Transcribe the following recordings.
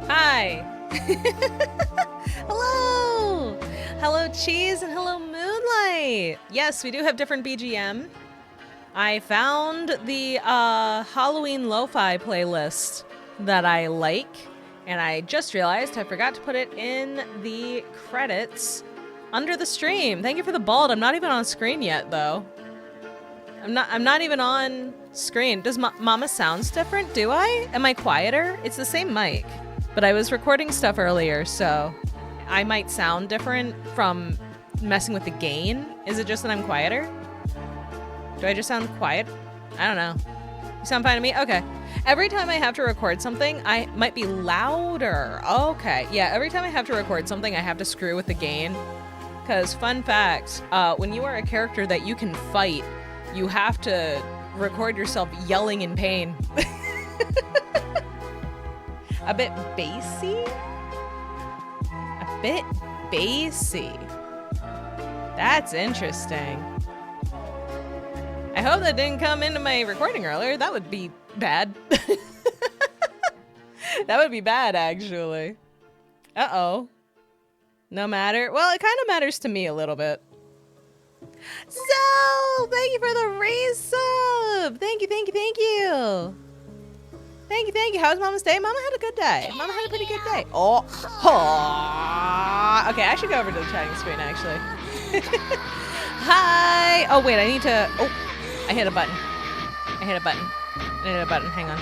Hi. Hello. Hello, Cheese, and hello, Moonlight. Yes, we do have different BGM. I found the Halloween lo-fi playlist that I like, and I just realized I forgot to put it in the credits under the stream. Thank you for the bald. I'm not even on screen yet, though. I'm not even on screen. Does Mama sounds different? Do I? Am I quieter? It's the same mic, but I was recording stuff earlier, so I might sound different from messing with the gain. Is it just that I'm quieter? Do I just sound quiet? I don't know. You sound fine to me? Okay. Every time I have to record something, I might be louder. Okay. Yeah, every time I have to record something, I have to screw with the gain. Because, fun fact, when you are a character that you can fight, you have to record yourself yelling in pain. A bit bassy? A bit bassy. That's interesting. I hope that didn't come into my recording earlier. That would be bad. That would be bad, actually. Uh-oh. No matter. Well, it kind of matters to me a little bit. So, thank you for the resub. Thank you, thank you, thank you. Thank you, thank you. How was Mama's day? Mama had a good day. Mama had a pretty good day. Oh. Okay, I should go over to the chatting screen, actually. Hi. Oh, wait, I need to... Oh, I hit a button. I hit a button. Hang on.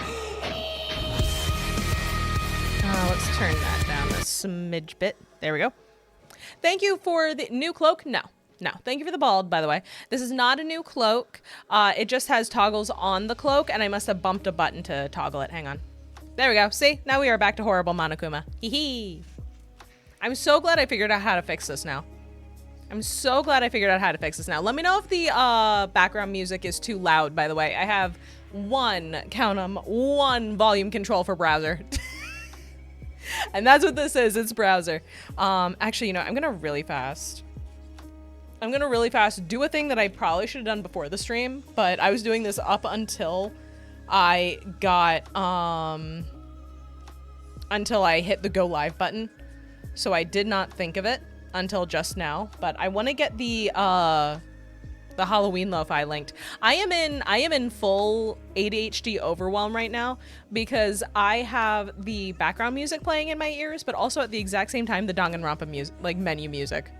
Let's turn that down a smidge bit. There we go. Thank you for the new cloak. No. Thank you for the bald, by the way. This is not a new cloak. It just has toggles on the cloak, and I must have bumped a button to toggle it. Hang on. There we go. See? Now we are back to horrible Monokuma. Hee hee. I'm so glad I figured out how to fix this now. Let me know if the background music is too loud, by the way. I have one volume control for browser. And that's what this is. It's browser. Actually, you know, I'm gonna really fast do a thing that I probably should have done before the stream, but I was doing this up until I got, until I hit the go live button. So I did not think of it until just now, but I want to get the Halloween lo-fi linked. I am in full ADHD overwhelm right now because I have the background music playing in my ears, but also at the exact same time, the DanganRonpa music, like menu music.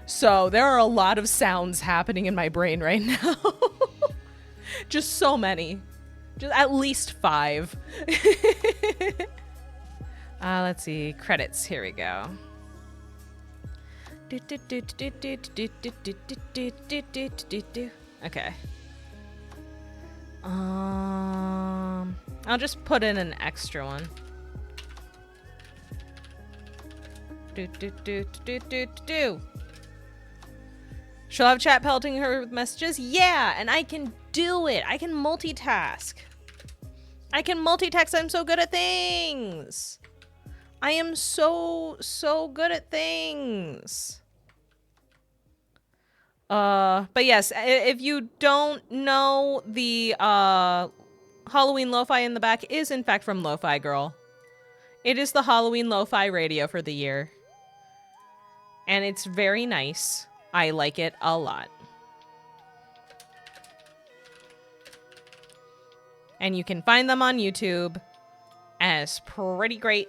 So there are a lot of sounds happening in my brain right now. Just so many. Just at least 5. Let's see. Credits. Here we go. Okay. I'll just put in an extra one. She'll have chat pelting her with messages? Yeah, and I can do it. I can multitask. I'm so good at things. I am so good at things. But yes, if you don't know, the Halloween lo-fi in the back is in fact from Lo-Fi Girl. It is the Halloween lo-fi radio for the year. And it's very nice. I like it a lot. And you can find them on YouTube, and it's pretty great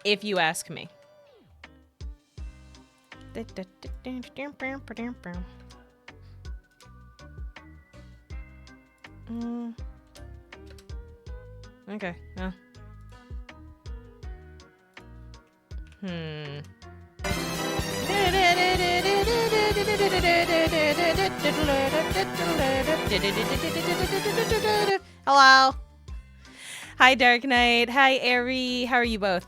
if you ask me. Okay. Hello. Hi, Dark Knight. Hi, Airy. How are you both?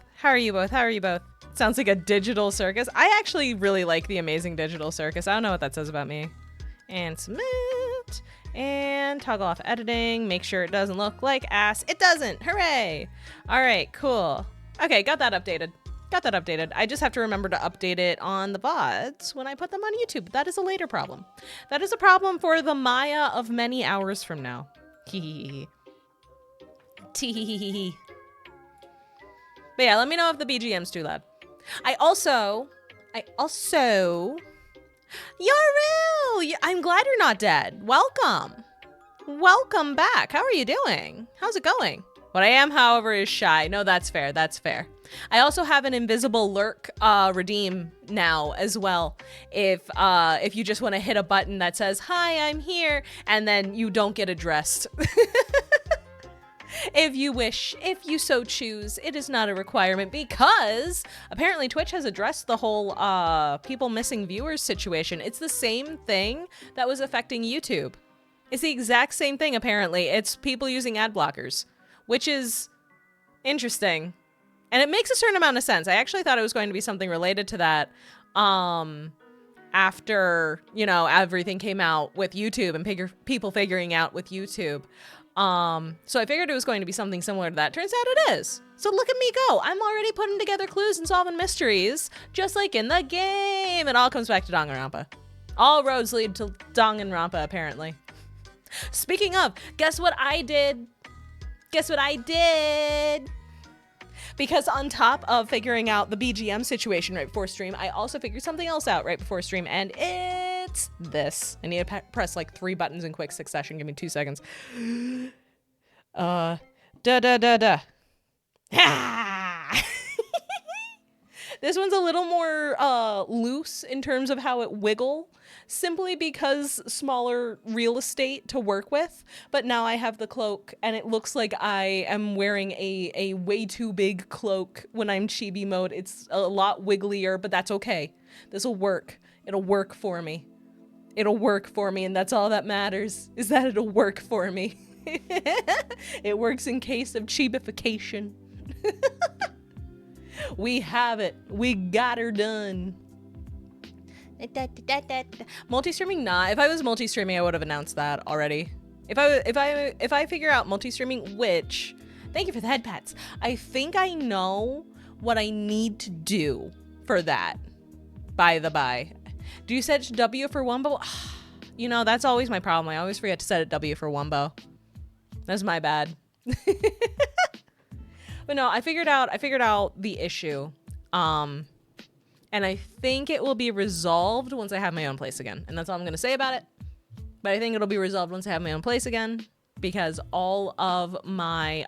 Sounds like a digital circus. I actually really like the Amazing Digital Circus. I don't know what that says about me. And submit. And toggle off editing. Make sure it doesn't look like ass. It doesn't. Hooray. All right, cool. Okay, got that updated. I just have to remember to update it on the VODs when I put them on YouTube. That is a later problem. That is a problem for the Maya of many hours from now. Tee. But yeah, let me know if the BGM's too loud. I also, Yaru! I'm glad you're not dead. Welcome. Welcome back. How are you doing? How's it going? What I am, however, is shy. No, that's fair. That's fair. I also have an invisible lurk redeem now as well. If you just want to hit a button that says, "Hi, I'm here," and then you don't get addressed. If you wish, if you so choose, it is not a requirement because apparently Twitch has addressed the whole people missing viewers situation. It's the same thing that was affecting YouTube. It's the exact same thing, apparently. It's people using ad blockers, which is interesting. And it makes a certain amount of sense. I actually thought it was going to be something related to that after, you know, everything came out with YouTube and people figuring out with YouTube. So I figured it was going to be something similar to that. Turns out it is. So look at me go. I'm already putting together clues and solving mysteries, just like in the game. It all comes back to DanganRonpa. All roads lead to DanganRonpa, apparently. Speaking of, guess what I did? Guess what I did? Because on top of figuring out the BGM situation right before stream, I also figured something else out right before stream, and it's this. I need to press like 3 buttons in quick succession. Give me 2 seconds. This one's a little more loose in terms of how it wiggle, simply because smaller real estate to work with. But now I have the cloak, and it looks like I am wearing a way too big cloak when I'm chibi mode. It's a lot wigglier, but that's okay. This'll work. It'll work for me. It'll work for me, and that's all that matters, is that it'll work for me. It works in case of chibification. We have it. We got her done. Multi-streaming, nah. If I was multi-streaming, I would have announced that already. If I figure out multi-streaming, which, thank you for the head pats. I think I know what I need to do for that. By the by, do you set W for Wumbo? You know, that's always my problem. I always forget to set a W for Wumbo. That's my bad. But no, I figured out the issue. And I think it will be resolved once I have my own place again. And that's all I'm going to say about it. But I think it'll be resolved once I have my own place again, because all of my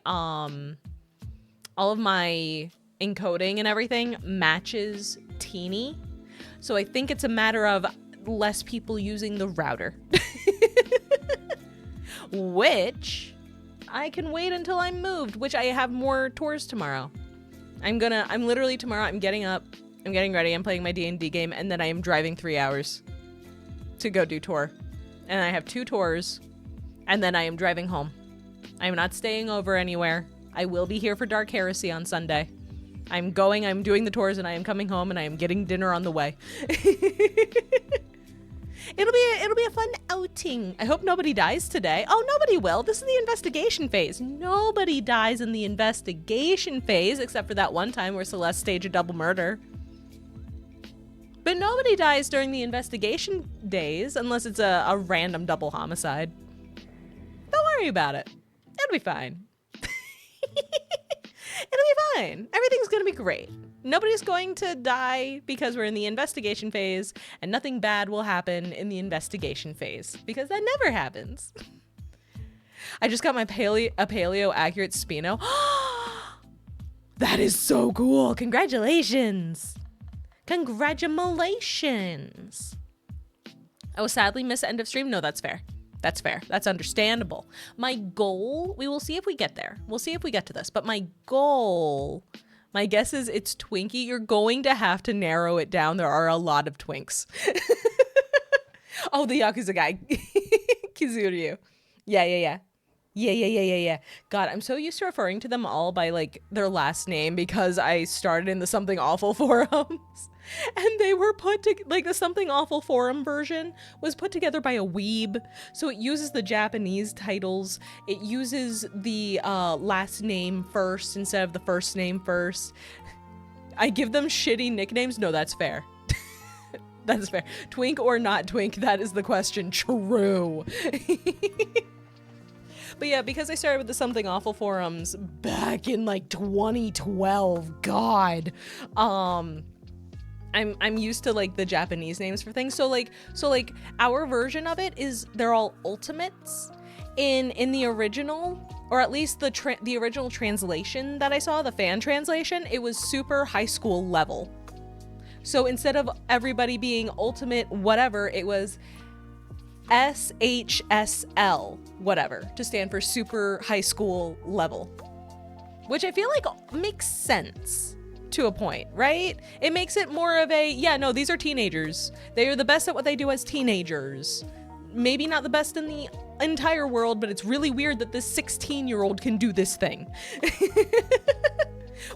encoding and everything matches Teeny. So I think it's a matter of less people using the router. Which I can wait until I'm moved, which I have more tours tomorrow. I'm literally tomorrow, I'm getting up, I'm getting ready, I'm playing my D&D game, and then I am driving 3 hours to go do tour. And I have 2 tours, and then I am driving home. I am not staying over anywhere. I will be here for Dark Heresy on Sunday. I'm doing the tours, and I am coming home, and I am getting dinner on the way. It'll be a fun outing. I hope nobody dies today. Oh, nobody will. This is the investigation phase. Nobody dies in the investigation phase, except for that one time where Celeste staged a double murder. But nobody dies during the investigation days, unless it's a random double homicide. Don't worry about it. It'll be fine. It'll be fine. Everything's gonna be great. Nobody's going to die because we're in the investigation phase, and nothing bad will happen in the investigation phase, because that never happens. I just got my paleo accurate Spino. That is so cool. Congratulations. Congratulations. I will sadly miss end of stream. No, that's fair. That's fair. That's understandable. My goal, we will see if we get there. We'll see if we get to this. But my goal, my guess is it's Twinkie. You're going to have to narrow it down. There are a lot of Twinks. Oh, the Yakuza guy. Kizuryu. Yeah. God, I'm so used to referring to them all by like their last name because I started in the Something Awful forums. And they were the Something Awful forum version was put together by a weeb. So it uses the Japanese titles. It uses the last name first instead of the first name first. I give them shitty nicknames. No, that's fair. That's fair. Twink or not twink, that is the question. True. But yeah, because I started with the Something Awful forums back in like 2012, God, I'm used to like the Japanese names for things. So like our version of it is they're all ultimates. In the original, or at least the original translation that I saw, the fan translation, it was super high school level. So instead of everybody being ultimate whatever, it was SHSL whatever, to stand for super high school level, which I feel like makes sense to a point, right? It makes it more of a, yeah, no, these are teenagers. They are the best at what they do as teenagers. Maybe not the best in the entire world, but it's really weird that this 16-year-old can do this thing.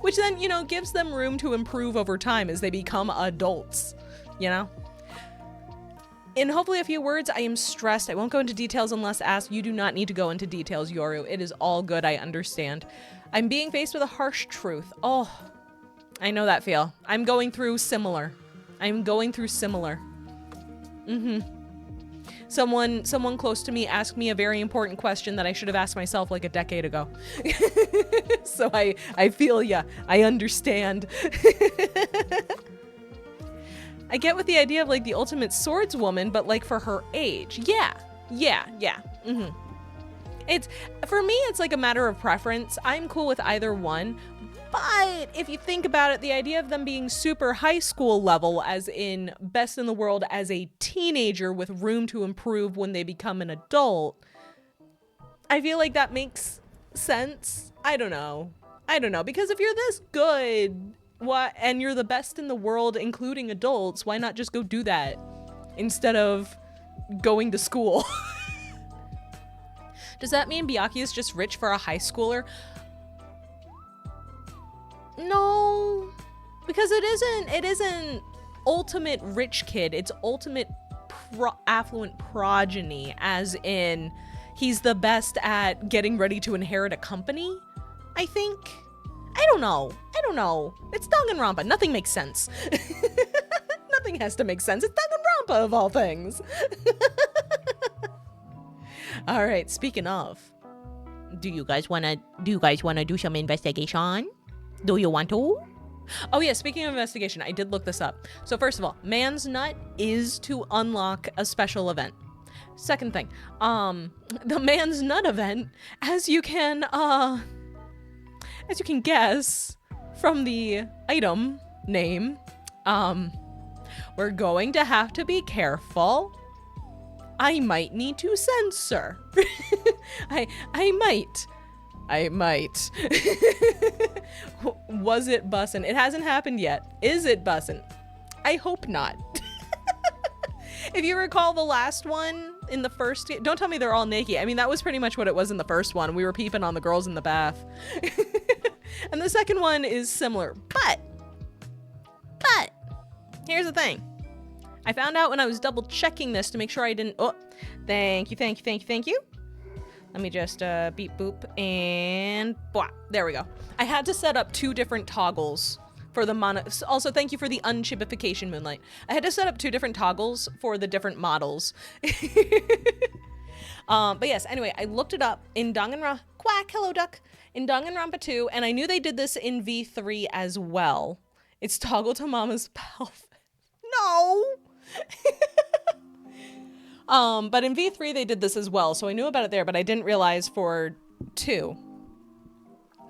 Which then, you know, gives them room to improve over time as they become adults, you know? In hopefully a few words, I am stressed. I won't go into details unless asked. You do not need to go into details, Yoru. It is all good, I understand. I'm being faced with a harsh truth. Oh, I know that feel. I'm going through similar. Someone close to me asked me a very important question that I should have asked myself like a decade ago. So I feel ya. I understand. I get with the idea of like the ultimate swordswoman, but like for her age. Yeah. It's, for me, it's like a matter of preference. I'm cool with either one. But if you think about it, the idea of them being super high school level, as in best in the world as a teenager with room to improve when they become an adult, I feel like that makes sense. I don't know. Because if you're this good, and you're the best in the world, including adults, why not just go do that instead of going to school? Does that mean Byakuya is just rich for a high schooler? No, because it isn't ultimate rich kid. It's ultimate affluent progeny, as in he's the best at getting ready to inherit a company, I think. I don't know. It's DanganRonpa. Nothing makes sense. Nothing has to make sense. It's DanganRonpa of all things. All right, speaking of, do you guys want to do some investigation? Do you want to? Oh yeah, speaking of investigation, I did look this up. So first of all, Man's Nut is to unlock a special event. Second thing, the Man's Nut event, as you can guess from the item name, we're going to have to be careful. I might need to censor. I might. Was it bussin'? It hasn't happened yet. Is it bussin'? I hope not. If you recall the last one in the first, don't tell me they're all naked. I mean, that was pretty much what it was in the first one. We were peeping on the girls in the bath. And the second one is similar, but here's the thing. I found out when I was double checking this to make sure I didn't, oh, thank you. Let me just beep boop and blah. There we go. I had to set up 2 different toggles for the mono. Also, thank you for the unchipification, Moonlight. I had to set up 2 different toggles for the different models. But yes, anyway, I looked it up in Danganronpa. Quack, hello duck. In Danganronpa 2, and I knew they did this in V3 as well. It's toggle to Mama's pelvis. No. But in V3 they did this as well, so I knew about it there, but I didn't realize for 2.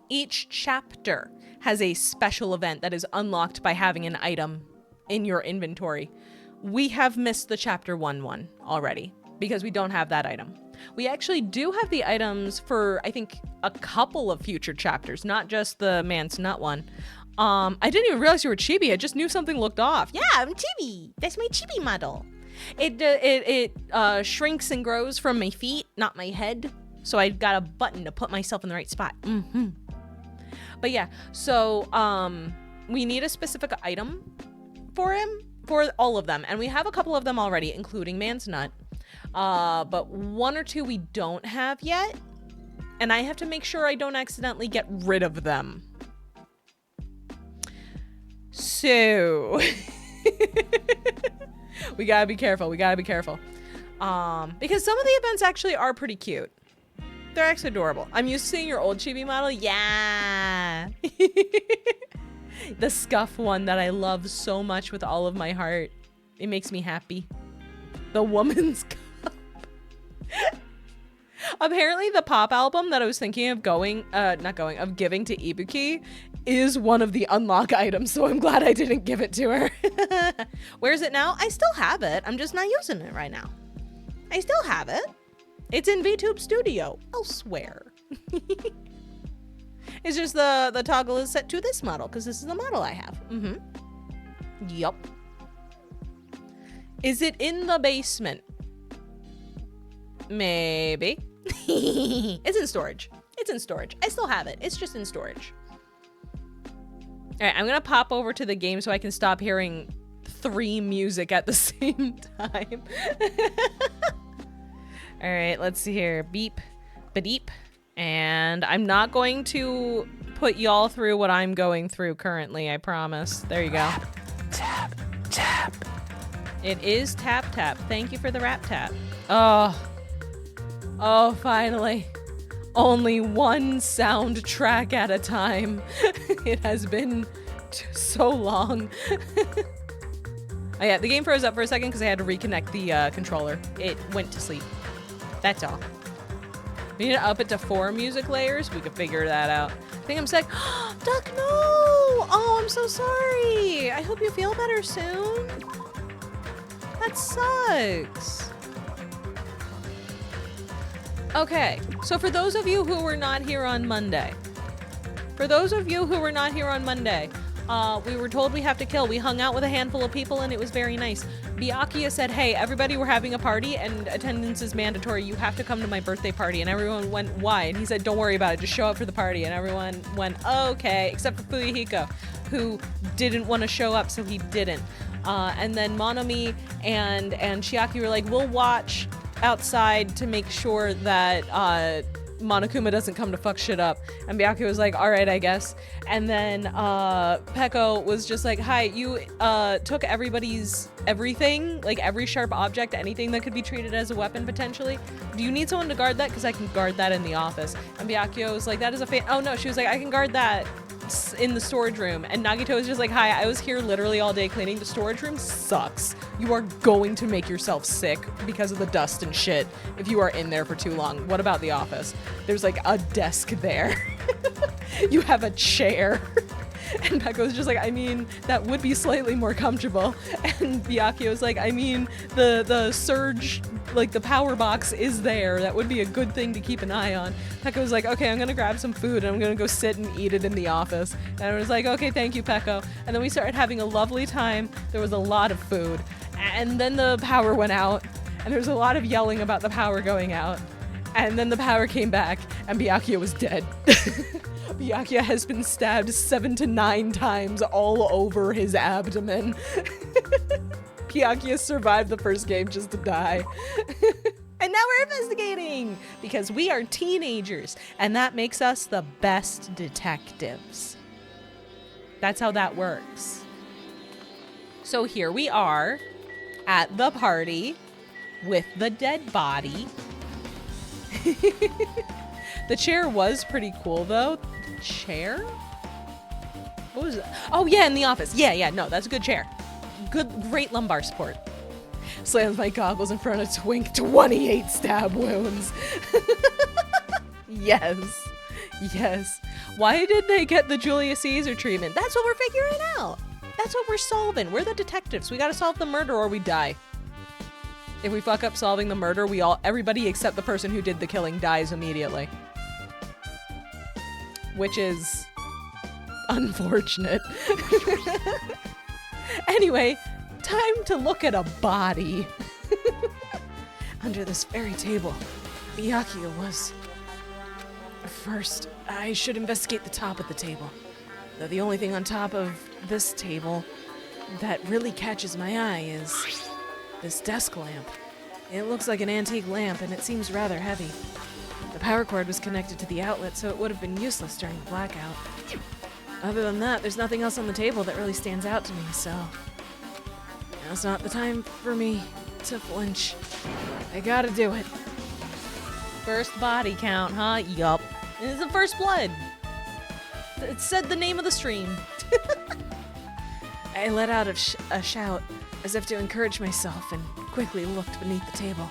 Each chapter has a special event that is unlocked by having an item in your inventory. We have missed the chapter 1 already because we don't have that item. We actually do have the items for, I think, a couple of future chapters, not just the Man's Nut one. I didn't even realize you were Chibi. I just knew something looked off. Yeah, I'm Chibi. That's my Chibi model. It shrinks and grows from my feet, not my head. So I got a button to put myself in the right spot. But yeah, so we need a specific item for him, for all of them. And we have a couple of them already, including Man's Nut. But 1 or 2 we don't have yet. And I have to make sure I don't accidentally get rid of them. So we gotta be careful. Because some of the events actually are pretty cute. They're actually adorable. I'm used to seeing your old chibi model. Yeah. The scuff one that I love so much with all of my heart. It makes me happy. The woman's cup. Apparently the pop album that I was thinking of giving to Ibuki is one of the unlock items, so I'm glad I didn't give it to her. Where is it now? I still have it. I'm just not using it right now. I still have it. It's in VTube Studio elsewhere. It's just the toggle is set to this model because this is the model I have. Yup. Is it in the basement? Maybe. It's in storage. It's in storage. I still have it. It's just in storage. All right, I'm gonna pop over to the game so I can stop hearing 3 music at the same time. All right, let's see here. Beep, ba-deep. And I'm not going to put y'all through what I'm going through currently, I promise. There you go. Rap, tap, tap. It is tap, tap. Thank you for the rap tap. Oh, finally. Only one soundtrack at a time. It has been so long. Oh yeah, the game froze up for a second because I had to reconnect the controller. It went to sleep. That's all. We need to up it to 4 music layers. We could figure that out. I think I'm sick. Duck, no! Oh, I'm so sorry. I hope you feel better soon. That sucks. Okay, so for those of you who were not here on Monday, we were told we have to kill. We hung out with a handful of people and it was very nice. Byakuya said, hey, everybody, we're having a party and attendance is mandatory. You have to come to my birthday party. And everyone went, why? And he said, don't worry about it. Just show up for the party. And everyone went, okay, except for Fuyuhiko, who didn't want to show up, so he didn't. And then Monomi and Chiaki were like, we'll watch outside to make sure that Monokuma doesn't come to fuck shit up. And Byakuya was like, all right, I guess. And then Peko was just like, hi, you took everybody's everything, like every sharp object, anything that could be treated as a weapon potentially. Do you need someone to guard that? Because I can guard that in the office. And Byakuya was like, that is a oh no, she was like, I can guard that in the storage room. And Nagito was just like, hi, I was here literally all day cleaning. The storage room sucks. You are going to make yourself sick because of the dust and shit if you are in there for too long. What about the office? There's like a desk there. You have a chair. And Peko was just like, I mean, that would be slightly more comfortable. And Byakuya was like, I mean, the surge, like the power box is there. That would be a good thing to keep an eye on. Peko was like, okay, I'm gonna grab some food and I'm gonna go sit and eat it in the office. And I was like, okay, thank you, Peko. And then we started having a lovely time. There was a lot of food. And then the power went out. And there was a lot of yelling about the power going out. And then the power came back and Byakuya was dead. Byakuya has been stabbed 7 to 9 times all over his abdomen. Byakuya survived the first game just to die. And now we're investigating because we are teenagers and that makes us the best detectives. That's how that works. So here we are at the party with the dead body. The chair was pretty cool though. Chair? What was that? Oh yeah, in the office. Yeah, no, that's a good chair. Great lumbar support. Slams my goggles in front of Twink, 28 stab wounds. Yes. Why did they get the Julius Caesar treatment? That's what we're figuring out. That's what we're solving. We're the detectives. We gotta solve the murder or we die. If we fuck up solving the murder, everybody except the person who did the killing dies immediately. Which is unfortunate. Anyway, time to look at a body. Under this very table, Byakuya was. First, I should investigate the top of the table. Though the only thing on top of this table that really catches my eye is this desk lamp. It looks like an antique lamp and it seems rather heavy. The power cord was connected to the outlet, so it would have been useless during the blackout. Other than that, there's nothing else on the table that really stands out to me, so now's not the time for me to flinch. I gotta do it. First body count, huh? Yup. It's the first blood. It said the name of the stream. I let out a shout as if to encourage myself and quickly looked beneath the table.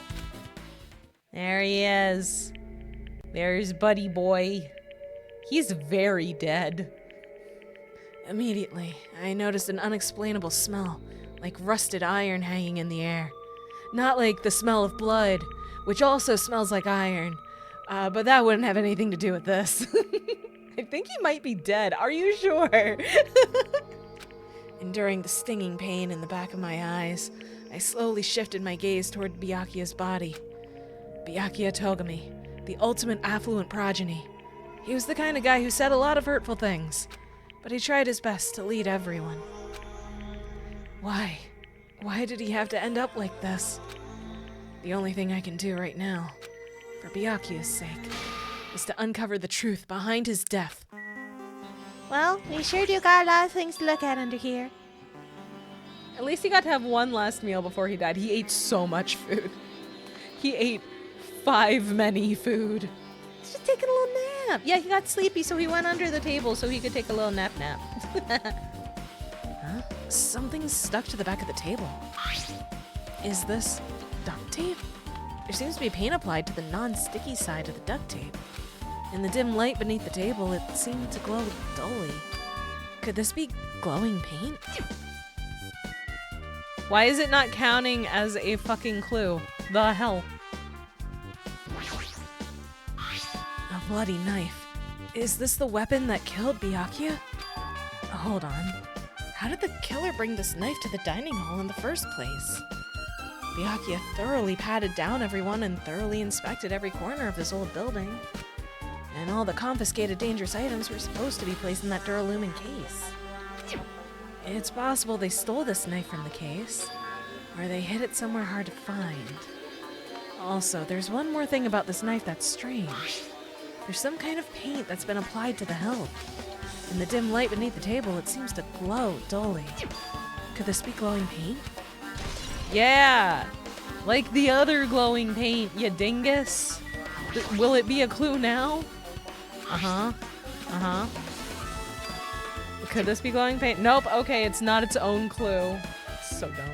There he is. There's Buddy Boy. He's very dead. Immediately, I noticed an unexplainable smell, like rusted iron hanging in the air. Not like the smell of blood, which also smells like iron, but that wouldn't have anything to do with this. I think he might be dead. Are you sure? Enduring the stinging pain in the back of my eyes, I slowly shifted my gaze toward Byakuya's body. Byakuya Togami, the ultimate affluent progeny. He was the kind of guy who said a lot of hurtful things, but he tried his best to lead everyone. Why? Why did he have to end up like this? The only thing I can do right now, for Byakuya's sake, is to uncover the truth behind his death. Well, we sure do got a lot of things to look at under here. At least he got to have one last meal before he died. He ate so much food. He ate 5 many food. He's just taking a little nap. Yeah, he got sleepy, so he went under the table so he could take a little nap. Huh? Something's stuck to the back of the table. Is this duct tape? There seems to be paint applied to the non-sticky side of the duct tape. In the dim light beneath the table, it seemed to glow dully. Could this be glowing paint? Why is it not counting as a fucking clue? The hell? A bloody knife. Is this the weapon that killed Byakuya? Hold on. How did the killer bring this knife to the dining hall in the first place? Byakuya thoroughly patted down everyone and thoroughly inspected every corner of this old building. And all the confiscated dangerous items were supposed to be placed in that duralumin case. It's possible they stole this knife from the case, or they hid it somewhere hard to find. Also, there's one more thing about this knife that's strange. There's some kind of paint that's been applied to the hilt. In the dim light beneath the table, it seems to glow dully. Could this be glowing paint? Yeah! Like the other glowing paint, you dingus! Will it be a clue now? Uh-huh. Uh-huh. Could this be glowing paint? Nope. Okay, it's not its own clue. So dumb.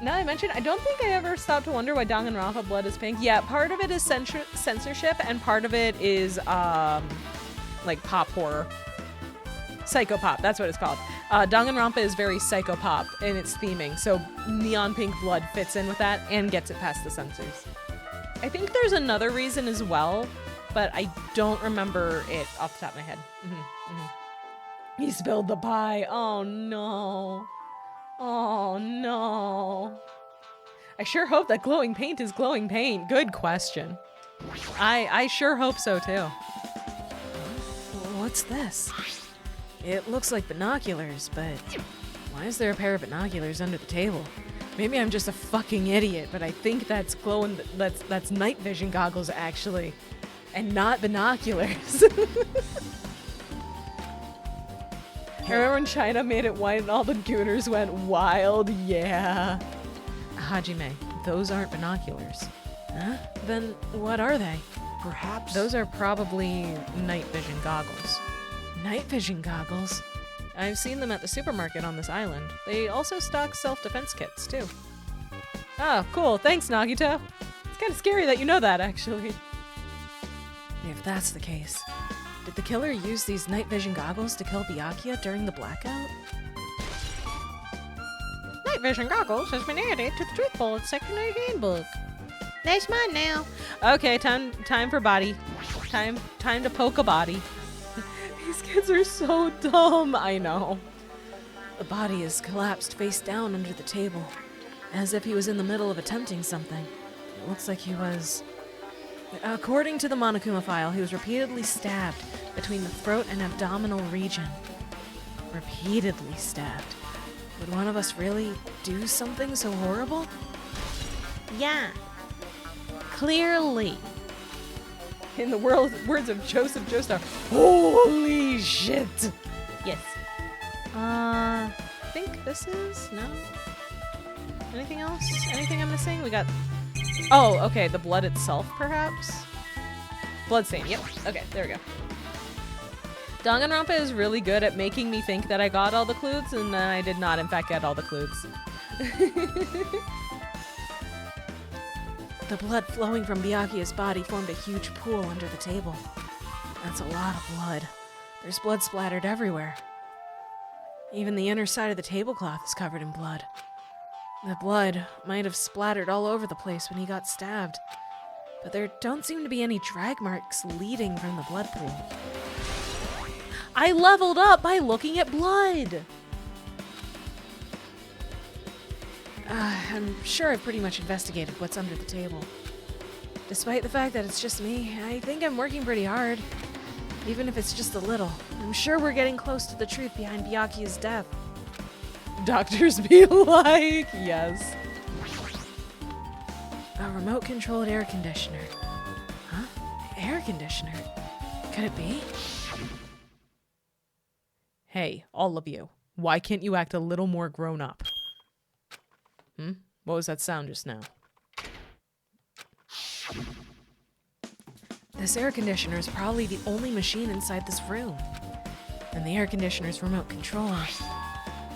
Now I mentioned, I don't think I ever stopped to wonder why DanganRonpa blood is pink. Yeah, part of it is censorship, and part of it is, like pop horror. Psychopop, that's what it's called. DanganRonpa is very psychopop in its theming, so neon pink blood fits in with that and gets it past the censors. I think there's another reason as well, but I don't remember it off the top of my head. He spilled the pie. Oh no. Oh no. I sure hope that glowing paint is glowing paint. Good question. I sure hope so too. What's this? It looks like binoculars, but why is there a pair of binoculars under the table? Maybe I'm just a fucking idiot, but I think that's glowing, that's night vision goggles actually, and not binoculars. I remember when China made it white and all the gooners went wild, yeah. Hajime, those aren't binoculars. Huh? Then what are they? Perhaps Those are probably night vision goggles. Night vision goggles? I've seen them at the supermarket on this island. They also stock self-defense kits, too. Oh, cool. Thanks, Nagito. It's kind of scary that you know that, actually. If that's the case, did the killer use these night vision goggles to kill Byakuya during the blackout? Night vision goggles has been added to the Truth Bullet Section 8 handbook. That's mine now. Okay, time for body. Time to poke a body. These kids are so dumb, I know. The body is collapsed face down under the table, as if he was in the middle of attempting something. It looks like he was... According to the Monokuma file, he was repeatedly stabbed between the throat and abdominal region. Repeatedly stabbed. Would one of us really do something so horrible? Yeah. Clearly. In the words of Joseph Joestar, holy shit! Yes. I think this is... No? Anything else? Anything I'm missing? We got Oh, okay, the blood itself, perhaps? Bloodstain, yep. Okay, there we go. DanganRonpa is really good at making me think that I got all the clues, and then I did not, in fact, get all the clues. The blood flowing from Byakuya's body formed a huge pool under the table. That's a lot of blood. There's blood splattered everywhere. Even the inner side of the tablecloth is covered in blood. The blood might have splattered all over the place when he got stabbed, but there don't seem to be any drag marks leading from the blood pool. I leveled up by looking at blood! I'm sure I've pretty much investigated what's under the table. Despite the fact that it's just me, I think I'm working pretty hard. Even if it's just a little. I'm sure we're getting close to the truth behind Byakuya's death. Doctors be like, yes. A remote-controlled air conditioner. Huh? Air conditioner? Could it be? Hey, all of you. Why can't you act a little more grown up? What was that sound just now? This air conditioner is probably the only machine inside this room. And the air conditioner's remote control.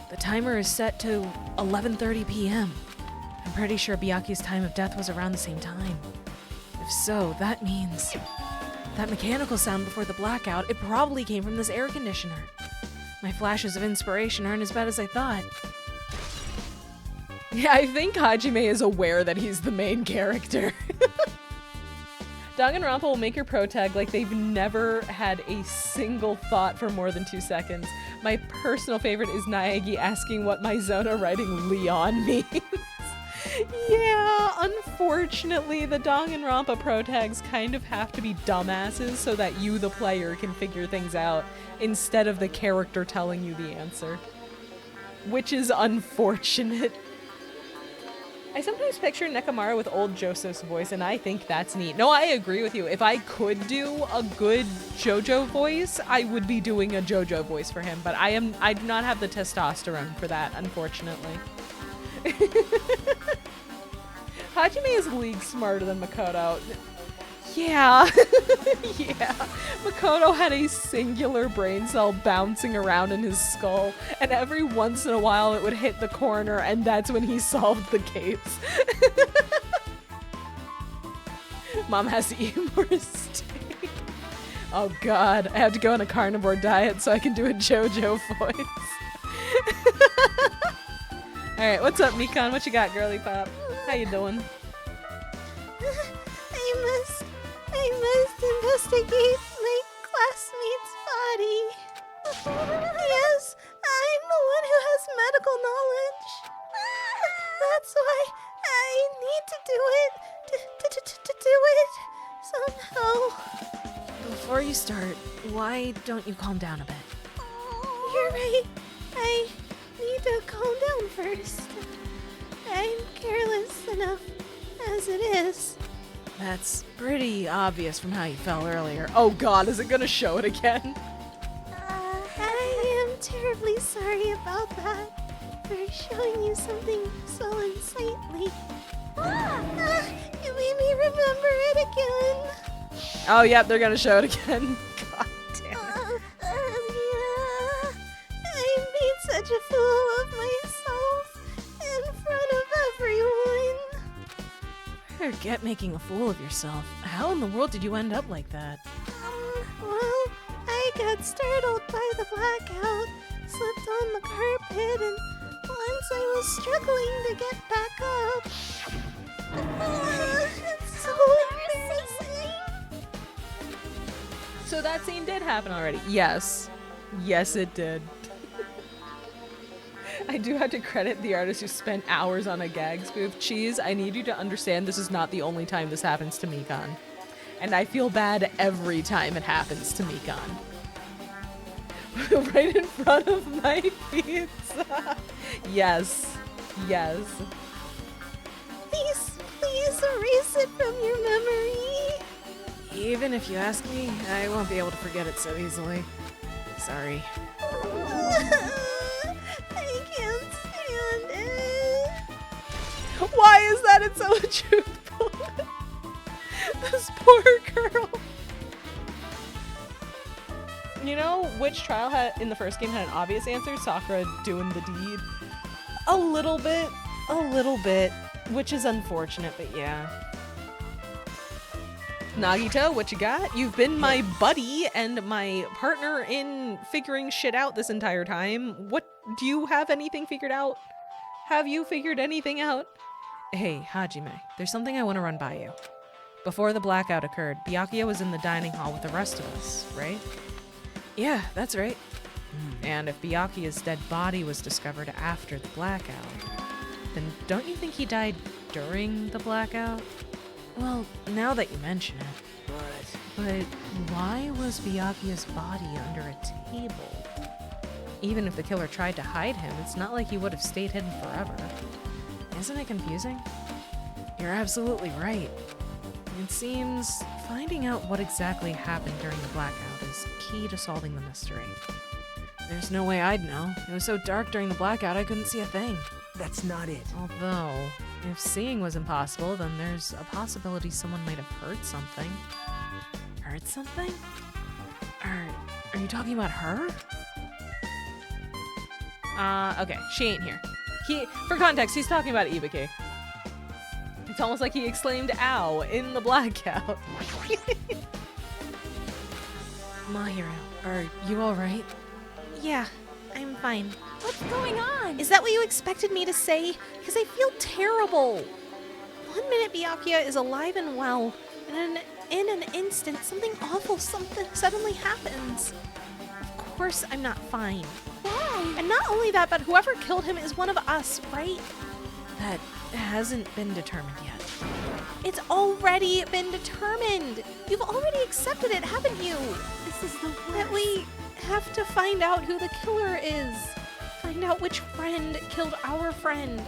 The timer is set to 11:30 p.m. I'm pretty sure Byakuya's time of death was around the same time. If so, that means that mechanical sound before the blackout, it probably came from this air conditioner. My flashes of inspiration aren't as bad as I thought. Yeah, I think Hajime is aware that he's the main character. DanganRonpa will make your pro tag like they've never had a single thought for more than 2 seconds. My personal favorite is Naegi asking what Maizona writing Leon means. Yeah, unfortunately, the DanganRonpa pro tags kind of have to be dumbasses so that you, the player, can figure things out instead of the character telling you the answer. Which is unfortunate. I sometimes picture Nekomaru with old Joseph's voice, and I think that's neat. No, I agree with you. If I could do a good JoJo voice, I would be doing a JoJo voice for him, but I do not have the testosterone for that, unfortunately. Hajime is league smarter than Makoto. Yeah. Yeah. Makoto had a singular brain cell bouncing around in his skull, and every once in a while it would hit the corner, and that's when he solved the case. Mom has to eat more steak. Oh god, I have to go on a carnivore diet so I can do a JoJo voice. Alright, what's up, Mikan? What you got, girly pop? How you doing? I must investigate my classmate's body. Yes, I'm the one who has medical knowledge. That's why I need to do it. Somehow. Before you start, why don't you calm down a bit? You're right. I need to calm down first. I'm careless enough as it is. That's pretty obvious from how you fell earlier. Oh god, is it gonna show it again? I am terribly sorry about that. For showing you something so unsightly. You made me remember it again. Oh, yep, they're gonna show it again. God damn it. I made such a fool of myself in front of everyone. Forget making a fool of yourself. How in the world did you end up like that? Well, I got startled by the blackout, slipped on the carpet, and once I was struggling to get back up. It's so embarrassing. So that scene did happen already. Yes. Yes, it did. I do have to credit the artist who spent hours on a gag spoof. Cheese, I need you to understand this is not the only time this happens to Mikan. And I feel bad every time it happens to Mikan. Right in front of my pizza. Yes. Yes. Please erase it from your memory. Even if you ask me, I won't be able to forget it so easily. Sorry. I can't stand it. Why is that? It's so truthful. This poor girl. You know which trial in the first game had an obvious answer? Sakura doing the deed. A little bit, which is unfortunate, but yeah. Nagito, what you got? You've been my buddy and my partner in figuring shit out this entire time. What, do you have anything figured out? Have you figured anything out? Hey, Hajime, there's something I want to run by you. Before the blackout occurred, Byakuya was in the dining hall with the rest of us, right? Yeah, that's right. And if Byakuya's dead body was discovered after the blackout, then don't you think he died during the blackout? Well, now that you mention it. But why was Byakuya's body under a table? Even if the killer tried to hide him, it's not like he would have stayed hidden forever. Isn't it confusing? You're absolutely right. It seems finding out what exactly happened during the blackout is key to solving the mystery. There's no way I'd know. It was so dark during the blackout I couldn't see a thing. That's not it. Although, if seeing was impossible, then there's a possibility someone might have heard something. Heard something? Are you talking about her? Okay, she ain't here. For context, he's talking about Ibuki. It's almost like he exclaimed, ow, in the blackout. Mahiro, are you alright? Yeah, I'm fine. What's going on? Is that what you expected me to say? Because I feel terrible. 1 minute Byakuya is alive and well, and in an instant, something awful suddenly happens. Of course I'm not fine. Why? And not only that, but whoever killed him is one of us, right? That hasn't been determined yet. It's already been determined. You've already accepted it, haven't you? This is the worst. That we have to find out who the killer is. Find out which friend killed our friend.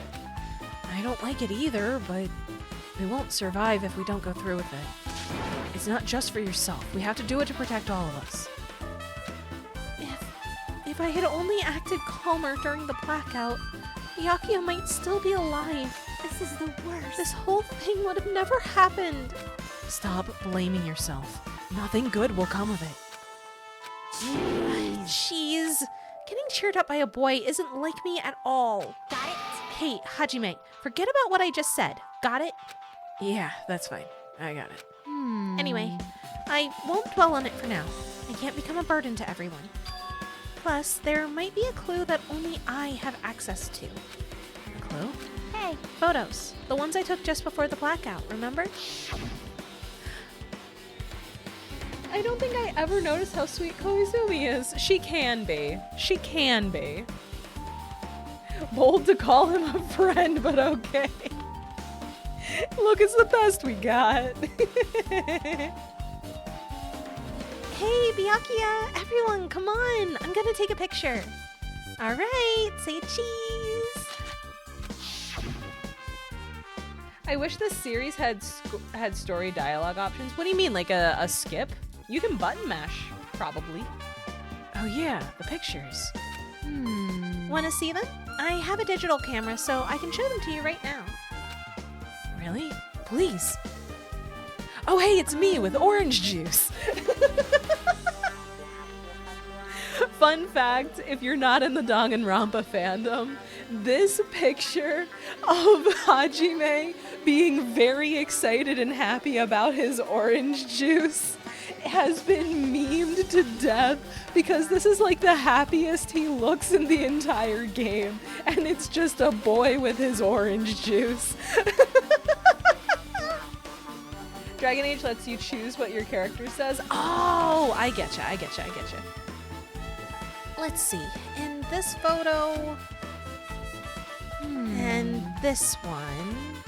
I don't like it either, but we won't survive if we don't go through with it. It's not just for yourself. We have to do it to protect all of us. If I had only acted calmer during the blackout, Byakuya might still be alive. This is the worst. This whole thing would have never happened. Stop blaming yourself. Nothing good will come of it. Jeez. Getting cheered up by a boy isn't like me at all. Got it? Hey, Hajime, forget about what I just said. Got it? Yeah, that's fine. I got it. Anyway, I won't dwell on it for now. I can't become a burden to everyone. Plus, there might be a clue that only I have access to. A clue? Hey, photos. The ones I took just before the blackout, remember? I don't think I ever noticed how sweet Koizumi is. She can be. She can be. Bold to call him a friend, but okay. Look, it's the best we got. Hey, Byakuya, everyone, come on. I'm gonna take a picture. All right, say cheese. I wish this series had story dialogue options. What do you mean, like a skip? You can button mash, probably. Oh yeah, the pictures. Want to see them? I have a digital camera, so I can show them to you right now. Really? Please. Oh hey, it's me with orange juice. Fun fact, if you're not in the DanganRonpa fandom, this picture of Hajime being very excited and happy about his orange juice has been memed to death because this is like the happiest he looks in the entire game, and it's just a boy with his orange juice. Dragon Age lets you choose what your character says. Oh, I getcha. Let's see. In this photo and this one,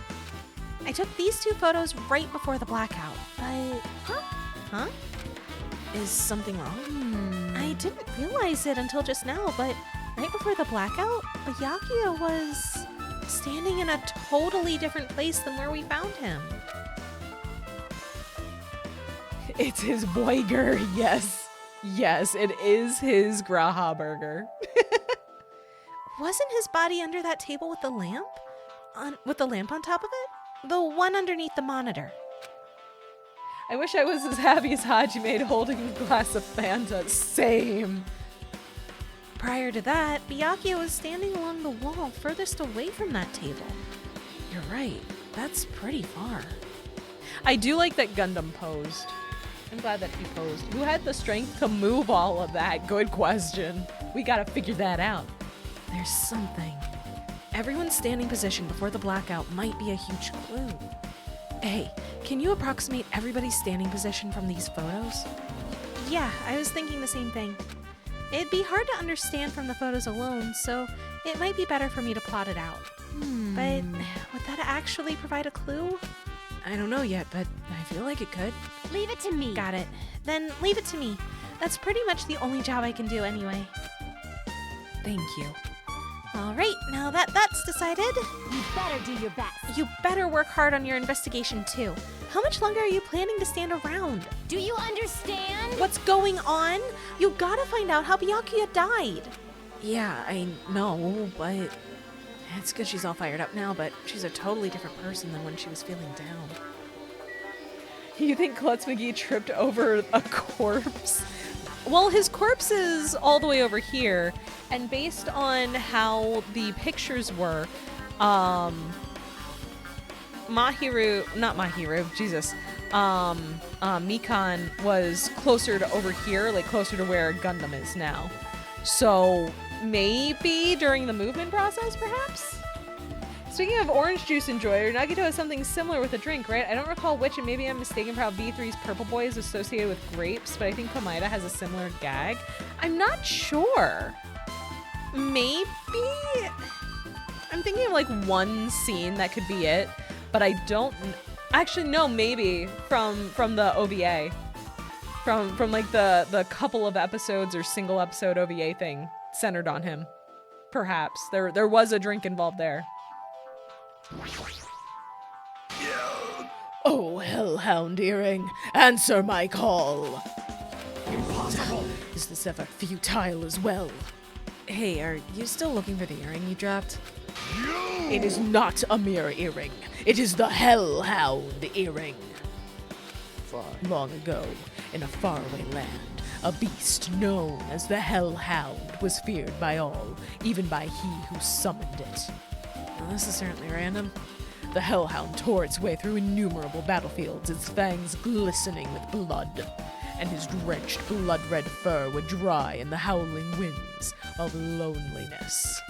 I took these two photos right before the blackout. But, huh? Is something wrong? I didn't realize it until just now, but right before the blackout, Byakuya was standing in a totally different place than where we found him. It's his boiger, yes. Yes, it is his Graha burger. Wasn't his body under that table with the lamp? With the lamp on top of it? The one underneath the monitor. I wish I was as happy as Hajime holding a glass of Fanta. Same. Prior to that, Byakuya was standing along the wall furthest away from that table. You're right. That's pretty far. I do like that Gundam posed. I'm glad that he posed. Who had the strength to move all of that? Good question. We gotta figure that out. There's something. Everyone's standing position before the blackout might be a huge clue. Hey, can you approximate everybody's standing position from these photos? Yeah, I was thinking the same thing. It'd be hard to understand from the photos alone, so it might be better for me to plot it out. But would that actually provide a clue? I don't know yet, but I feel like it could. Leave it to me. Got it. Then leave it to me. That's pretty much the only job I can do anyway. Thank you. All right, now that that's decided, You better do your best. you better work hard on your investigation too. How much longer are you planning to stand around? Do you understand? What's going on? You gotta find out how Byakuya died. Yeah, I know, but it's good she's all fired up now, but she's a totally different person than when she was feeling down. You think Klutz McGee tripped over a corpse? Well, his corpse is all the way over here, and based on how the pictures were, Mikan was closer to over here, like closer to where Gundam is now. So maybe during the movement process, perhaps? Speaking of orange juice enjoyer, Nagito has something similar with a drink, right? I don't recall which, and maybe I'm mistaken for how B3's Purple Boy is associated with grapes, but I think Komaeda has a similar gag. I'm not sure. Maybe? I'm thinking of like one scene that could be it, but I don't... Actually, no, maybe from the OVA. From like the couple of episodes or single episode OVA thing centered on him. Perhaps. There was a drink involved there. Oh, Hellhound Earring, answer my call. Impossible! Is this ever futile as well? Hey, are you still looking for the earring you dropped? It is not a mere earring. It is the Hellhound Earring. Long ago, in a faraway land, a beast known as the Hellhound was feared by all, even by he who summoned it. Well, this is certainly random. The Hellhound tore its way through innumerable battlefields, its fangs glistening with blood, and his drenched blood-red fur would dry in the howling winds of loneliness.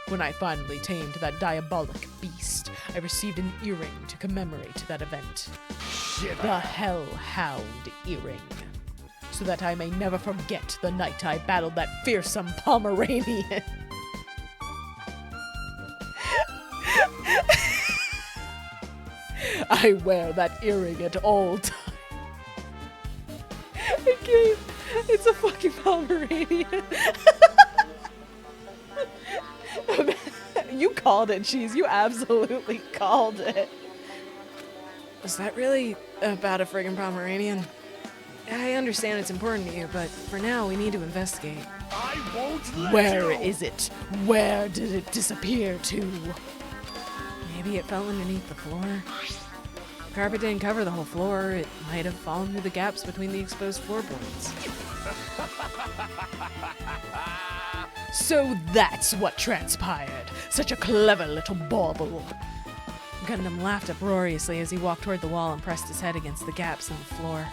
When I finally tamed that diabolic beast, I received an earring to commemorate that event. The Hellhound Earring. So that I may never forget the night I battled that fearsome Pomeranian. I wear that earring at all times. I can't. It's a fucking Pomeranian. You called it, Cheese. You absolutely called it. Is that really about a friggin' Pomeranian? I understand it's important to you, but for now we need to investigate. I won't let Where you! is it? Where did it disappear to? Maybe it fell underneath the floor? The carpet didn't cover the whole floor. It might have fallen through the gaps between the exposed floorboards. So that's what transpired. Such a clever little bauble. Gundam laughed uproariously as he walked toward the wall and pressed his head against the gaps in the floor,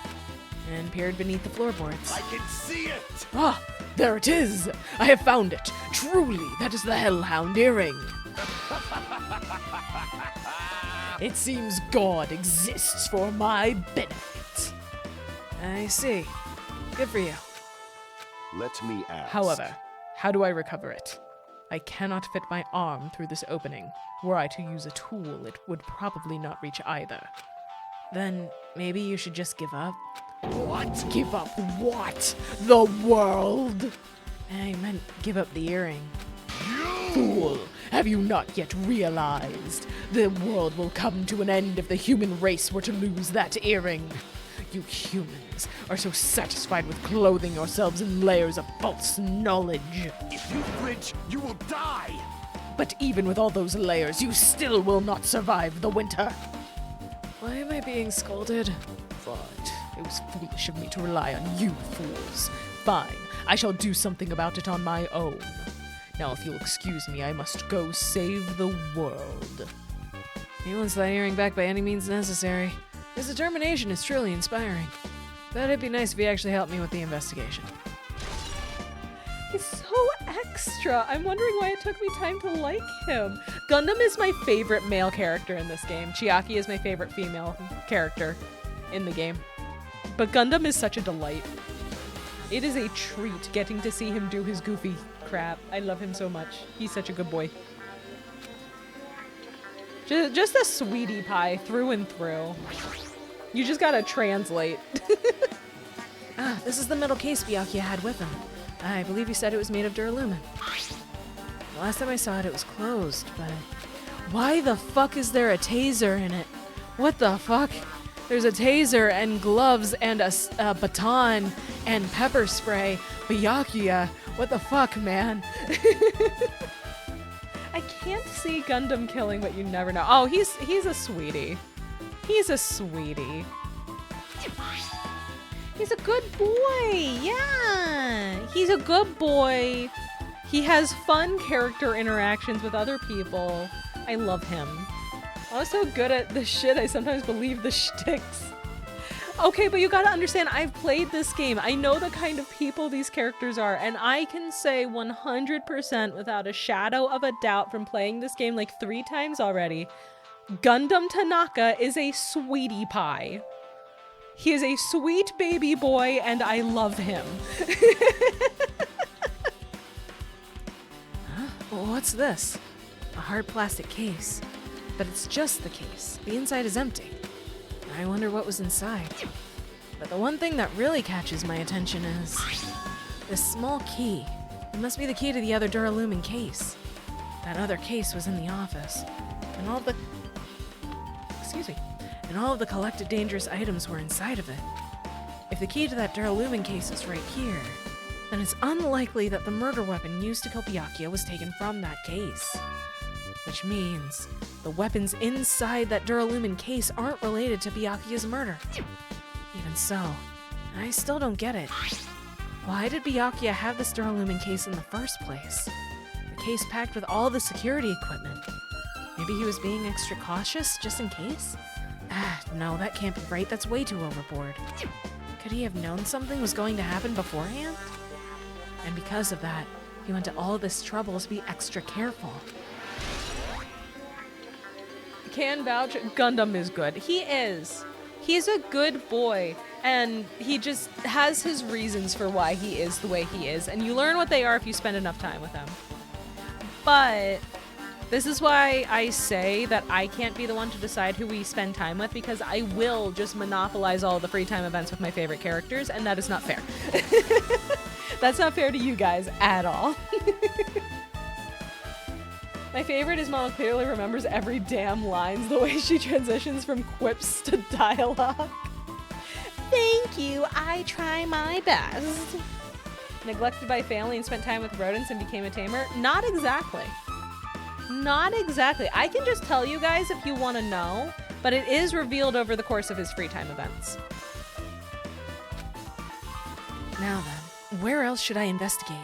and peered beneath the floorboards. I can see it! Ah, there it is! I have found it! Truly, that is the Hellhound Earring! It seems God exists for my benefit. I see. Good for you. Let me ask. However, how do I recover it? I cannot fit my arm through this opening. Were I to use a tool, it would probably not reach either. Then maybe you should just give up. What? Give up what? The world? I meant give up the earring. Fool! Have you not yet realized? The world will come to an end if the human race were to lose that earring. You humans are so satisfied with clothing yourselves in layers of false knowledge. If you flinch, you will die! But even with all those layers, you still will not survive the winter. Why am I being scolded? Fine. It was foolish of me to rely on you fools. Fine, I shall do something about it on my own. Now, if you'll excuse me, I must go save the world. He wants that earring back by any means necessary. His determination is truly inspiring. But it'd be nice if he actually helped me with the investigation. He's so extra. I'm wondering why it took me time to like him. Gundam is my favorite male character in this game. Chiaki is my favorite female character in the game. But Gundam is such a delight. It is a treat getting to see him do his goofy crap. I love him so much. He's such a good boy. Just a sweetie pie through and through. You just gotta translate. Ah, this is the metal case Byakuya had with him. I believe he said it was made of duralumin. The last time I saw it, it was closed, but... Why the fuck is there a taser in it? What the fuck? There's a taser and gloves and a baton and pepper spray. Byakuya, what the fuck, man? I can't see Gundam killing, but you never know. Oh, he's a sweetie. He's a sweetie. He's a good boy. Yeah. He's a good boy. He has fun character interactions with other people. I love him. I was so good at the shit, I sometimes believe the shticks. Okay, but you gotta understand, I've played this game. I know the kind of people these characters are, and I can say 100% without a shadow of a doubt from playing this game like 3 times already, Gundam Tanaka is a sweetie pie. He is a sweet baby boy, and I love him. Huh? What's this? A hard plastic case. But it's just the case. The inside is empty. I wonder what was inside. But the one thing that really catches my attention is this small key. It must be the key to the other duralumin case. That other case was in the office. And all of the... Excuse me. And all of the collected dangerous items were inside of it. If the key to that duralumin case is right here, then it's unlikely that the murder weapon used to kill Byakuya was taken from that case. Which means the weapons inside that duralumin case aren't related to Byakuya's murder. Even so, I still don't get it. Why did Byakuya have this duralumin case in the first place? A case packed with all the security equipment. Maybe he was being extra cautious, just in case? Ah, no, that can't be right. That's way too overboard. Could he have known something was going to happen beforehand? And because of that, he went to all this trouble to be extra careful. Can vouch, Gundam is good. He is. He's a good boy, and he just has his reasons for why he is the way he is, and you learn what they are if you spend enough time with him. But this is why I say that I can't be the one to decide who we spend time with, because I will just monopolize all the free time events with my favorite characters, and that is not fair. That's not fair to you guys at all. My favorite is Mama clearly remembers every damn lines, the way she transitions from quips to dialogue. Thank you, I try my best. Neglected by family and spent time with rodents and became a tamer? Not exactly. Not exactly. I can just tell you guys if you want to know, but it is revealed over the course of his free time events. Now then, where else should I investigate?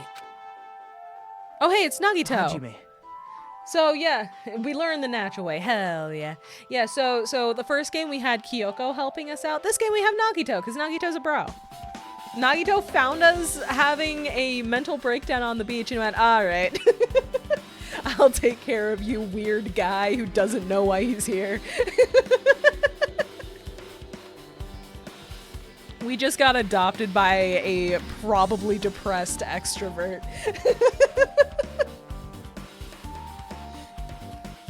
Oh hey, it's Nagito! Hajime. So yeah, we learned the natural way. Hell yeah. Yeah, so the first game we had Kyoko helping us out. This game we have Nagito, because Nagito's a bro. Nagito found us having a mental breakdown on the beach and went, alright. I'll take care of you, weird guy who doesn't know why he's here. We just got adopted by a probably depressed extrovert.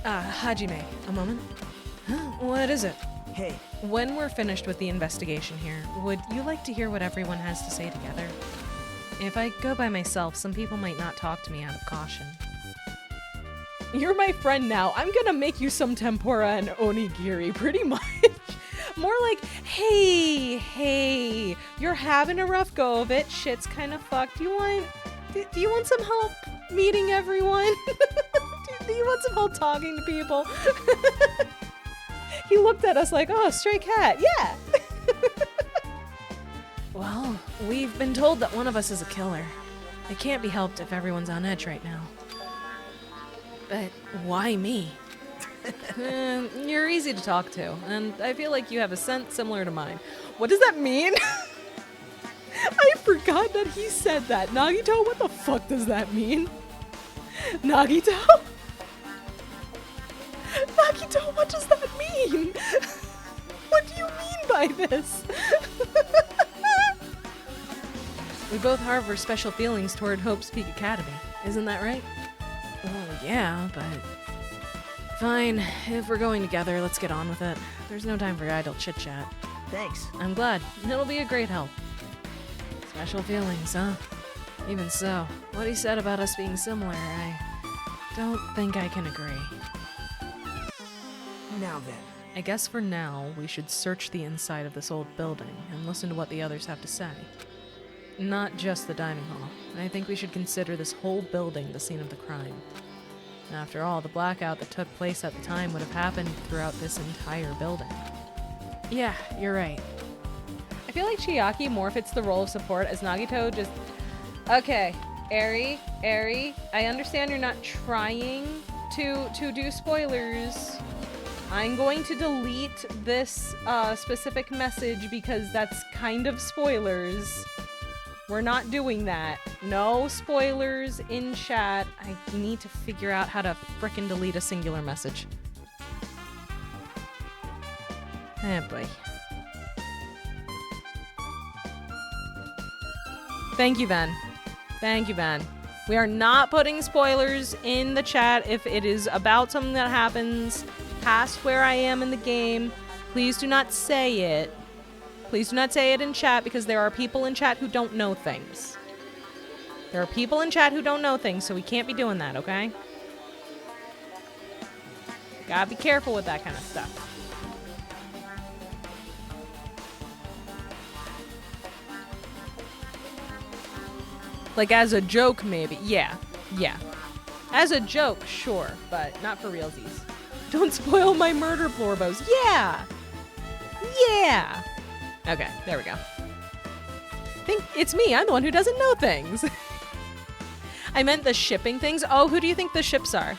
Hajime, a moment. Huh? What is it? Hey, When we're finished with the investigation here, would you like to hear what everyone has to say together? If I go by myself, some people might not talk to me out of caution. You're my friend now. I'm gonna make you some tempura and onigiri, pretty much. More like, hey, you're having a rough go of it. Shit's kind of fucked. Do you want some help meeting everyone? Do you want some help talking to people? He looked at us like, oh, stray cat, yeah. Well, we've been told that one of us is a killer. It can't be helped if everyone's on edge right now. But why me? You're easy to talk to, and I feel like you have a scent similar to mine. What does that mean? I forgot that he said that. Nagito, what the fuck does that mean? Nagito? Nagito, what does that mean? What do you mean by this? We both harbor special feelings toward Hope's Peak Academy. Isn't that right? Well, yeah, but... Fine. If we're going together, let's get on with it. There's no time for idle chit-chat. Thanks. I'm glad. It'll be a great help. Special feelings, huh? Even so, what he said about us being similar, I don't think I can agree. Now then. I guess for now, we should search the inside of this old building and listen to what the others have to say. Not just the dining hall. I think we should consider this whole building the scene of the crime. After all, the blackout that took place at the time would have happened throughout this entire building. Yeah, you're right. I feel like Chiaki more fits the role of support as Nagito just... Okay, Eri, I understand you're not trying to do spoilers. I'm going to delete this specific message because that's kind of spoilers. We're not doing that. No spoilers in chat. I need to figure out how to frickin' delete a singular message. Oh boy. Thank you, Ben. Thank you, Ben. We are not putting spoilers in the chat if it is about something that happens past where I am in the game. Please do not say it. Please do not say it in chat because there are people in chat who don't know things. There are people in chat who don't know things, so we can't be doing that, okay? Gotta be careful with that kind of stuff. Like as a joke, maybe. Yeah. As a joke, sure, but not for realsies. Don't spoil my murder florbos. Yeah! Okay, there we go. Think it's me. I'm the one who doesn't know things. I meant the shipping things. Oh, who do you think the ships are?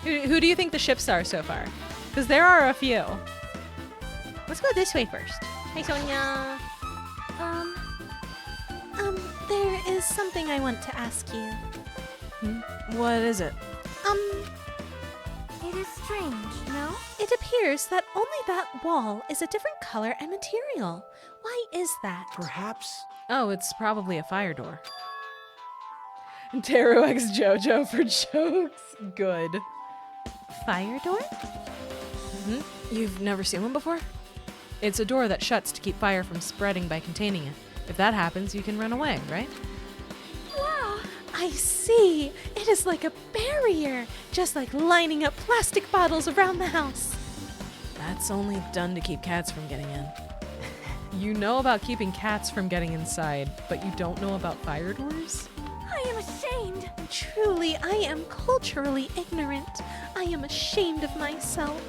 Who do you think the ships are so far? Because there are a few. Let's go this way first. Hey, Sonia. There is something I want to ask you. What is it? It is strange, no? It appears that only that wall is a different color and material. Why is that? Perhaps. Oh, it's probably a fire door. Teru X JoJo for jokes. Good. Fire door? You've never seen one before? It's a door that shuts to keep fire from spreading by containing it. If that happens, you can run away, right? Wow, I see. It is like a barrier, just like lining up plastic bottles around the house. That's only done to keep cats from getting in. You know about keeping cats from getting inside, but you don't know about fire doors? I am ashamed. Truly, I am culturally ignorant. I am ashamed of myself.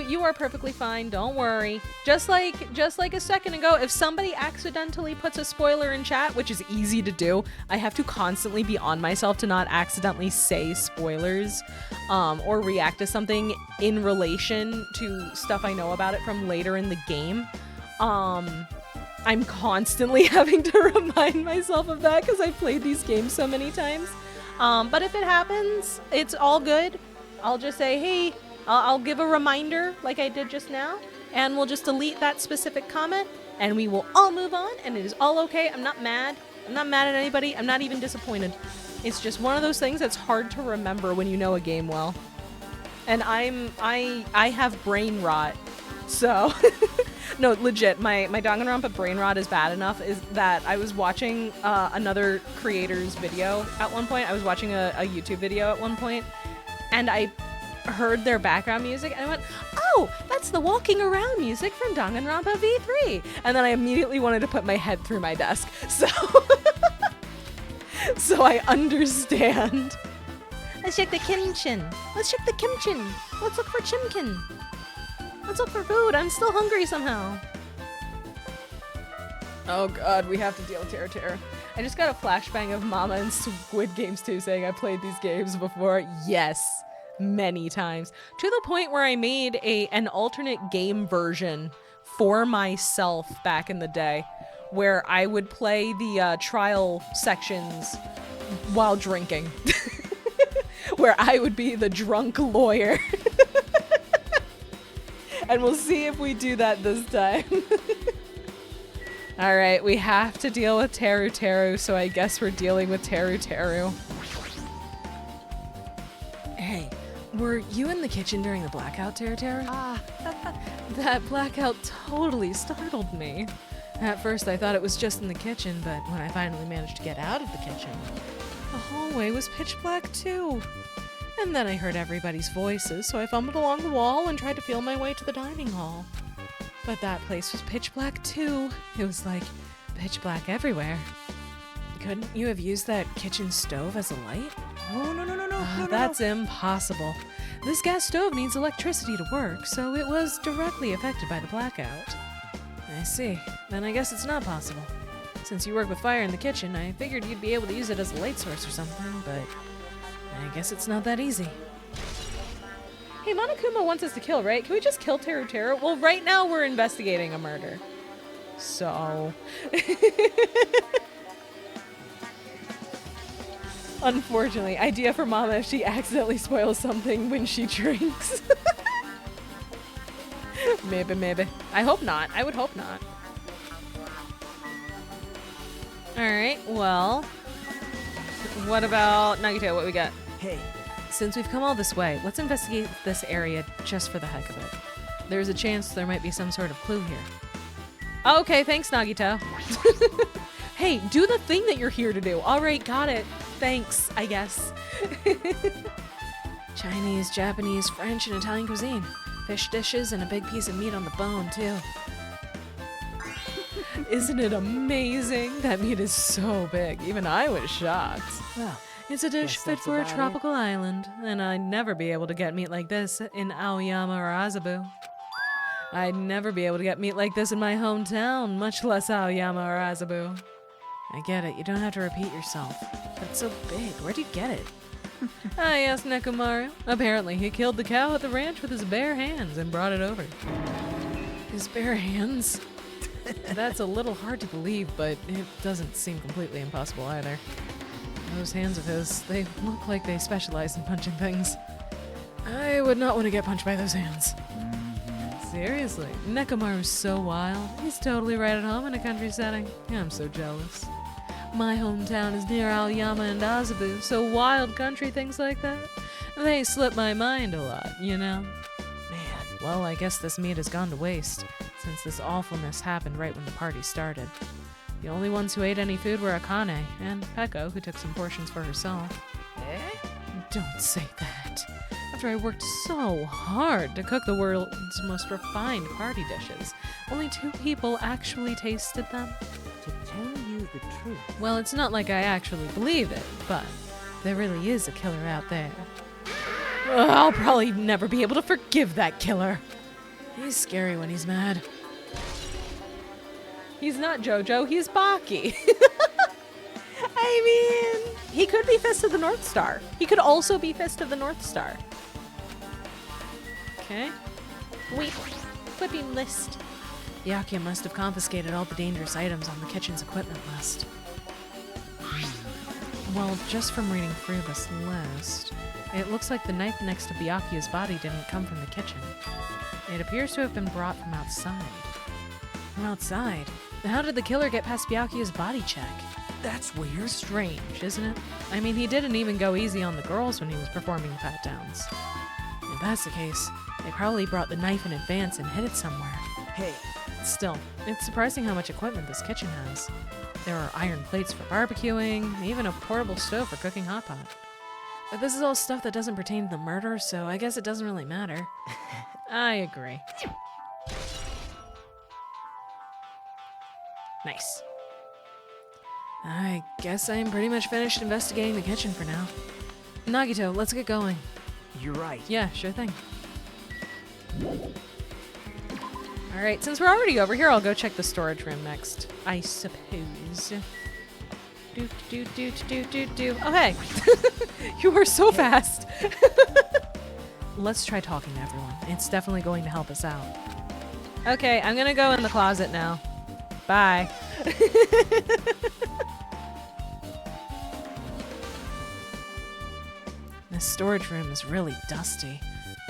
You are perfectly fine. Don't worry. Just like a second ago, if somebody accidentally puts a spoiler in chat, which is easy to do, I have to constantly be on myself to not accidentally say spoilers, or react to something in relation to stuff I know about it from later in the game. I'm constantly having to remind myself of that because I've played these games so many times. But if it happens, it's all good. I'll just say, hey. I'll give a reminder like I did just now, and we'll just delete that specific comment, and we will all move on, and it is all okay. I'm not mad. I'm not mad at anybody. I'm not even disappointed. It's just one of those things that's hard to remember when you know a game well. And I have brain rot, so... No, legit, my Danganronpa brain rot is bad enough is that I was watching another creator's video at one point. I was watching a YouTube video at one point, and I heard their background music and I went, oh, that's the walking around music from Danganronpa V3. And then I immediately wanted to put my head through my desk. So I understand. Let's check the kitchen. Let's check the kitchen. Let's look for chimkin. Let's look for food. I'm still hungry somehow. Oh god, we have to deal with Terror. I just got a flashbang of Mama and Squid Games 2 saying I played these games before. Yes, many times. To the point where I made an alternate game version for myself back in the day, where I would play the trial sections while drinking. Where I would be the drunk lawyer. And we'll see if we do that this time. All right, we have to deal with Teru, so I guess we're dealing with Teru. Hey, were you in the kitchen during the blackout, Teru? That blackout totally startled me. At first I thought it was just in the kitchen, but when I finally managed to get out of the kitchen, the hallway was pitch black too. And then I heard everybody's voices, so I fumbled along the wall and tried to feel my way to the dining hall. But that place was pitch black too. It was like pitch black everywhere. Couldn't you have used that kitchen stove as a light? No. That's impossible. This gas stove needs electricity to work, so it was directly affected by the blackout. I see. Then I guess it's not possible. Since you work with fire in the kitchen, I figured you'd be able to use it as a light source or something, but I guess it's not that easy. Hey, Monokuma wants us to kill, right? Can we just kill Teru? Well, right now we're investigating a murder. So... Unfortunately, idea for Mama if she accidentally spoils something when she drinks. Maybe. I hope not. I would hope not. Alright, well... What about Nagito? What we got? Hey, Since we've come all this way, let's investigate this area just for the heck of it. There's a chance there might be some sort of clue here. Okay, thanks, Nagito. Hey, do the thing that you're here to do. All right, got it. Thanks, I guess. Chinese, Japanese, French, and Italian cuisine. Fish dishes and a big piece of meat on the bone, too. Isn't it amazing? That meat is so big. Even I was shocked. Well, It's a dish guess fit that's for a about it. tropical island, and I'd never be able to get meat like this in Aoyama or Azabu. I'd never be able to get meat like this in my hometown, much less Aoyama or Azabu. I get it. You don't have to repeat yourself. But it's so big. Where'd you get it? I asked Nekomaru. Apparently, he killed the cow at the ranch with his bare hands and brought it over. His bare hands? That's a little hard to believe, but it doesn't seem completely impossible either. Those hands of his, they look like they specialize in punching things. I would not want to get punched by those hands. Seriously, Nekomaru's so wild. He's totally right at home in a country setting. I'm so jealous. My hometown is near Aoyama and Azabu, so wild country things like that, they slip my mind a lot, you know? Man, Well, I guess this meat has gone to waste, since this awfulness happened right when the party started. The only ones who ate any food were Akane and Peko, who took some portions for herself. Don't say that. After I worked so hard to cook the world's most refined party dishes, only 2 people actually tasted them. To tell you the truth, Well, it's not like I actually believe it, but there really is a killer out there. Ugh, I'll probably never be able to forgive that killer. he's scary when he's mad. He's not Jojo, he's Baki. I mean, he could be Fist of the North Star. He could also be Fist of the North Star. Okay. Wait, flipping list. Byakuya must have confiscated all the dangerous items on the kitchen's equipment list. Well, just from reading through this list, it looks like the knife next to Byakuya's body didn't come from the kitchen. It appears to have been brought from outside. From outside? How did the killer get past Byakuya's body check? that's weird. Strange, isn't it? I mean, he didn't even go easy on the girls when he was performing pat downs. If that's the case, they probably brought the knife in advance and hid it somewhere. Hey, Still, it's surprising how much equipment this kitchen has. There are iron plates for barbecuing, even a portable stove for cooking hot pot. But this is all stuff that doesn't pertain to the murder, so I guess it doesn't really matter. I agree. Nice. I guess I'm pretty much finished investigating the kitchen for now. Nagito, let's get going. You're right. Yeah, sure thing. Alright, since we're already over here, I'll go check the storage room next, I suppose. Oh, hey! You were so fast! Let's try talking to everyone. It's definitely going to help us out. Okay, I'm gonna go in the closet now. Bye. This storage room is really dusty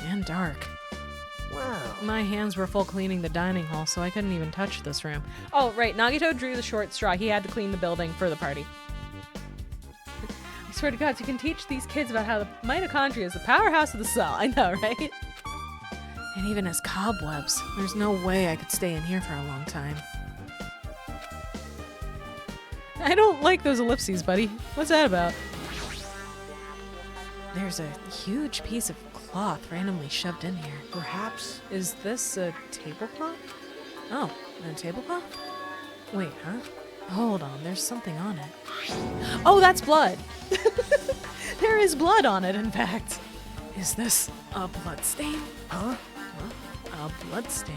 and dark. Wow. My hands were full cleaning the dining hall, so I couldn't even touch this room. Oh, right, Nagito drew the short straw. He had to clean the building for the party. I swear to God, you can teach these kids about how the mitochondria is the powerhouse of the cell. I know, right? It even has cobwebs. There's no way I could stay in here for a long time. I don't like those ellipses, buddy. What's that about? There's a huge piece of cloth randomly shoved in here. Perhaps. Is this a tablecloth? Oh, a tablecloth? Wait, huh? Hold on, there's something on it. Oh, that's blood! There is blood on it, in fact. Is this a blood stain? Huh? A blood stain.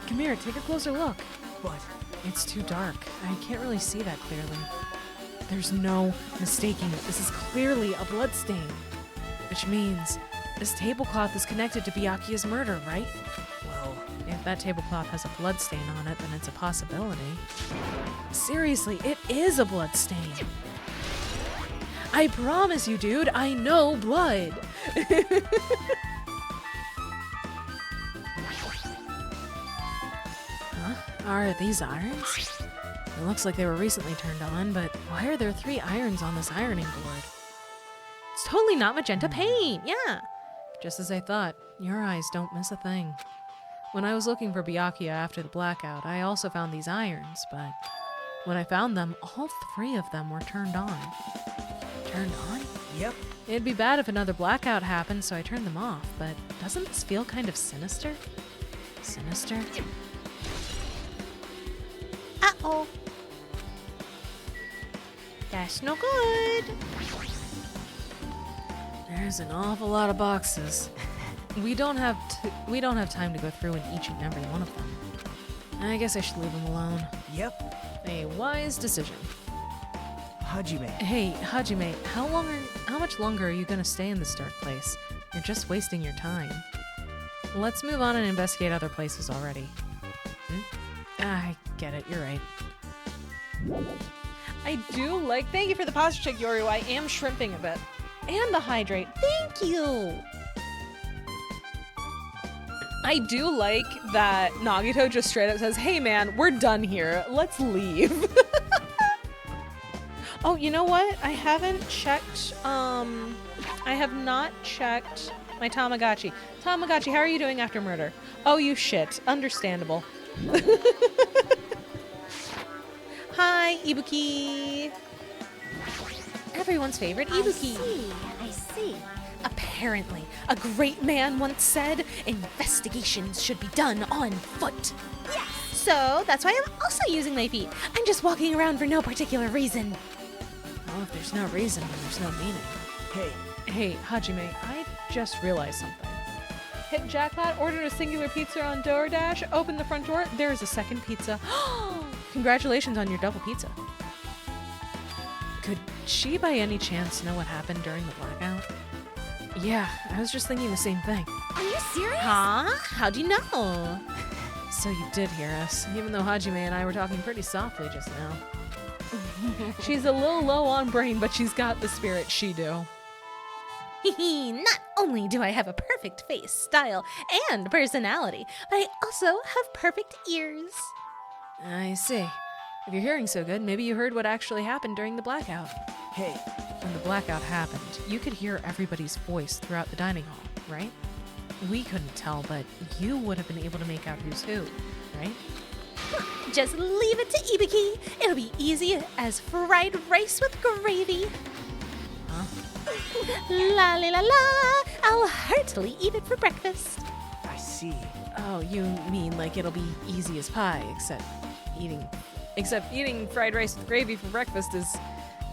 Come here, take a closer look. But It's too dark. I can't really see that clearly. There's no mistaking it. This is clearly a blood stain. Which means this tablecloth is connected to Byakuya's murder, right? well, If that tablecloth has a blood stain on it, then it's a possibility. Seriously, it is a blood stain. I promise you, dude, I know blood. Huh? Are these irons? It looks like they were recently turned on, but why are there 3 irons on this ironing board? It's totally not magenta paint, yeah. Just as I thought, your eyes don't miss a thing. When I was looking for Byakuya after the blackout, I also found these irons, but when I found them, all 3 of them were turned on. Turned on? yep. It'd be bad if another blackout happened, so I turned them off, but doesn't this feel kind of sinister? Sinister? Uh-oh. That's no good. There's an awful lot of boxes. We don't have time to go through in each and every one of them. I guess I should leave them alone. Yep. A wise decision. Hajime. Hey, Hajime, how much longer are you gonna stay in this dark place? You're just wasting your time. Let's move on and investigate other places already. I get it, you're right. I do like, thank you for the posture check, Yoru. I am shrimping a bit. And the hydrate, thank you! I do like that Nagito just straight up says, hey man, we're done here, let's leave. Oh, you know what? I haven't checked, I have not checked my Tamagotchi. Tamagotchi, how are you doing after murder? Oh, you shit. Understandable. Hi, Ibuki. Everyone's favorite Ibuki. I see. Apparently, a great man once said, investigations should be done on foot. Yes. So that's why I'm also using my feet. I'm just walking around for no particular reason. Well, if there's no reason, then there's no meaning. Hey, Hey, Hajime, I just realized something. Hit jackpot, ordered a singular pizza on DoorDash, open the front door, there is a second pizza. Congratulations on your double pizza. Could she by any chance know what happened during the blackout? Yeah, I was just thinking the same thing. Are you serious? Huh? How'd you know? So you did hear us, even though Hajime and I were talking pretty softly just now. She's a little low on brain, but she's got the spirit she do. Not only do I have a perfect face, style, and personality, but I also have perfect ears. I see. If you're hearing so good, maybe you heard what actually happened during the blackout. hey, When the blackout happened, you could hear everybody's voice throughout the dining hall, right? We couldn't tell, but you would have been able to make out who's who, right? Just leave it to Ibuki. It'll be easy as fried rice with gravy. Huh? La la la la. I'll heartily eat it for breakfast. I see. Oh, you mean like it'll be easy as pie, except eating fried rice with gravy for breakfast is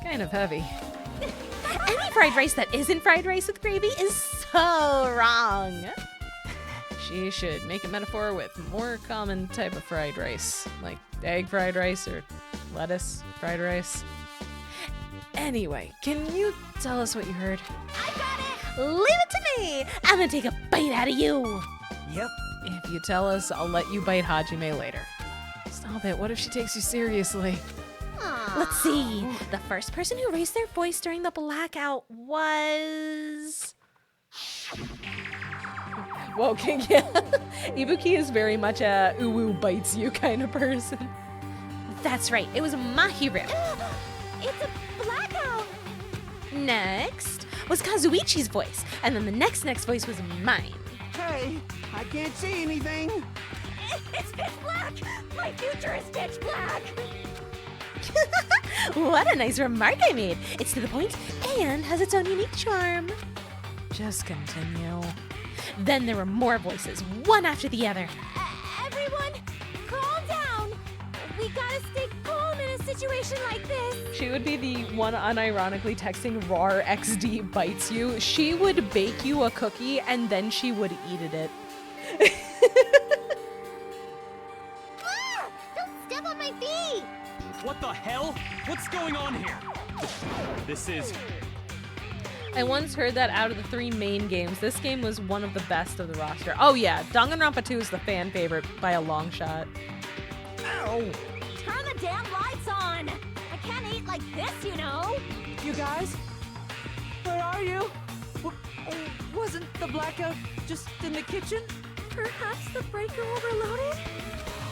kind of heavy. Any fried rice that isn't fried rice with gravy is so wrong. She should make a metaphor with more common type of fried rice, like egg fried rice or lettuce fried rice. Anyway, can you tell us what you heard? I got it! Leave it to me! I'm gonna take a bite out of you! Yep. If you tell us, I'll let you bite Hajime later. Stop it. What if she takes you seriously? Let's see. The first person who raised their voice during the blackout was... Well, yeah, Ibuki is very much a uwu bites you kind of person. That's right, it was Mahiru. It's a blackout. Next was Kazuichi's voice, and then the next voice was mine. Hey, I can't see anything. It's pitch black. My future is pitch black. What a nice remark I made. It's to the point and has its own unique charm. Just continue. Then there were more voices, one after the other. Everyone, calm down. We gotta stay calm in a situation like this. She would be the one unironically texting RAR XD bites you. She would bake you a cookie and then she would eat it. Ah! Don't step on my feet. What the hell? What's going on here? This is... I once heard that out of the 3 main games, this game was one of the best of the roster. Oh yeah, DanganRonpa 2 is the fan favorite by a long shot. Ow! Turn the damn lights on. I can't eat like this, you know. You guys? Where are you? Wasn't the blackout just in the kitchen? Perhaps the breaker overloaded?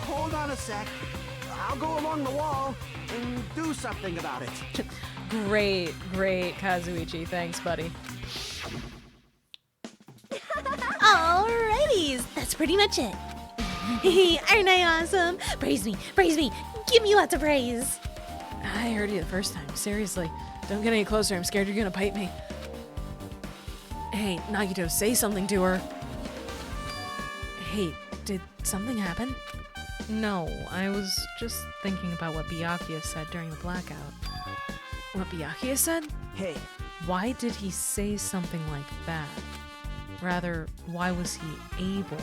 Hold on a sec. I'll go along the wall and do something about it. Great, Kazuichi. Thanks, buddy. Alrighties, that's pretty much it. Aren't I awesome? Praise me, give me lots of praise. I heard you the first time. Seriously. Don't get any closer. I'm scared you're gonna bite me. Hey, Nagito, say something to her. Hey, did something happen? No, I was just thinking about what Byakuya said during the blackout. What Byakuya said? Hey, Why did he say something like that? Rather, why was he able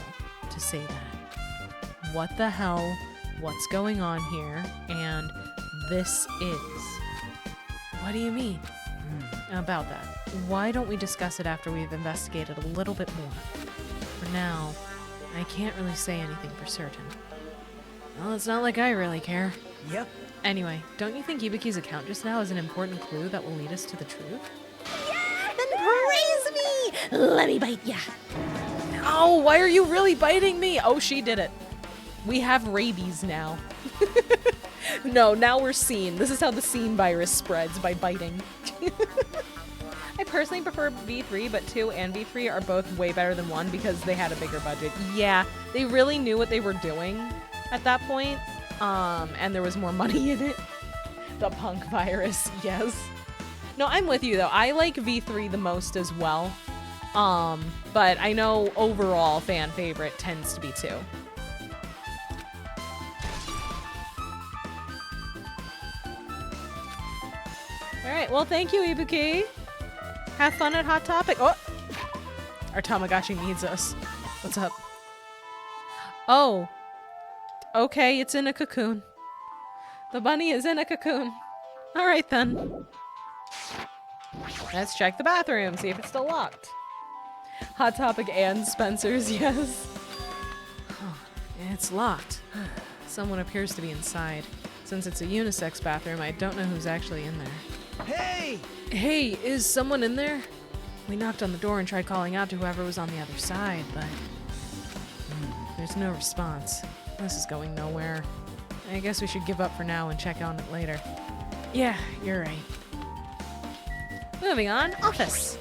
to say that? What the hell? What's going on here? And this is. What do you mean? About that. Why don't we discuss it after we've investigated a little bit more? For now, I can't really say anything for certain. Well, it's not like I really care. yep. Anyway, don't you think Ibuki's account just now is an important clue that will lead us to the truth? Then praise me! Let me bite ya. Oh, why are you really biting me? Oh, she did it. We have rabies now. No, now we're seen. This is how the seen virus spreads, by biting. I personally prefer V3, but 2 and V3 are both way better than 1 because they had a bigger budget. Yeah, they really knew what they were doing at that point, and there was more money in it. The punk virus, yes. No, I'm with you though. I like V3 the most as well. But I know overall fan favorite tends to be 2. Alright, well thank you, Ibuki. Have fun at Hot Topic. Oh! Our Tamagotchi needs us. What's up? Oh. Okay, it's in a cocoon. The bunny is in a cocoon. Alright then. Let's check the bathroom, see if it's still locked. Hot Topic and Spencer's, yes. It's locked. Someone appears to be inside. Since it's a unisex bathroom, I don't know who's actually in there. Hey! Hey, is someone in there? We knocked on the door and tried calling out to whoever was on the other side, but There's no response. This is going nowhere. I guess we should give up for now and check on it later. yeah, you're right. Moving on, office.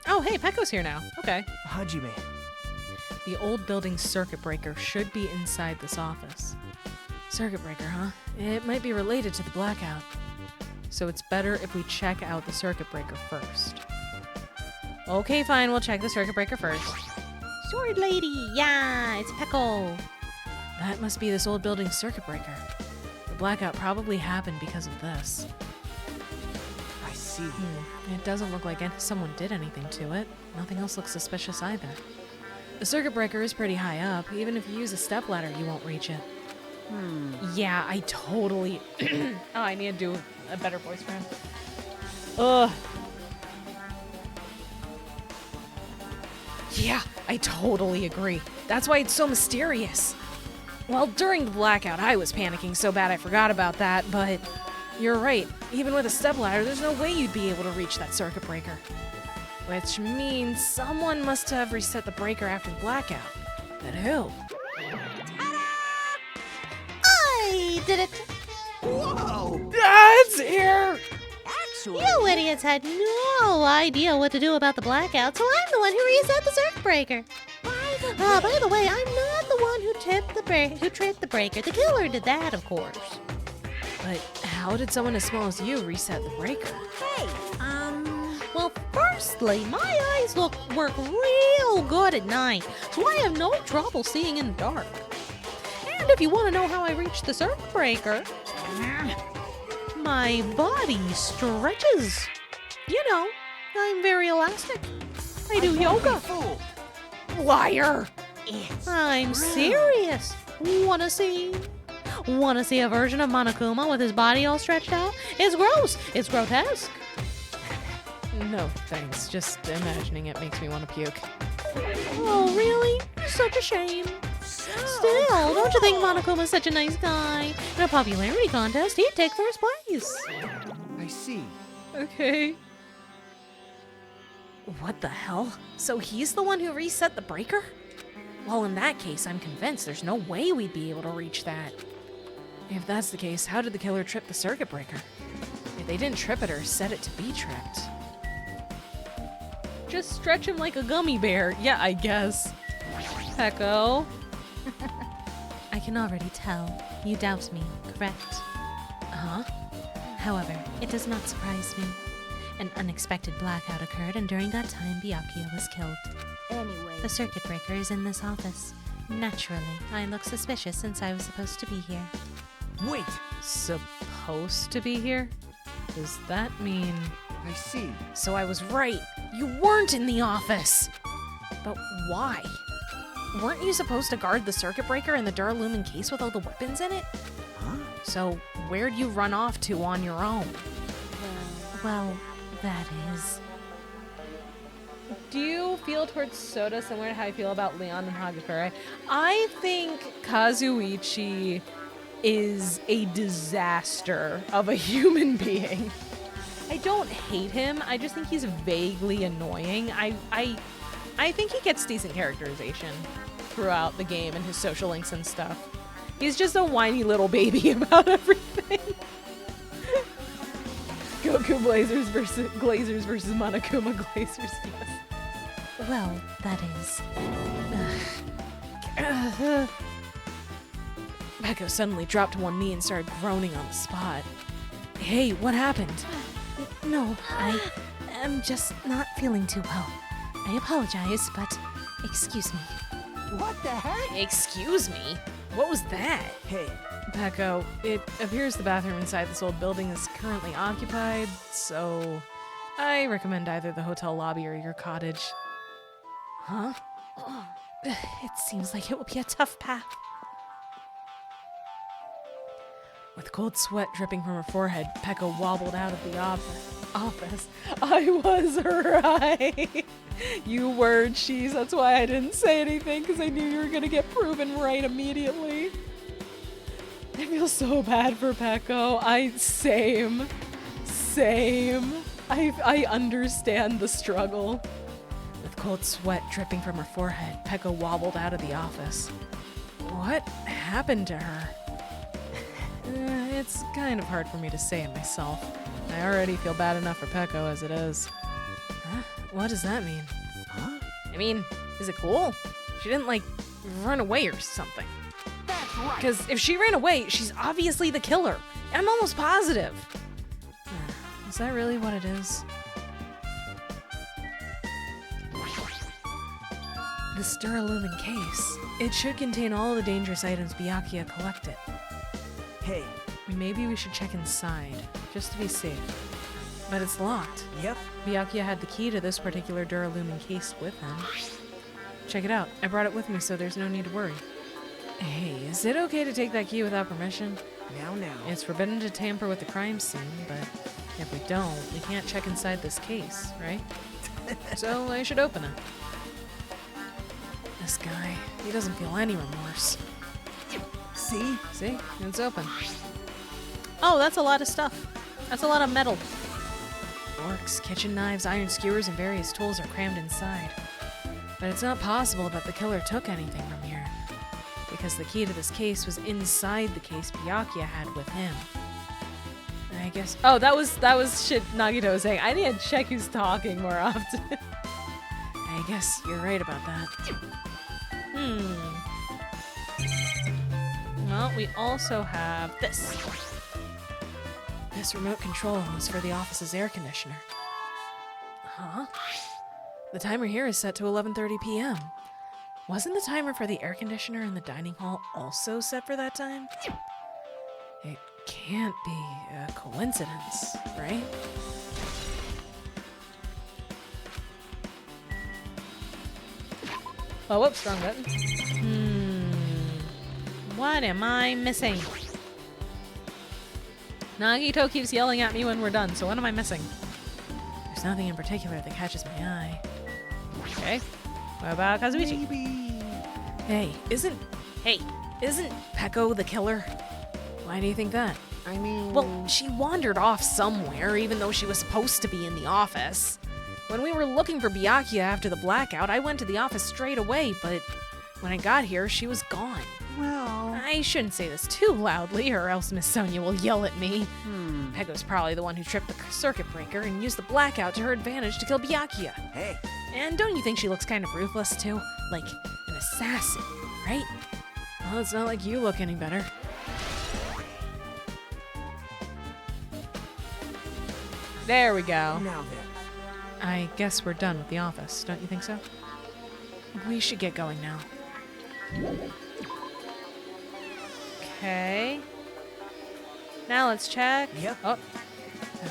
Oh, hey, Pekko's here now. Okay. Hajime. The old building's circuit breaker should be inside this office. Circuit breaker, huh? It might be related to the blackout. So it's better if we check out the circuit breaker first. Okay, fine, we'll check the circuit breaker first. Sword lady, yeah, it's Pekko. That must be this old building's circuit breaker. The blackout probably happened because of this. I see. It doesn't look like someone did anything to it. Nothing else looks suspicious either. The circuit breaker is pretty high up. Even if you use a stepladder, you won't reach it. Yeah, I totally... oh, I need to do a better voice for him. Ugh. Yeah, I totally agree. That's why it's so mysterious. Well, during the blackout, I was panicking so bad I forgot about that, but you're right. Even with a stepladder, there's no way you'd be able to reach that circuit breaker. Which means someone must have reset the breaker after the blackout. But who? I did it. Whoa! It's here! Actually, You idiots had no idea what to do about the blackout, so I'm the one who reset the circuit breaker. By the way, I'm not the one who tripped the breaker. The killer did that, of course. But how did someone as small as you reset the breaker? Hey, Well, firstly, my eyes work real good at night, so I have no trouble seeing in the dark. And if you want to know how I reached the circuit breaker, my body stretches. You know, I'm very elastic. I do yoga. fool. Liar! I'm serious. Wanna see a version of Monokuma with his body all stretched out? It's gross. It's grotesque. No, thanks. Just imagining it makes me want to puke. Oh, really? Such a shame. Still, don't you think Monokuma's such a nice guy? In a popularity contest, he'd take first place. I see. Okay. What the hell? So he's the one who reset the breaker? Well, in that case, I'm convinced there's no way we'd be able to reach that. If that's the case, how did the killer trip the circuit breaker? If they didn't trip it or set it to be tripped. Just stretch him like a gummy bear. Yeah, I guess. Pecco. I can already tell. You doubt me, correct? Huh? However, it does not surprise me. An unexpected blackout occurred, and during that time, Byakuya was killed. anyway. The circuit breaker is in this office. Naturally, I look suspicious since I was supposed to be here. Wait. Supposed to be here? Does that mean... I see. So I was right. You weren't in the office. But why? Weren't you supposed to guard the circuit breaker in the Duralumin case with all the weapons in it? Huh? So where'd you run off to on your own? Well, that is... Do you feel towards Soda similar to how I feel about Leon and Hagakure? I think Kazuichi is a disaster of a human being. I don't hate him. I just think he's vaguely annoying. I think he gets decent characterization throughout the game and his social links and stuff. He's just a whiny little baby about everything. Goku Blazers versus Monokuma Glazers, yes. Well, that is... Pecco suddenly dropped to one knee and started groaning on the spot. Hey, what happened? No, I am just not feeling too well. I apologize, but excuse me. What the heck? Excuse me? What was that? Hey, Pecco, it appears the bathroom inside this old building is currently occupied, so I recommend either the hotel lobby or your cottage. Huh? It seems like it will be a tough path. With cold sweat dripping from her forehead, Pecco wobbled out of the office. I was right. You were, Cheese. That's why I didn't say anything, because I knew you were going to get proven right immediately. I feel so bad for Pecco. Same. I understand the struggle. With cold sweat dripping from her forehead, Pecco wobbled out of the office. What happened to her? It's kind of hard for me to say it myself. I already feel bad enough for Pecco as it is. Huh? What does that mean? huh? I mean, is it cool? She didn't, like, run away or something. That's right. Because if she ran away, she's obviously the killer. I'm almost positive. Is that really what it is? This duralumin case. It should contain all the dangerous items Byakuya collected. Hey, Maybe we should check inside, just to be safe. But it's locked. yep. Byakuya had the key to this particular duralumin case with him. Check it out. I brought it with me, so there's no need to worry. Hey, is it okay to take that key without permission? Now. It's forbidden to tamper with the crime scene, but if we don't, we can't check inside this case, right? So I should open it. This guy, he doesn't feel any remorse. See? See? It's open. Oh, that's a lot of stuff. That's a lot of metal. Forks, kitchen knives, iron skewers, and various tools are crammed inside. But it's not possible that the killer took anything from here, because the key to this case was inside the case Byakuya had with him. I guess. Oh, that was shit Nagito was saying. I need to check who's talking more often. I guess you're right about that. Well, we also have this. This remote control is for the office's air conditioner. Huh? The timer here is set to 11:30 p.m. Wasn't the timer for the air conditioner in the dining hall also set for that time? It can't be a coincidence, right? Oh, whoops, wrong button. What am I missing? Nagito keeps yelling at me when we're done, so what am I missing? There's nothing in particular that catches my eye. Okay. What about Kazuichi? Hey, isn't Peko the killer? Why do you think that? I mean... Well, she wandered off somewhere, even though she was supposed to be in the office. When we were looking for Byakuya after the blackout, I went to the office straight away, but when I got here, she was gone. well... I shouldn't say this too loudly, or else Miss Sonia will yell at me. Pego's probably the one who tripped the circuit breaker and used the blackout to her advantage to kill Byakuya. Hey, And don't you think she looks kind of ruthless, too? Like an assassin, right? Well, it's not like you look any better. There we go. now then. I guess we're done with the office, don't you think so? We should get going now. Okay. Now let's check. Yep. Oh,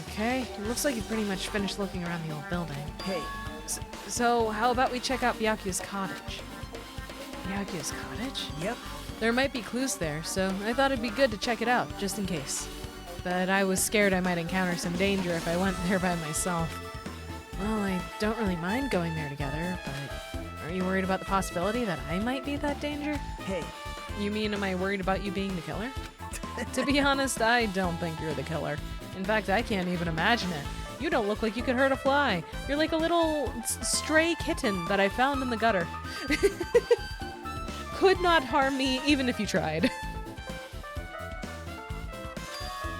Okay, it looks like you pretty much finished looking around the old building. Hey, So how about we check out Byakuya's cottage? Byakuya's cottage? yep. There might be clues there, so I thought it'd be good to check it out, just in case. But I was scared I might encounter some danger if I went there by myself. Well, I don't really mind going there together, but are you worried about the possibility that I might be that danger? Hey, you mean am I worried about you being the killer? To be honest, I don't think you're the killer. In fact, I can't even imagine it. You don't look like you could hurt a fly. You're like a little stray kitten that I found in the gutter. Could not harm me even if you tried.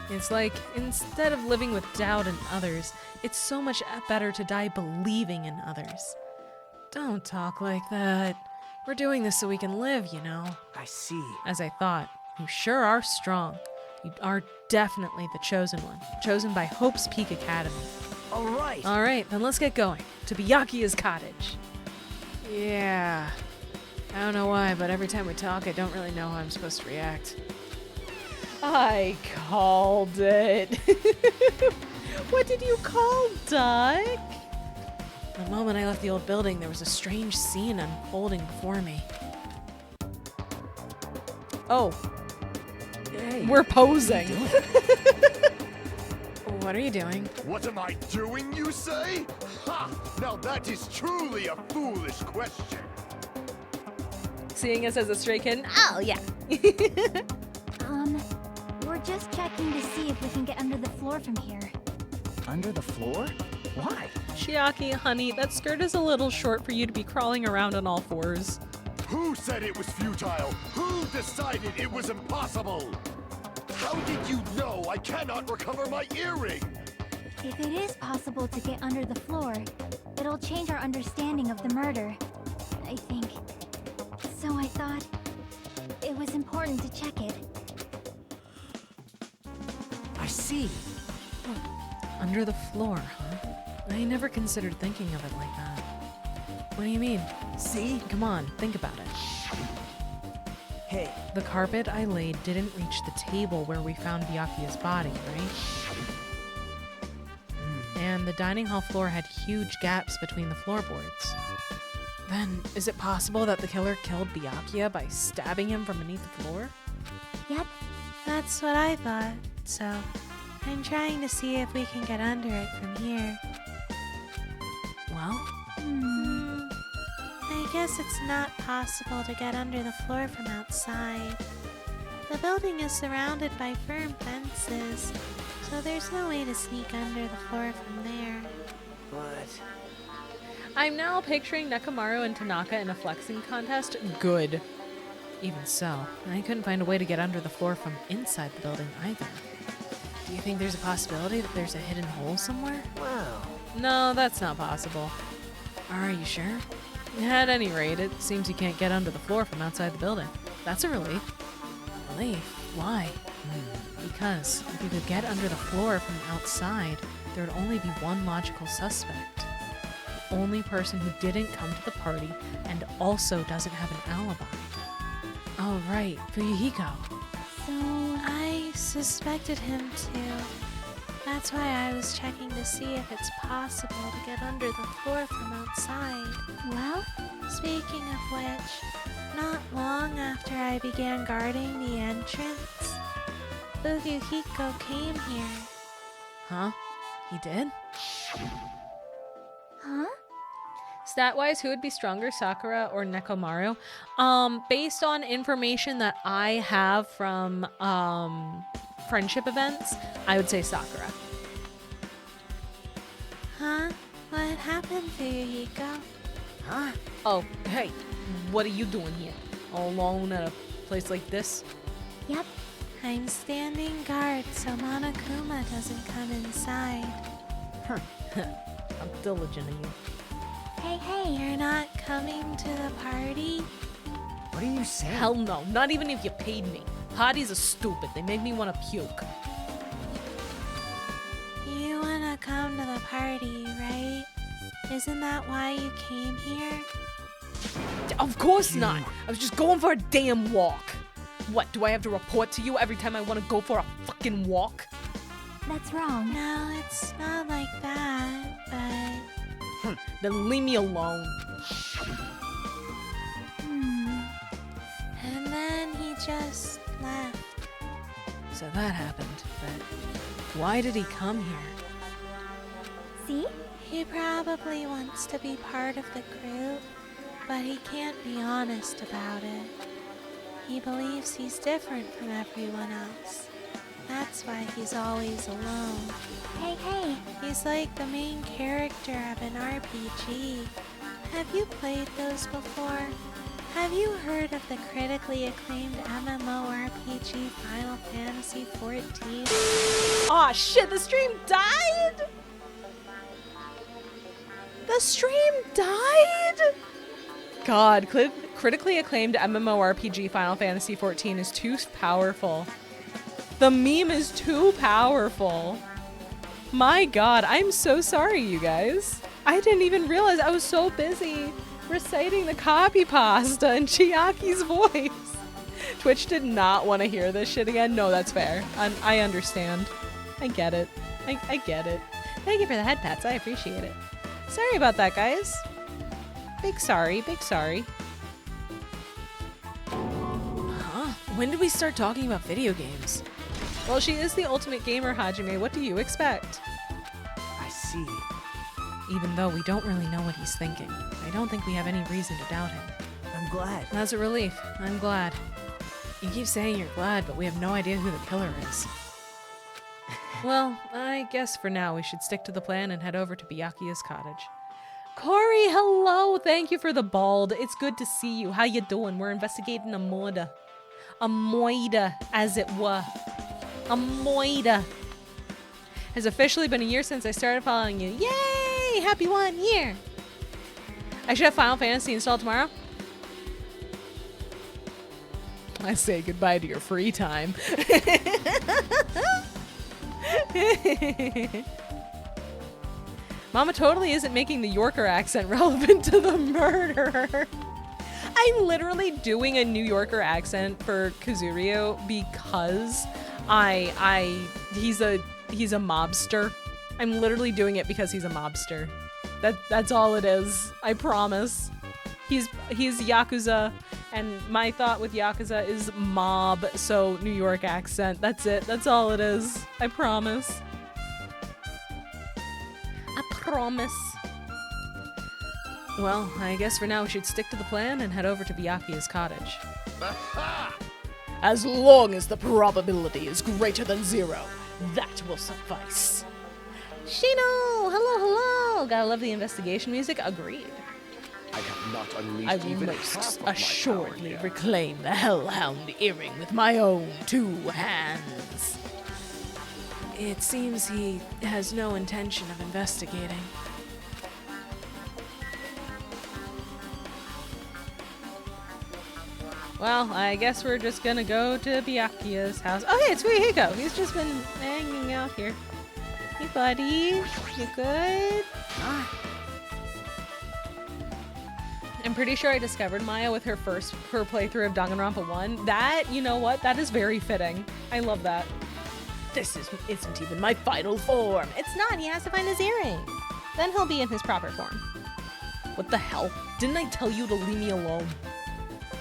It's like, instead of living with doubt in others, it's so much better to die believing in others. Don't talk like that. We're doing this so we can live, you know. I see. As I thought, you sure are strong. You are definitely the chosen one, chosen by Hope's Peak Academy. All right. All right, then let's get going to Byakuya's cottage. Yeah. I don't know why, but every time we talk, I don't really know how I'm supposed to react. I called it. What did you call Duck? The moment I left the old building, there was a strange scene unfolding before me. Oh, Hey. we're posing. What are you doing? What am I doing, you say? Ha! Now that is truly a foolish question. Seeing us as a stray kitten? Oh, yeah. We're just checking to see if we can get under the floor from here. Under the floor? Why? Chiaki, honey, that skirt is a little short for you to be crawling around on all fours. Who said it was futile? Who decided it was impossible? How did you know I cannot recover my earring? If it is possible to get under the floor, it'll change our understanding of the murder, I think. So I thought it was important to check it. I see. Under the floor, huh? I never considered thinking of it like that. What do you mean? See? Come on, think about it. Hey, The carpet I laid didn't reach the table where we found Byakuya's body, right? And the dining hall floor had huge gaps between the floorboards. Then, is it possible that the killer killed Byakuya by stabbing him from beneath the floor? Yep. That's what I thought. So, I'm trying to see if we can get under it from here. Well, I guess it's not possible to get under the floor from outside. The building is surrounded by firm fences, so there's no way to sneak under the floor from there. but I'm now picturing Nekomaru and Tanaka in a flexing contest. Good. even so, I couldn't find a way to get under the floor from inside the building either. Do you think there's a possibility that there's a hidden hole somewhere? wow. No, that's not possible. Are you sure? At any rate, it seems you can't get under the floor from outside the building. That's a relief. Relief? Why? Because if you could get under the floor from outside, there would only be one logical suspect. The only person who didn't come to the party and also doesn't have an alibi. Oh, right, Fuyuhiko. So, I suspected him too. That's why I was checking to see if it's possible to get under the floor from outside. well, Speaking of which, not long after I began guarding the entrance, Fuyuhiko came here. Huh? He did? huh? Stat-wise, who would be stronger, Sakura or Nekomaru? Based on information that I have from friendship events, I would say Sakura. Huh? What happened, Fuyuhiko? Huh? Oh, hey, what are you doing here? All alone at a place like this? Yep. I'm standing guard so Monokuma doesn't come inside. I'm diligent of you. Hey, You're not coming to the party? What are you saying? Hell no, not even if you paid me. Parties are stupid. They make me want to puke. You wanna come to the party, right? Isn't that why you came here? Of course not. I was just going for a damn walk. What, do I have to report to you every time I want to go for a fucking walk? that's wrong. No, it's not like that, but Then leave me alone. and then he just left. So that happened, but why did he come here? See? He probably wants to be part of the group, but he can't be honest about it. He believes he's different from everyone else. That's why he's always alone. Hey, He's like the main character of an RPG. Have you played those before? Have you heard of the critically acclaimed MMORPG Final Fantasy XIV? Aw, shit, the stream died? The stream died? God, critically acclaimed MMORPG Final Fantasy XIV is too powerful. The meme is too powerful. My God, I'm so sorry, you guys. I didn't even realize I was so busy reciting the copy pasta in Chiaki's voice. Twitch did not want to hear this shit again. No, that's fair. I understand. I get it. I get it. Thank you for the head pats. I appreciate it. Sorry about that, guys. Big sorry. Big sorry. Huh? When did we start talking about video games? Well, she is the ultimate gamer, Hajime. What do you expect? I see. Even though we don't really know what he's thinking, I don't think we have any reason to doubt him. I'm glad. That's a relief. I'm glad. You keep saying you're glad, but we have no idea who the killer is. Well, I guess for now we should stick to the plan and head over to Byakuya's cottage. Corey, hello! Thank you for the bald. It's good to see you. How you doing? We're investigating a murder. A moida, as it were. A moida. Has officially been a year since I started following you. Yay! Happy 1 year! I should have Final Fantasy installed tomorrow. I say goodbye to your free time. Mama totally isn't making the Yorker accent relevant to the murder. I'm literally doing a New Yorker accent for Kazuryu because he's a mobster. I'm literally doing it because he's a mobster. That's all it is. I promise. He's Yakuza, and my thought with Yakuza is mob, so New York accent. That's it. That's all it is. I promise. I promise. Well, I guess for now we should stick to the plan and head over to Byakuya's cottage. As long as the probability is greater than 0, that will suffice. Shino! Hello, hello! Gotta love the investigation music. Agreed. I have not unleashed I will even most half of my assuredly power yet. reclaim the Hellhound earring with my own 2 hands. It seems he has no intention of investigating. Well, I guess we're just gonna go to Byakuya's house. Oh, hey, it's Fuyuhiko. He's just been hanging out here. Hey, buddy. You good? I'm pretty sure I discovered Maya with her playthrough of Danganronpa 1. That, you know what? That is very fitting. I love that. This isn't even my final form. It's not. He has to find his earring. Then he'll be in his proper form. What the hell? Didn't I tell you to leave me alone?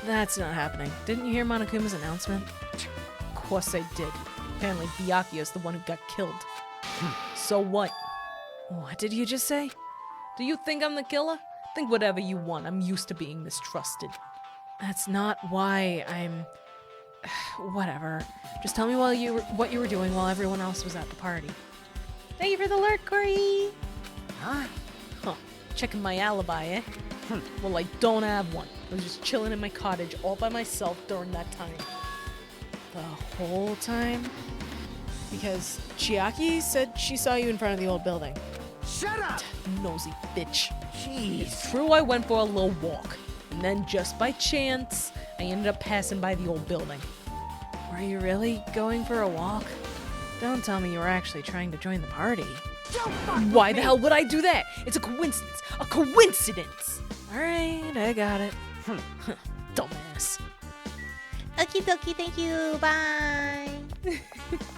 That's not happening. Didn't you hear Monokuma's announcement? Of course I did. Apparently Byakuya's the one who got killed. So what? What did you just say? Do you think I'm the killer? Think whatever you want. I'm used to being mistrusted. That's not why I'm... Whatever. Just tell me what you were doing while everyone else was at the party. Thank you for the alert, Corey. Huh? Checking my alibi, eh? Well, I don't have one. I was just chilling in my cottage all by myself during that time. The whole time? Because Chiaki said she saw you in front of the old building. Shut up! Nosy bitch. Jeez. It's true I went for a little walk, and then just by chance, I ended up passing by the old building. Were you really going for a walk? Don't tell me you were actually trying to join the party. Why the hell would I do that? It's a coincidence. A coincidence! Alright, I got it. Dumbass. Okie dokie, thank you, bye.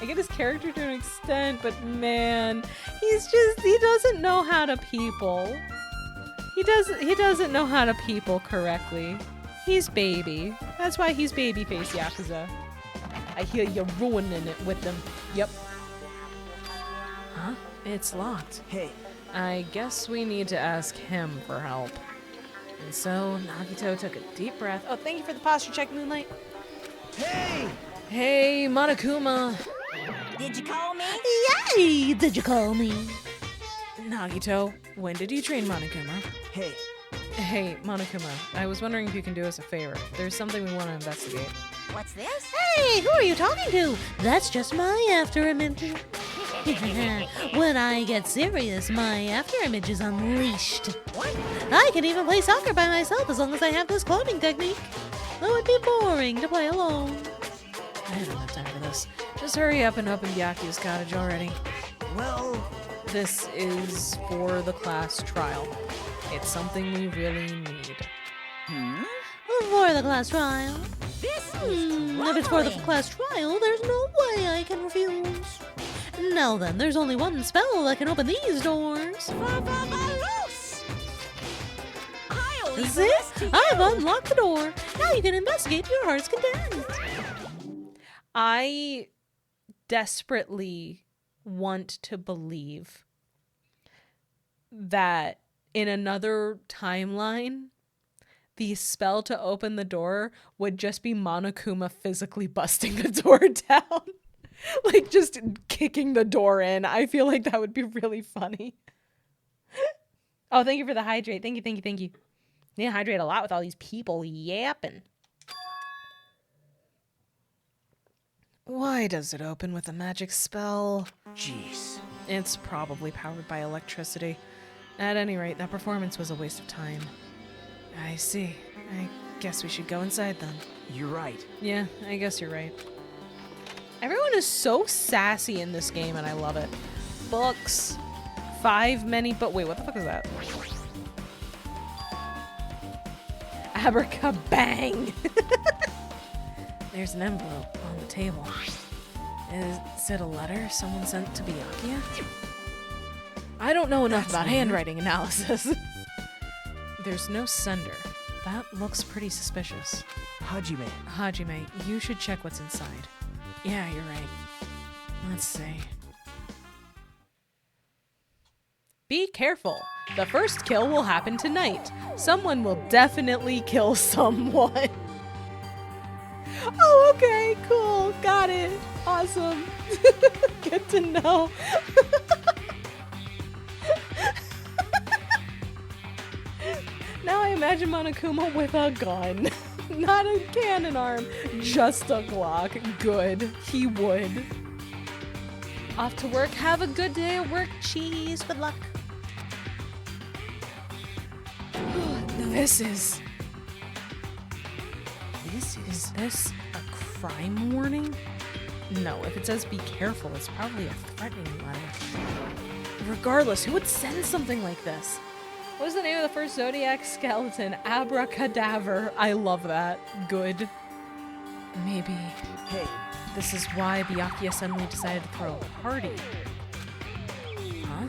I get his character to an extent, but man, he doesn't know how to people. He doesn't know how to people correctly. He's baby. That's why he's babyface Yakuza. I hear you're ruining it with him. Yep. Huh? It's locked. Hey, I guess we need to ask him for help. And so Nagito took a deep breath. Oh, thank you for the posture check, Moonlight. hey! Hey, Monokuma. Did you call me? Yay! Did you call me? Nagito, when did you train Monokuma? Hey, Hey, Monokuma, I was wondering if you can do us a favor. There's something we want to investigate. What's this? Hey, who are you talking to? That's just my after image. When I get serious, my after image is unleashed. What? I can even play soccer by myself as long as I have this cloning technique. Though it'd be boring to play alone. I don't have time for this. Just hurry up and open Byakuya's cottage already. well, This is for the class trial. It's something we really need. For the class trial. This is If it's for the troubling. class trial, there's no way I can refuse. Now then, there's only one spell that can open these doors. Loose. I'll leave the See? rest to I've you. unlocked the door. Now you can investigate to your heart's content. I desperately want to believe that in another timeline, the spell to open the door would just be Monokuma physically busting the door down. Like, just kicking the door in. I feel like that would be really funny. Oh, thank you for the hydrate. Thank you, thank you, thank you. Need to hydrate a lot with all these people yapping. Why does it open with a magic spell? jeez. It's probably powered by electricity. At any rate, that performance was a waste of time. I see. I guess we should go inside then. You're right. Yeah, I guess you're right. Everyone is so sassy in this game, and I love it. Books, 5 many, but wait, what the fuck is that? Abracabang! There's an envelope on the table. Is it a letter someone sent to Byakuya? I don't know enough about handwriting analysis. There's no sender. That looks pretty suspicious. Hajime, you should check what's inside. Yeah, you're right. Let's see. Be careful. The first kill will happen tonight. Someone will definitely kill someone. Oh, okay, cool. Got it. Awesome. Good to know. Now I imagine Monokuma with a gun. Not a cannon arm, just a Glock. Good. He would. Off to work. Have a good day at work, Cheese. Good luck. This is this a crime warning? No, if it says be careful, it's probably a threatening letter. Regardless, who would send something like this? What was the name of the first Zodiac skeleton? Abracadaver. I love that. Good. Maybe this is why Byakuya suddenly decided to throw a party. Huh?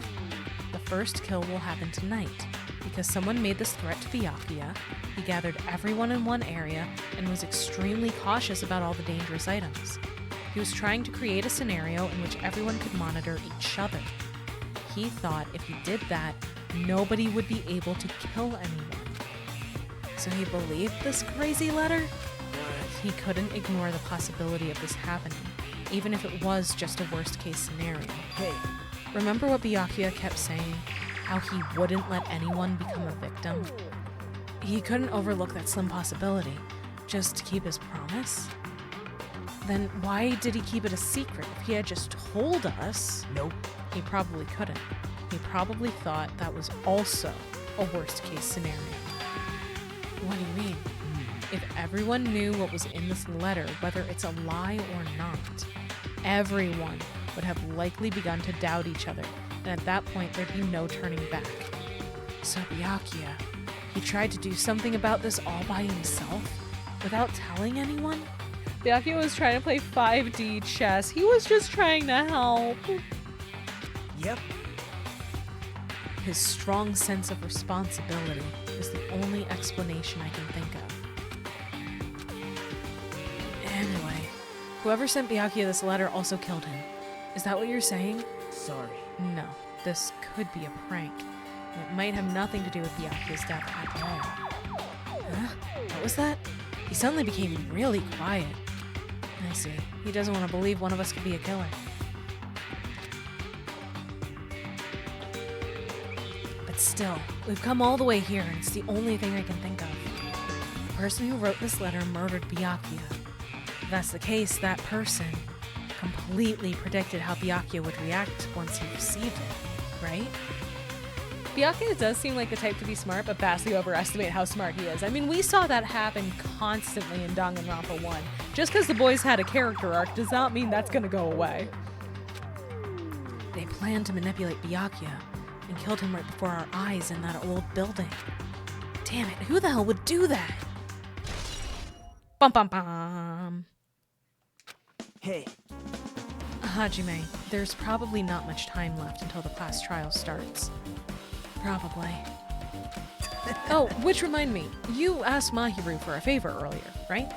The first kill will happen tonight. Because someone made this threat to Byakuya, he gathered everyone in one area and was extremely cautious about all the dangerous items. He was trying to create a scenario in which everyone could monitor each other. He thought if he did that, nobody would be able to kill anyone. So he believed this crazy letter? But he couldn't ignore the possibility of this happening, even if it was just a worst-case scenario. Remember what Byakuya kept saying? How he wouldn't let anyone become a victim? He couldn't overlook that slim possibility, just to keep his promise? Then why did he keep it a secret? If he had just told us... Nope. He probably couldn't. He probably thought that was also a worst-case scenario. What do you mean? If everyone knew what was in this letter, whether it's a lie or not, everyone would have likely begun to doubt each other. And at that point, there'd be no turning back. So Byakuya, he tried to do something about this all by himself, without telling anyone? Byakuya was trying to play 5D chess. He was just trying to help. Yep. His strong sense of responsibility is the only explanation I can think of. Anyway, whoever sent Byakuya this letter also killed him. Is that what you're saying? Sorry. No, this could be a prank. It might have nothing to do with Byakuya's death at all. Huh? What was that? He suddenly became really quiet. I see. He doesn't want to believe one of us could be a killer. But still, we've come all the way here, and it's the only thing I can think of. The person who wrote this letter murdered Byakuya. If that's the case, that person completely predicted how Byakuya would react once he received it, right? Byakuya does seem like the type to be smart, but vastly overestimate how smart he is. I mean, we saw that happen constantly in DanganRonpa 1. Just because the boys had a character arc does not mean that's gonna go away. They planned to manipulate Byakuya and killed him right before our eyes in that old building. Damn it, who the hell would do that? Bum bum bum. Hey. Hajime, there's probably not much time left until the class trial starts. Probably. Oh, which remind me, you asked Mahiru for a favor earlier, right?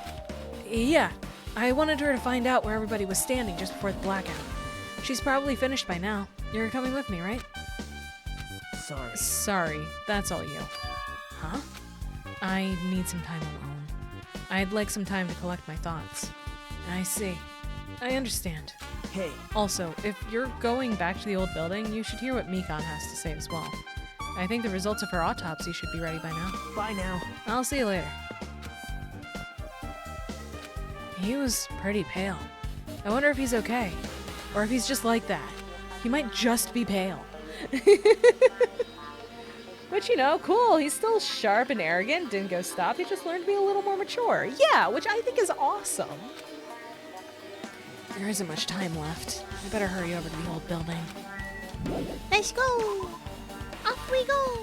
Yeah, I wanted her to find out where everybody was standing just before the blackout. She's probably finished by now. You're coming with me, right? Sorry. Sorry, that's all you. Huh? I need some time alone. I'd like some time to collect my thoughts. I see. I understand. Hey. Also, if you're going back to the old building, you should hear what Mikan has to say as well. I think the results of her autopsy should be ready by now. Bye now. I'll see you later. He was pretty pale. I wonder if he's okay. Or if he's just like that. He might just be pale. Which, you know, cool. He's still sharp and arrogant. Didn't go stop. He just learned to be a little more mature. Yeah, which I think is awesome. There isn't much time left. I better hurry over to the old building. Let's go! Off we go!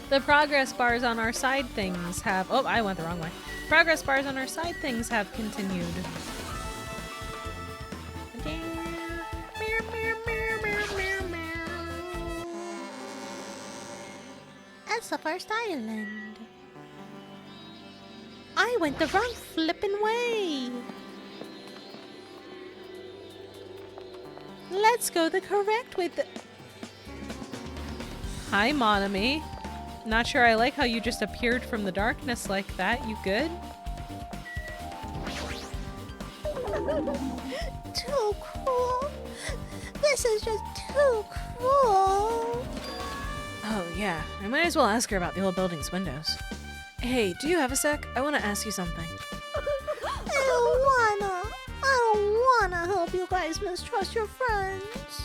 The progress bars on our side things have... Oh, I went the wrong way. Progress bars on our side things have continued. That's the first island. I went the wrong flippin' way. Let's go the correct way. Hi, Monami. Not sure I like how you just appeared from the darkness like that. You good? Too cool. This is just too cool. Oh, yeah. I might as well ask her about the old building's windows. Hey, do you have a sec? I want to ask you something. I don't wanna help you guys mistrust your friends.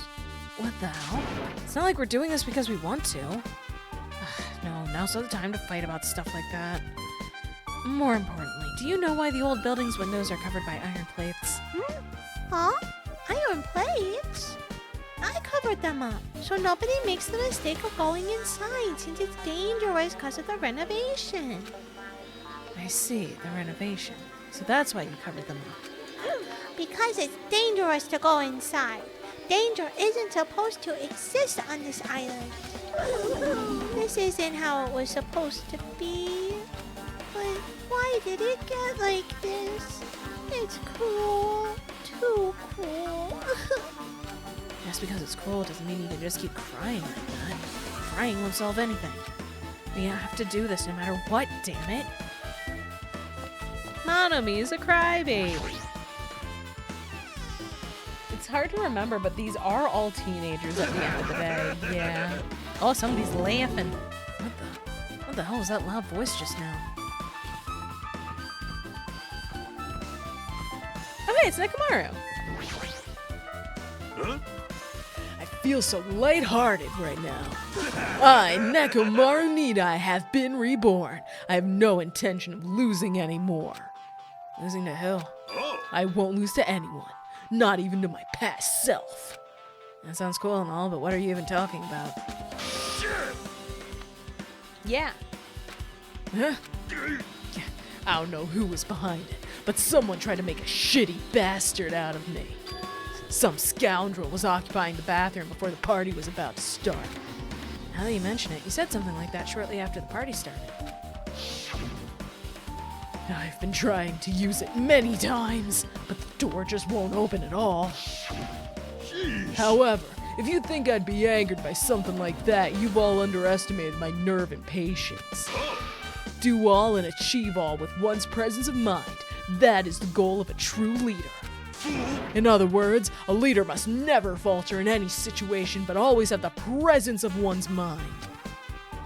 What the hell? It's not like we're doing this because we want to. No, now's not the time to fight about stuff like that. More importantly, do you know why the old building's windows are covered by iron plates? Huh? Iron plates? I covered them up, so nobody makes the mistake of going inside since it's dangerous because of the renovation. I see, the renovation. So that's why you covered them up. Because it's dangerous to go inside. Danger isn't supposed to exist on this island. This isn't how it was supposed to be. But why did it get like this? It's cruel. Too cruel. Just because it's cruel doesn't mean you can just keep crying like that. Crying won't solve anything. We have to do this no matter what, damn it. Monami's a crybaby. It's hard to remember, but these are all teenagers at the end of the day. Yeah. Oh, somebody's laughing. What the hell was that loud voice just now? Oh, hey, it's Nekomaru. Huh? I feel so lighthearted right now. I, Nekomaru Nidai, have been reborn. I have no intention of losing anymore. Losing to who? Oh. I won't lose to anyone. Not even to my past self. That sounds cool and all, but what are you even talking about? Yeah. Huh? I don't know who was behind it, but someone tried to make a shitty bastard out of me. Some scoundrel was occupying the bathroom before the party was about to start. Now that you mention it, you said something like that shortly after the party started. I've been trying to use it many times, but the door just won't open at all. However, if you think I'd be angered by something like that, you've all underestimated my nerve and patience. Do all and achieve all with one's presence of mind. That is the goal of a true leader. In other words, a leader must never falter in any situation, but always have the presence of one's mind.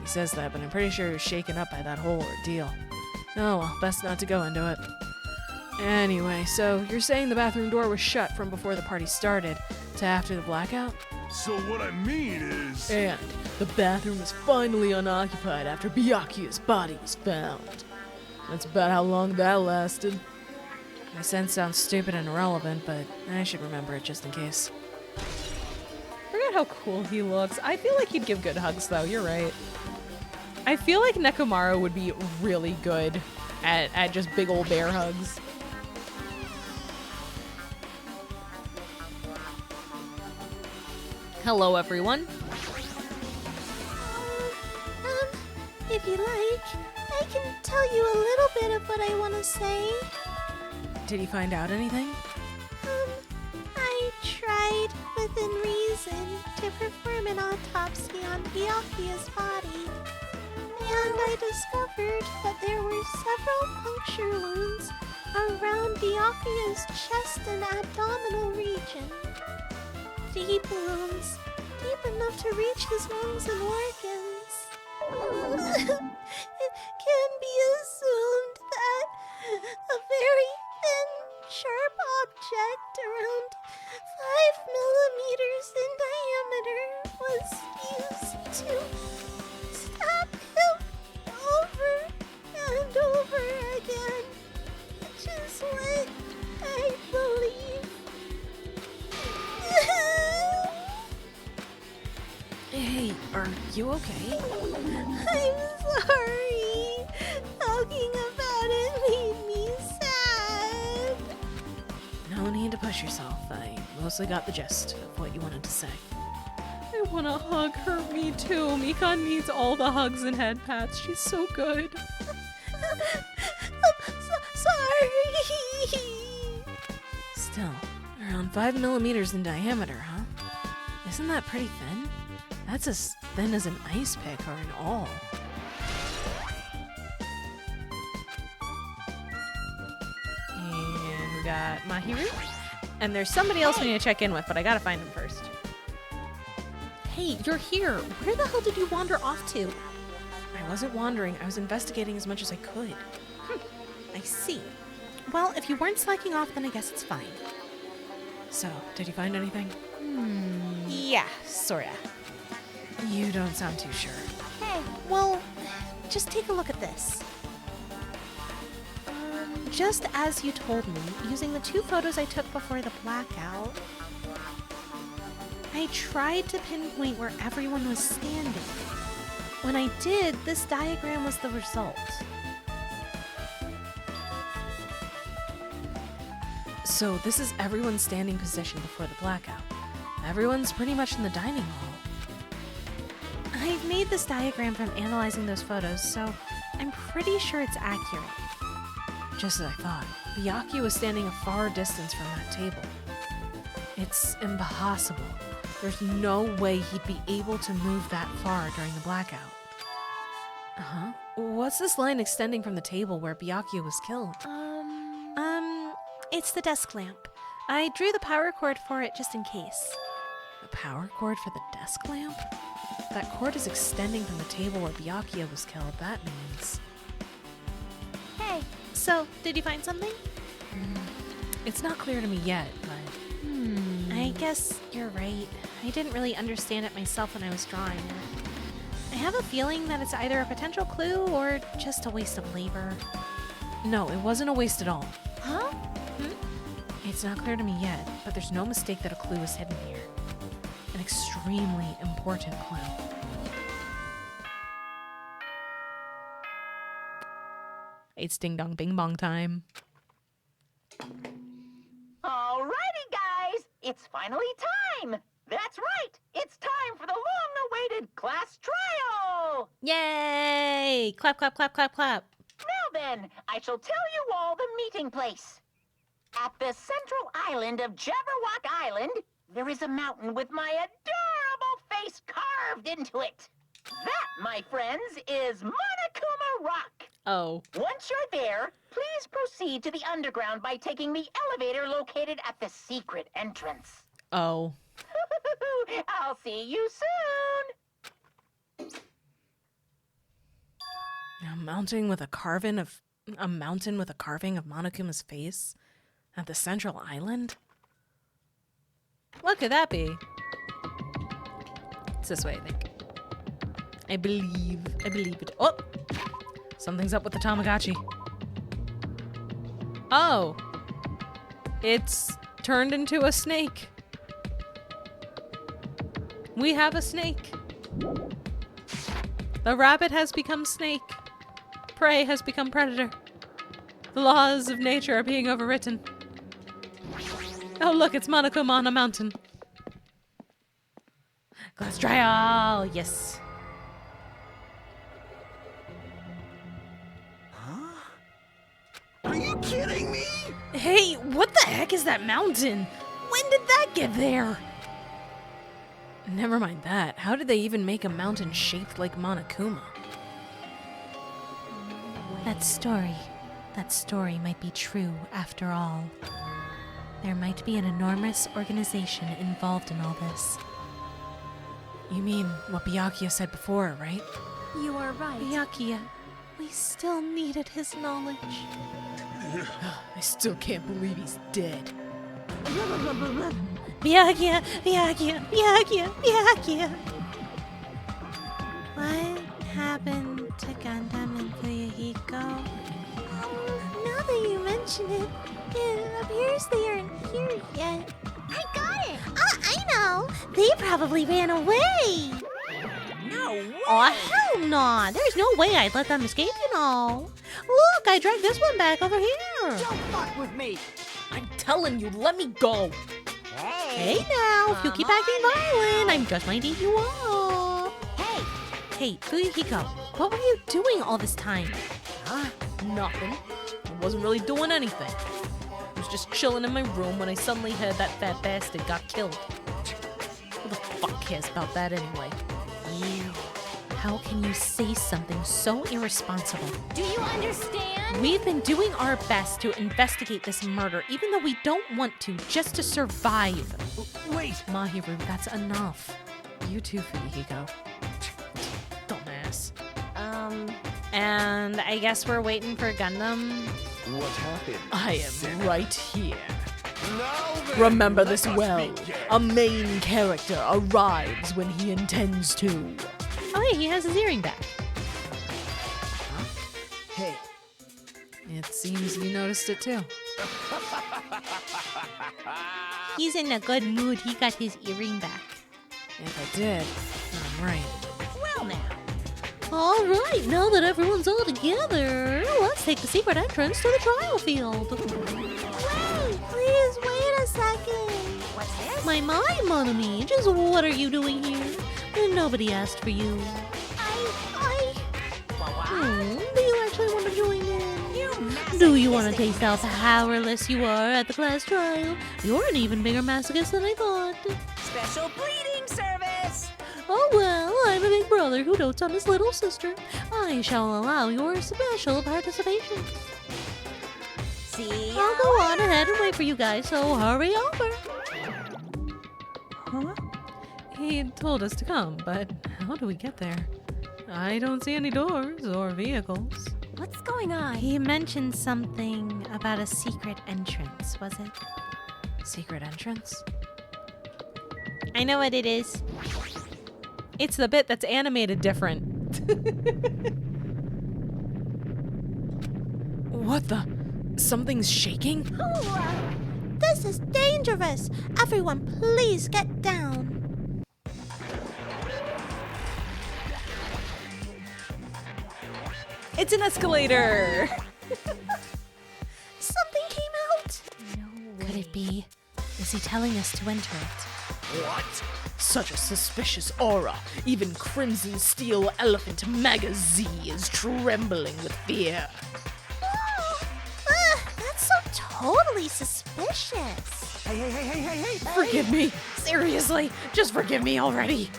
He says that, but I'm pretty sure he was shaken up by that whole ordeal. Oh well, best not to go into it. Anyway, so you're saying the bathroom door was shut from before the party started to after the blackout? So what I mean is... And the bathroom was finally unoccupied after Byakuya's body was found. That's about how long that lasted. My sense sounds stupid and irrelevant, but I should remember it just in case. Forget how cool he looks. I feel like he'd give good hugs, though. You're right. I feel like Nekomaru would be really good at just big old bear hugs. Hello, everyone. If you like, I can tell you a little bit of what I want to say. Did he find out anything? I tried, within reason, to perform an autopsy on Byakuya's body. And I discovered that there were several puncture wounds around Byakuya's chest and abdominal region. Deep wounds, deep enough to reach his lungs and organs. It can be assumed that a very thin, sharp object around 5 millimeters in diameter was used to stab him over and over again, which is what I believe. Are you okay? I'm sorry. Talking about it made me sad. No need to push yourself. I mostly got the gist of what you wanted to say. I want to hug her. Me too. Mikan needs all the hugs and head pats. She's so good. Sorry. Still, around 5 millimeters in diameter, huh? Isn't that pretty thin? That's as thin as an ice pick or an awl. And we got Mahiru. And there's somebody else we need to check in with, but I gotta find him first. Hey, you're here. Where the hell did you wander off to? I wasn't wandering. I was investigating as much as I could. I see. Well, if you weren't slacking off, then I guess it's fine. So, did you find anything? Yeah, sorta. You don't sound too sure. Hey, Well, just take a look at this. Just as you told me, using the 2 photos I took before the blackout, I tried to pinpoint where everyone was standing. When I did, this diagram was the result. So, this is everyone's standing position before the blackout. Everyone's pretty much in the dining hall. I've made this diagram from analyzing those photos, so I'm pretty sure it's accurate. Just as I thought, Byakuya was standing a far distance from that table. It's impossible. There's no way he'd be able to move that far during the blackout. Uh-huh. What's this line extending from the table where Byakuya was killed? It's the desk lamp. I drew the power cord for it just in case. The power cord for the desk lamp? That cord is extending from the table where Byakuya was killed. That means... hey, So, did you find something? It's not clear to me yet, but... I guess you're right. I didn't really understand it myself when I was drawing it. I have a feeling that it's either a potential clue or just a waste of labor. No, it wasn't a waste at all. Huh? It's not clear to me yet, but there's no mistake that a clue is hidden here. An extremely important clue. It's ding dong bing bong time. Alrighty, guys! It's finally time! That's right! It's time for the long-awaited class trial! Yay! Clap, clap, clap, clap, clap. Now then, I shall tell you all the meeting place. At the central island of Jabberwock Island, there is a mountain with my adorable face carved into it. That, my friends, is Monokuma Rock. Oh. Once you're there, please proceed to the underground by taking the elevator located at the secret entrance. Oh. I'll see you soon. A mountain with a carving of Monokuma's face at the central island? What could that be? It's this way, I think. I believe it. Oh! Something's up with the Tamagotchi. Oh! It's turned into a snake. We have a snake. The rabbit has become snake. Prey has become predator. The laws of nature are being overwritten. Oh, look, it's Monokuma on a mountain. Glass trial, yes. Are you kidding me? Hey, what the heck is that mountain? When did that get there? Never mind that. How did they even make a mountain shaped like Monokuma? That story might be true after all. There might be an enormous organization involved in all this. You mean what Byakuya said before, right? you are right. Byakuya, we still needed his knowledge. I still can't believe he's dead. Byakuya, Byakuya, Byakuya, Byakuya. What happened to Gundam and Fuyuhiko? Now that you mention it, it appears they aren't here yet. I got it! I know! They probably ran away! Oh, hell no. There's no way I'd let them escape, you know. Look, I dragged this one back over here. Don't fuck with me. I'm telling you, let me go. Hey now, if you keep acting violent, I'm just might eat you up. Hey, Fuyuhiko, what were you doing all this time? Nothing. I wasn't really doing anything. I was just chilling in my room when I suddenly heard that fat bastard got killed. Who the fuck cares about that anyway? You. How can you say something so irresponsible? Do you understand? We've been doing our best to investigate this murder, even though we don't want to, just to survive. Wait. Mahiru, that's enough. You too, Fuyuhiko. Dumbass. And I guess we're waiting for Gundam. What happened? I am right here. Now then, Remember this let us well. begin. A main character arrives when he intends to. Oh, hey, he has his earring back. Hey. It seems you noticed it too. He's in a good mood. He got his earring back. If I did, I'm right. Well now. All right, now that everyone's all together, let's take the secret entrance to the trial field. Wait, please wait a second. What's this? My Monami, just what are you doing here? Nobody asked for you. Do you actually want to join in? Do you want to taste how powerless you are at the class trial? You're an even bigger masochist than I thought. Special bleeding service! Oh well, I'm a big brother who dotes on his little sister. I shall allow your special participation. See? I'll go on ahead and wait for you guys, so hurry over. Huh? He told us to come, but how do we get there? I don't see any doors or vehicles. What's going on? He mentioned something about a secret entrance, was it? Secret entrance? I know what it is. It's the bit that's animated different. What the? Something's shaking? This is dangerous. Everyone, please get down. It's an escalator! Something came out. Could it be? Is he telling us to enter it? What? Such a suspicious aura. Even Crimson Steel Elephant Magazine is trembling with fear. That's so totally suspicious. Hey. Forgive me. Seriously, just forgive me already.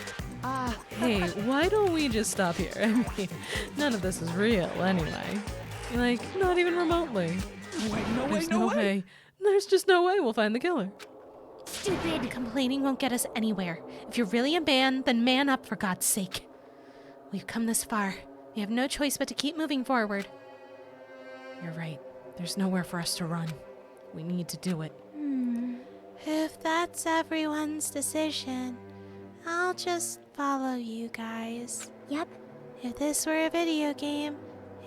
Hey, why don't we just stop here? I mean, none of this is real anyway. Like, not even remotely. There's no way. There's just no way we'll find the killer. Stupid. Complaining won't get us anywhere. If you're really a man, then man up for God's sake. We've come this far. We have no choice but to keep moving forward. You're right. There's nowhere for us to run. We need to do it. If that's everyone's decision, I'll just follow you guys. Yep. If this were a video game,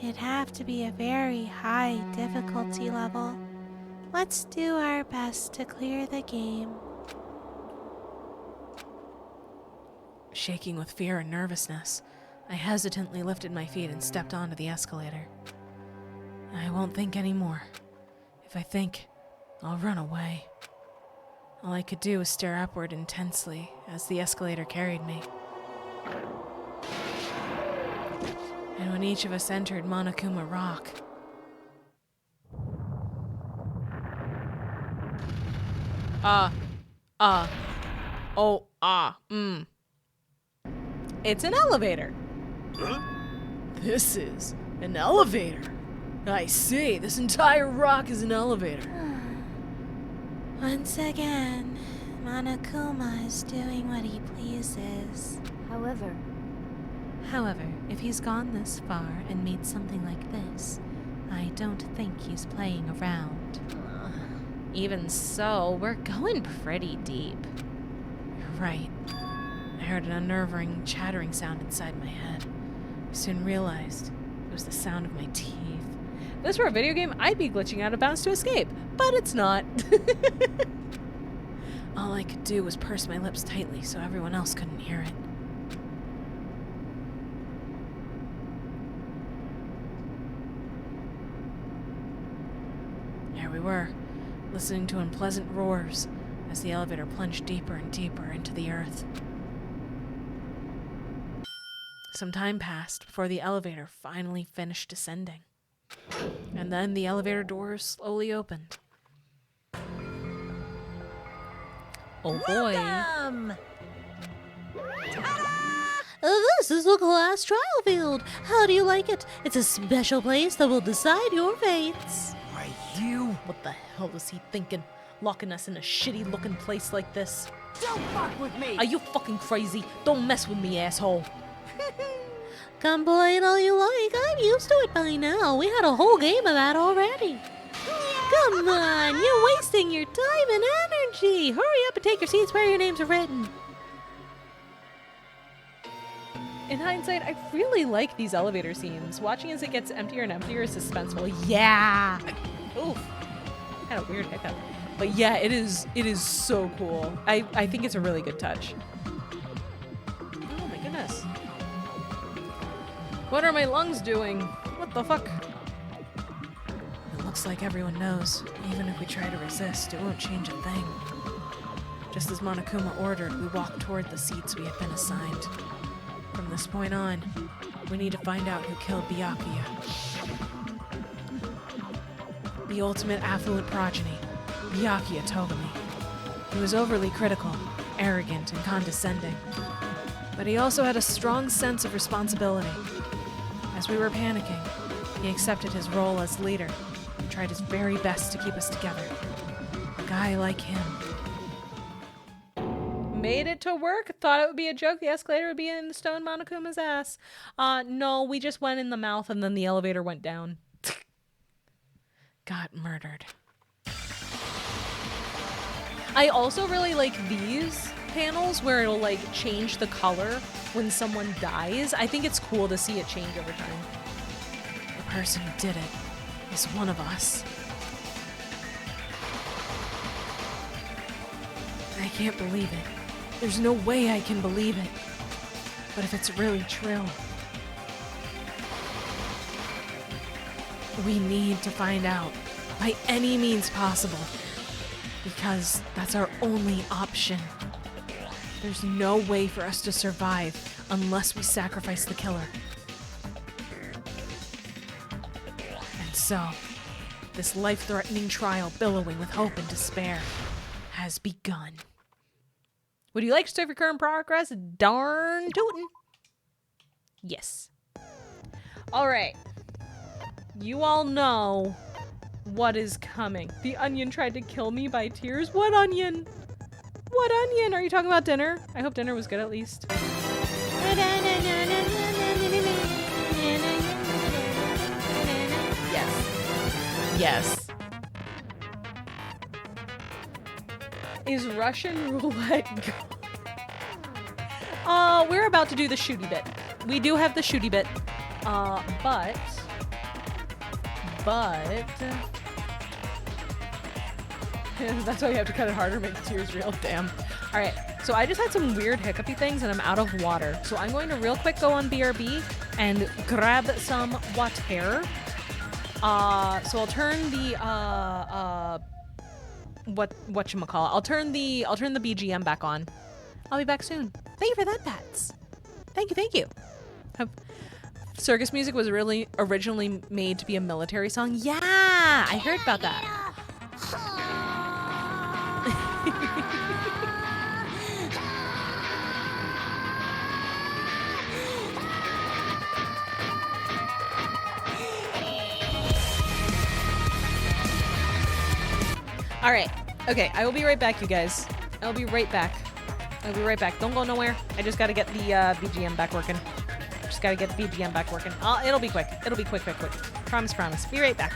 it'd have to be a very high difficulty level. Let's do our best to clear the game. Shaking with fear and nervousness, I hesitantly lifted my feet and stepped onto the escalator. I won't think anymore. If I think, I'll run away. All I could do was stare upward intensely as the escalator carried me. And when each of us entered Monokuma Rock, It's an elevator. this is an elevator. I see, this entire rock is an elevator. Once again, Monokuma is doing what he pleases. However, However, if he's gone this far and made something like this, I don't think he's playing around. Even so, we're going pretty deep. You're right. I heard an unnerving chattering sound inside my head. I soon realized it was the sound of my teeth. If this were a video game, I'd be glitching out of bounds to escape, but it's not. All I could do was purse my lips tightly so everyone else couldn't hear it. we were, listening to unpleasant roars as the elevator plunged deeper and deeper into the earth. Some time passed before the elevator finally finished descending. And then the elevator doors slowly opened. Oh boy. This is the class trial field. How do you like it? It's a special place that will decide your fates. Are you? What the hell is he thinking? Locking us in a shitty looking place like this? Don't fuck with me! Are you fucking crazy? Don't mess with me, asshole. Complain all you like. I'm used to it by now. We had a whole game of that already. Come on, you're wasting your time and energy. Hurry up and take your seats where your names are written. In hindsight, I really like these elevator scenes. Watching as it gets emptier and emptier is suspenseful. Yeah! Ooh, had a weird hiccup. But yeah, it is so cool. I think it's a really good touch. Oh my goodness. What are my lungs doing? What the fuck? It looks like everyone knows. Even if we try to resist, it won't change a thing. Just as Monokuma ordered, we walked toward the seats we had been assigned. From this point on, we need to find out who killed Byakuya. The ultimate affluent progeny, Byakuya Togami. He was overly critical, arrogant, and condescending. But he also had a strong sense of responsibility. As we were panicking, he accepted his role as leader and tried his very best to keep us together. A guy like him. Made it to work. Thought it would be a joke. The escalator would be in Stone Monokuma's ass. No, we just went in the mouth and then the elevator went down. Got murdered. I also really like these panels where it'll like change the color when someone dies. I think it's cool to see it change over time. The person who did it is one of us. I can't believe it. There's no way I can believe it. But if it's really true, we need to find out by any means possible. Because that's our only option. There's no way for us to survive unless we sacrifice the killer. And so, this life-threatening trial billowing with hope and despair has begun. Would you like to save your current progress? Darn tootin'. Yes. All right. You all know what is coming. The onion tried to kill me by tears. What onion? What onion? Are you talking about dinner? I hope dinner was good at least. Yes. Yes. Is Russian roulette we're about to do the shooty bit. We do have the shooty bit. But that's why you have to cut it harder, make the tears real. Damn. All right. So I just had some weird hiccupy things and I'm out of water. So I'm going to real quick go on BRB and grab some water. So I'll turn the whatchamacallit. I'll turn the BGM back on. I'll be back soon. Thank you for that, Pats. Thank you. Circus music was really originally made to be a military song. Yeah, I heard about that. All right. Okay, I will be right back, you guys. I'll be right back. Don't go nowhere. I just got to get the BGM back working. It'll be quick. Quick. Promise. Be right back.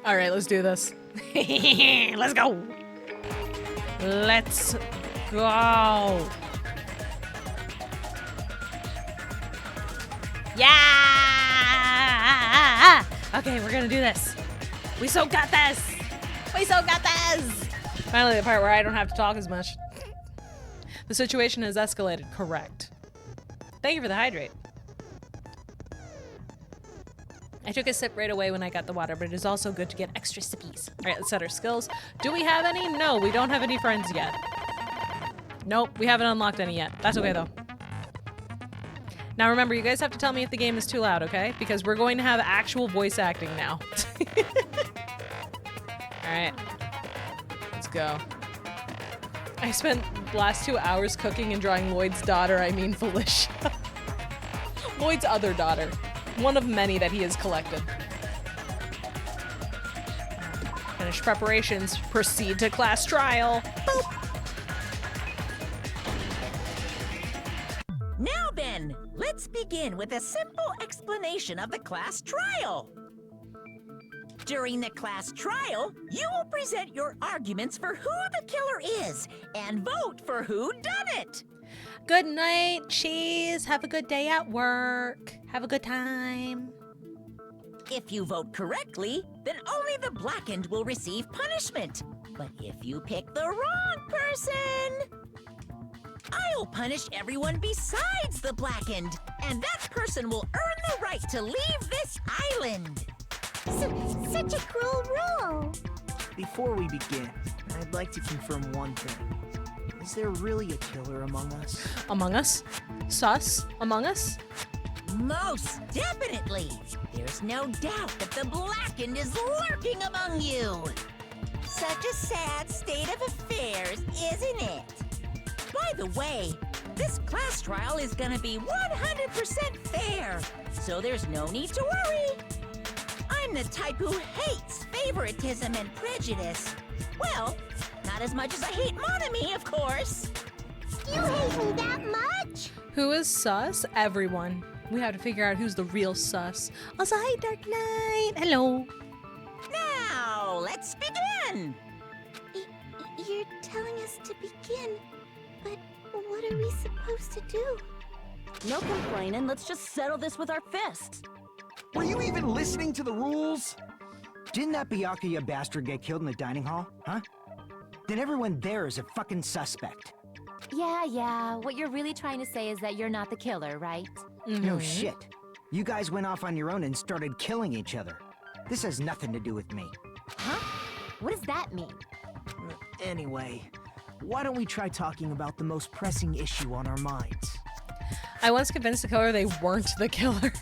All right, let's do this. Let's go. Let's go. Yeah! Okay, we're gonna do this. We so got this. We so got this. Finally, the part where I don't have to talk as much. The situation has escalated. Correct. Thank you for the hydrate. I took a sip right away when I got the water, but it is also good to get extra sippies. All right, let's set our skills. Do we have any? No, we don't have any friends yet. Nope, we haven't unlocked any yet. That's okay, though. Now remember, you guys have to tell me if the game is too loud, okay? Because we're going to have actual voice acting now. All right, let's go. I spent the last 2 hours cooking and drawing Lloyd's daughter, I mean Felicia. Lloyd's other daughter. One of many that he has collected. Finish preparations. Proceed to class trial. Boop. Now then, let's begin with a simple explanation of the class trial. During the class trial, you will present your arguments for who the killer is and vote for who done it. Good night, Cheese. Have a good day at work. Have a good time. If you vote correctly, then only the blackened will receive punishment. But if you pick the wrong person, I'll punish everyone besides the blackened, and that person will earn the right to leave this island. Such a cruel rule. Before we begin, I'd like to confirm one thing. Is there really a killer among us? Among us? Sus? Among us? Most definitely. There's no doubt that the blackened is lurking among you. Such a sad state of affairs, isn't it? By the way, this class trial is gonna be 100% fair, so there's no need to worry. I'm the type who hates favoritism and prejudice. Well, not as much as I hate Monami, of course. You hate me that much? Who is sus? Everyone. We have to figure out who's the real sus. Also, hi, Dark Knight. Hello. Now, let's begin. You're telling us to begin, but what are we supposed to do? No complaining, let's just settle this with our fists. Were you even listening to the rules? Didn't that Byakuya bastard get killed in the dining hall, huh? Then everyone there is a fucking suspect. Yeah, what you're really trying to say is that you're not the killer, right? No shit. You guys went off on your own and started killing each other. This has nothing to do with me. Huh? What does that mean? Anyway, why don't we try talking about the most pressing issue on our minds? I once convinced the killer they weren't the killer.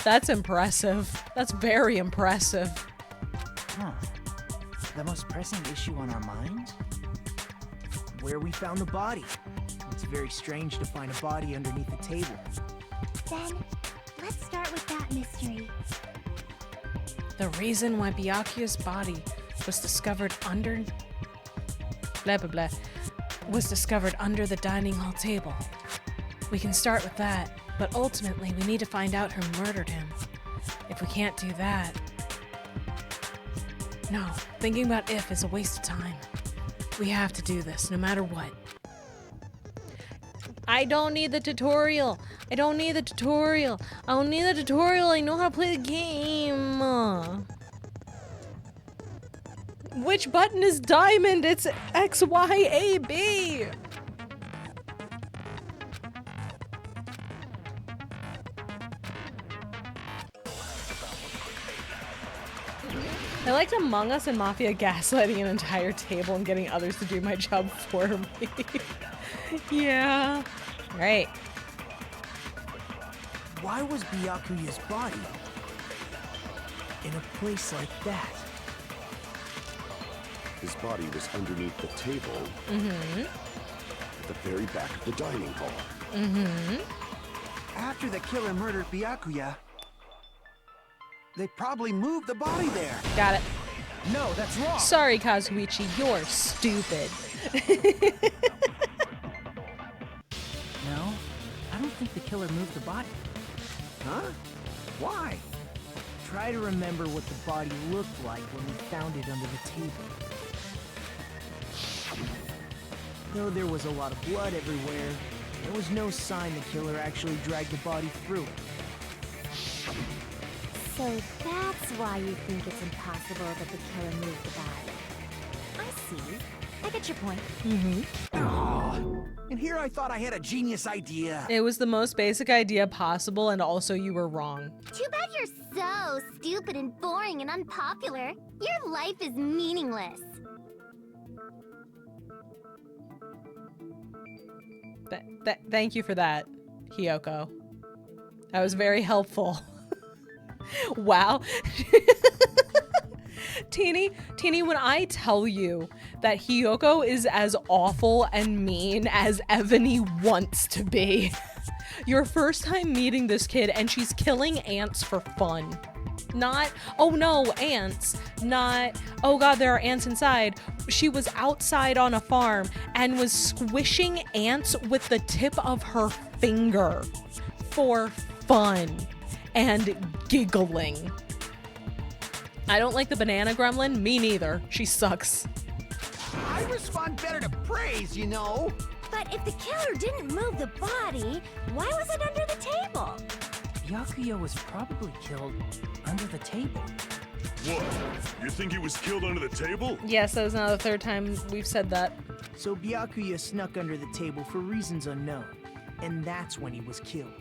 That's impressive. That's very impressive. Huh. The most pressing issue on our minds? Where we found the body. It's very strange to find a body underneath a table. Then, let's start with that mystery. The reason why Byakuya's body was discovered under... blah, blah, blah. Was discovered under the dining hall table. We can start with that, but ultimately we need to find out who murdered him. If we can't do that... No, thinking about if is a waste of time. We have to do this, no matter what. I don't need the tutorial. I don't need the tutorial. I don't need the tutorial. I know how to play the game. Which button is diamond? It's X, Y, A, B. I liked Among Us and Mafia gaslighting an entire table and getting others to do my job for me. Yeah. Right. Why was Byakuya's body in a place like that? His body was underneath the table at the very back of the dining hall. After the killer murdered Byakuya, they probably moved the body there. Got it. No, that's wrong. Sorry, Kazuichi, you're stupid. No, I don't think the killer moved the body. Huh? Why? Try to remember what the body looked like when we found it under the table. Though there was a lot of blood everywhere, there was no sign the killer actually dragged the body through it. So that's why you think it's impossible that the killer moved the body. I see. I get your point. And here I thought I had a genius idea. It was the most basic idea possible, and also you were wrong. Too bad you're so stupid and boring and unpopular. Your life is meaningless. Thank you for that, Hiyoko. That was very helpful. Wow. Teeny, when I tell you that Hiyoko is as awful and mean as Evany wants to be. Your first time meeting this kid and she's killing ants for fun. Not, oh no, ants. Not, oh god, there are ants inside. She was outside on a farm and was squishing ants with the tip of her finger for fun and giggling. I don't like the banana gremlin. Me neither. She sucks. I respond better to praise, you know. But if the killer didn't move the body, why was it under the table? Byakuya was probably killed under the table. What? You think he was killed under the table? Yes, that was now the third time we've said that. So Byakuya snuck under the table for reasons unknown, and that's when he was killed.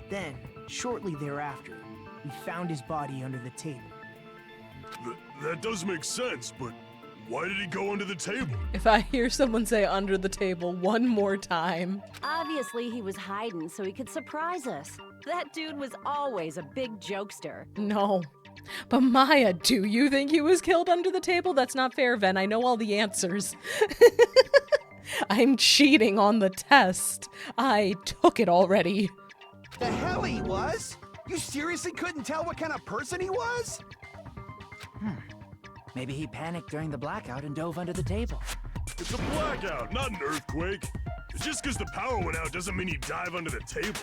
Then, shortly thereafter, we found his body under the table. That does make sense, but why did he go under the table? If I hear someone say under the table one more time. Obviously, he was hiding so he could surprise us. That dude was always a big jokester. No. But Maya, do you think he was killed under the table? That's not fair, Ven. I know all the answers. I'm cheating on the test. I took it already. The hell he was? You seriously couldn't tell what kind of person he was? Maybe he panicked during the blackout and dove under the table. It's a blackout, not an earthquake. Just because the power went out doesn't mean you dive under the table.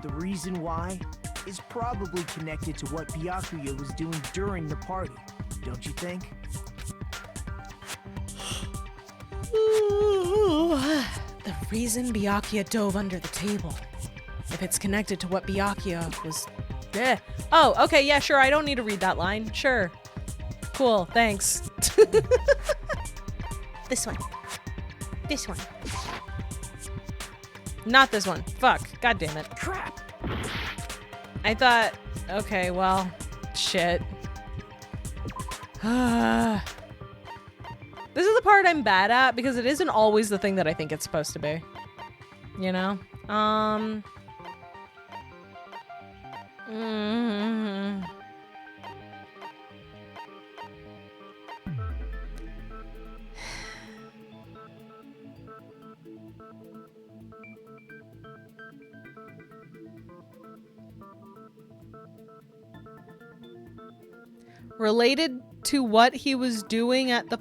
The reason why is probably connected to what Byakuya was doing during the party, don't you think? Ooh, the reason Byakuya dove under the table. If it's connected to what Byakuya was... Oh, okay, yeah, sure. I don't need to read that line. Sure. Cool, thanks. This one. This one. Not this one. Fuck. God damn it. Crap! I thought, okay, well, shit. This is the part I'm bad at because it isn't always the thing that I think it's supposed to be. You know? Related to what he was doing at the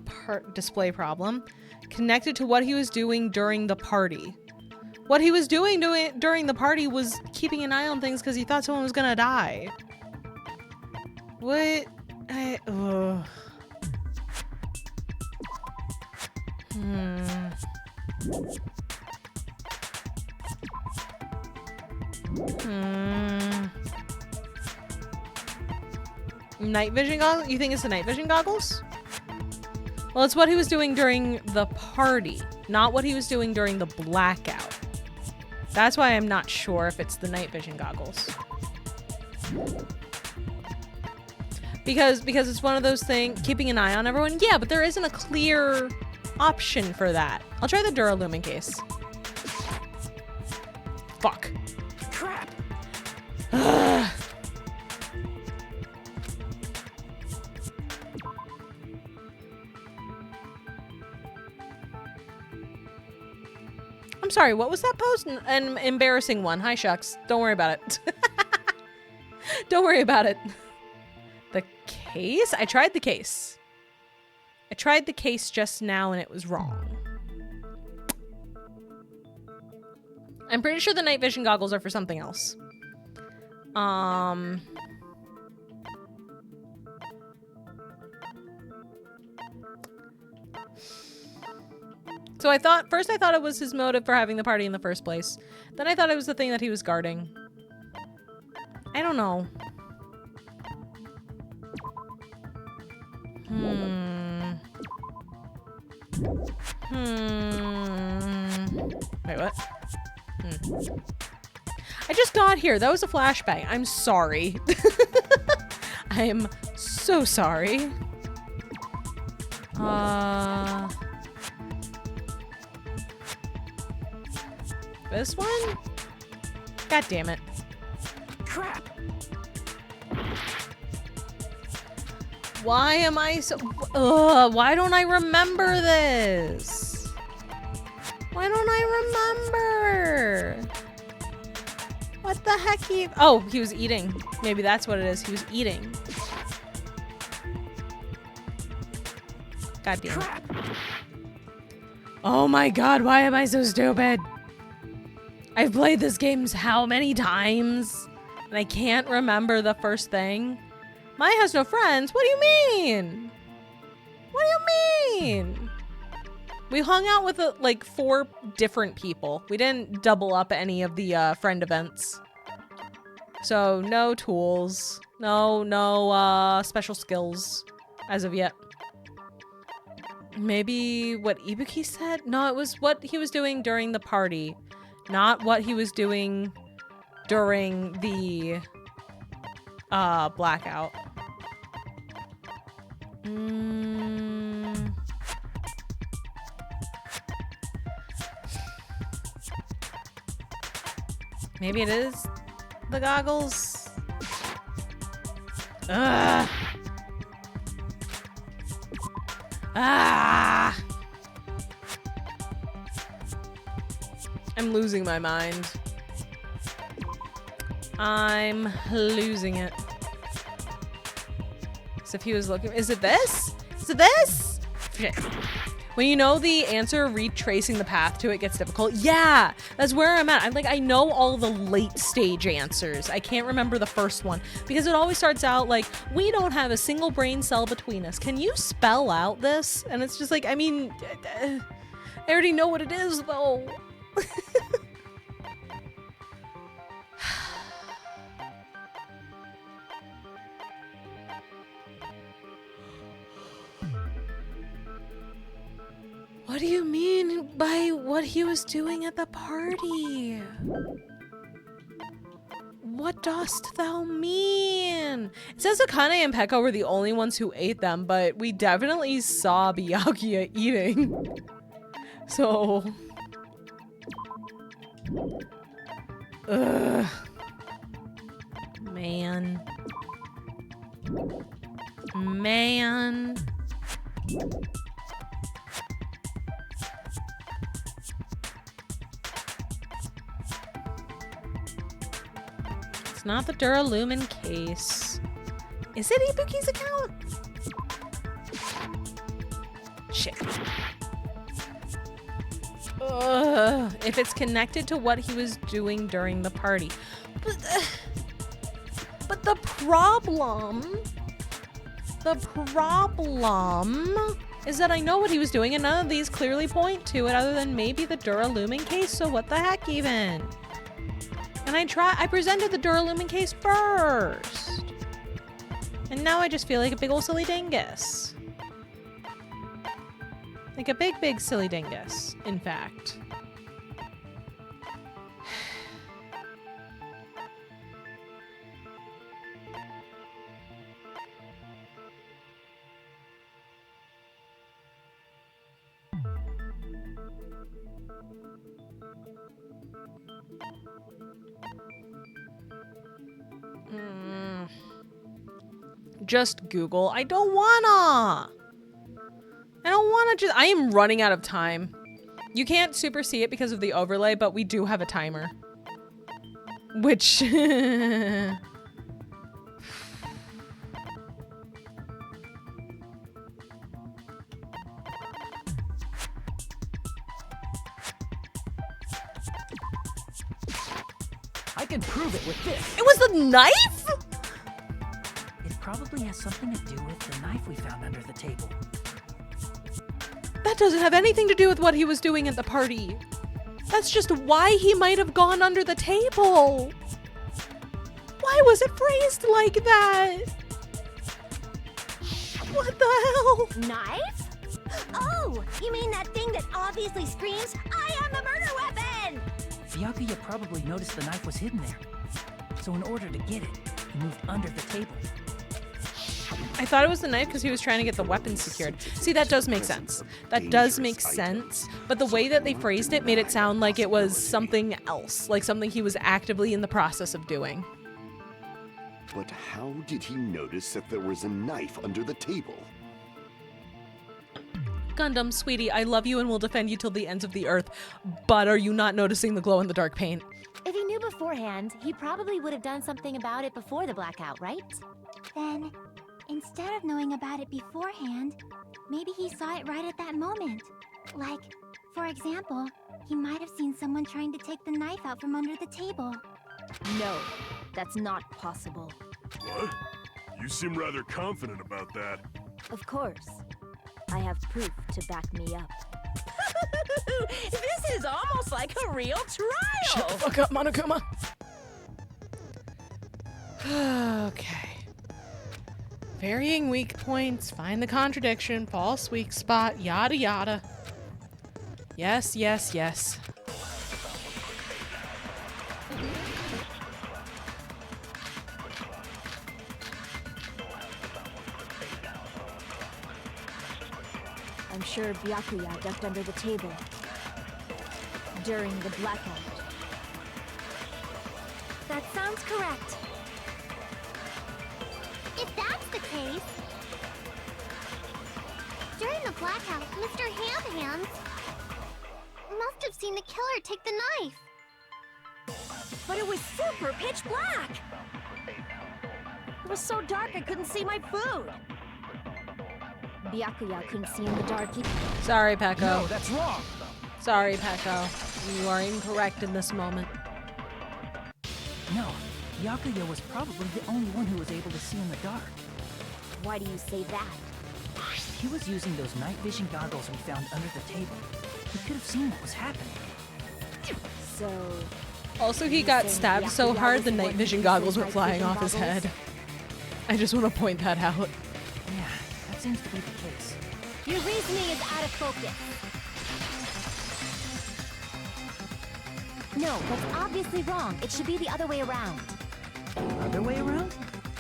display problem, connected to what he was doing during the party. What he was doing during the party was keeping an eye on things because he thought someone was gonna die. What? Night vision goggles? You think it's the night vision goggles? Well, it's what he was doing during the party, not what he was doing during the blackout. That's why I'm not sure if it's the night vision goggles. Because it's one of those things, keeping an eye on everyone. Yeah, but there isn't a clear option for that. I'll try the Duralumin case. Fuck. Crap! I'm sorry, what was that post? An embarrassing one. Hi, shucks. Don't worry about it. Don't worry about it. The case? I tried the case. I tried the case just now and it was wrong. I'm pretty sure the night vision goggles are for something else. So first I thought it was his motive for having the party in the first place. Then I thought it was the thing that he was guarding. I don't know. Wait, what? I just got here. That was a flashbang. I'm sorry. I am so sorry. This one? God damn it. Crap! Why am I so... why don't I remember this? Why don't I remember? What the heck Oh, he was eating. Maybe that's what it is. He was eating. God damn it. Oh my god, why am I so stupid? I've played this game how many times? And I can't remember the first thing. Maya has no friends? What do you mean? What do you mean? We hung out with like 4 different people. We didn't double up any of the friend events. So no tools. No special skills as of yet. Maybe what Ibuki said? No, it was what he was doing during the party. Not what he was doing during the blackout. Maybe it is the goggles. Ugh. Ah! I'm losing my mind. I'm losing it. So if he was looking, is it this? Is it this? Shit. When you know the answer, retracing the path to it gets difficult. Yeah, that's where I'm at. I know all the late stage answers. I can't remember the first one because it always starts out like, we don't have a single brain cell between us. Can you spell out this? And it's just like, I mean, I already know what it is though. What do you mean by what he was doing at the party? What dost thou mean? It says Akane and Pekka were the only ones who ate them, but we definitely saw Byakuya eating. So... Ugh. Man. It's not the Duralumin case. Is it Ibuki's account? Shit. If it's connected to what he was doing during the party. But the problem is that I know what he was doing and none of these clearly point to it other than maybe the Duralumin case, so what the heck even? And I presented the Duralumin case first. And now I just feel like a big old silly dingus. Like a big silly dingus, in fact. Just Google. I don't wanna just, I am running out of time. You can't super see it because of the overlay, but we do have a timer. Which... I can prove it with this. It was the knife? It probably has something to do with the knife we found under the table. That doesn't have anything to do with what he was doing at the party. That's just why he might have gone under the table. Why was it phrased like that? What the hell? Knife? Oh, you mean that thing that obviously screams, I am the murder weapon! Byakuya probably noticed the knife was hidden there. So in order to get it, he moved under the table. I thought it was the knife because he was trying to get the weapon secured. See, that does make sense. That does make sense. But the way that they phrased it made it sound like it was something else, like something he was actively in the process of doing. But how did he notice that there was a knife under the table? Gundam, sweetie, I love you and will defend you till the ends of the earth. But are you not noticing the glow-in-the-dark paint? If he knew beforehand, he probably would have done something about it before the blackout, right? Then, instead of knowing about it beforehand, maybe he saw it right at that moment. Like, for example, he might have seen someone trying to take the knife out from under the table. No, that's not possible. What? You seem rather confident about that. Of course. I have proof to back me up. This is almost like a real trial! Shut the fuck up, Monokuma! Okay. Varying weak points, find the contradiction, false weak spot, yada yada. Yes, yes, yes. I'm sure Byakuya ducked under the table during the blackout. That sounds correct. If that's the case, during the blackout, Mr. Ham-Hands must have seen the killer take the knife. But it was super pitch black! It was so dark I couldn't see my food. Byakuya couldn't see in the dark either. Sorry, Peko. No, that's wrong. Sorry, Peko. You are incorrect in this moment. No, Byakuya was probably the only one who was able to see in the dark. Why do you say that? He was using those night vision goggles we found under the table. He could have seen what was happening. So... Also, he got stabbed so hard the night vision goggles went flying off his head. I just want to point that out. Yeah, that seems to be the case. Your reasoning is out of focus. No, that's obviously wrong. It should be the other way around. Other way around?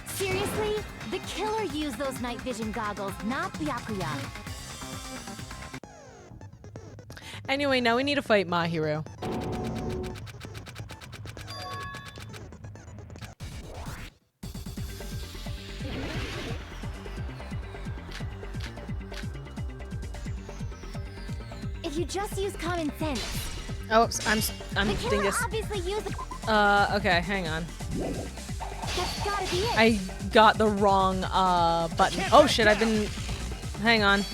Seriously? The killer used those night vision goggles, not Byakuya. Anyway, now we need to fight Mahiru. If you just use common sense. Oops, I'm The killer dingus. obviously used the... Okay, hang on. That's gotta be it. I got the wrong, button. Oh shit, I've been... Hang on.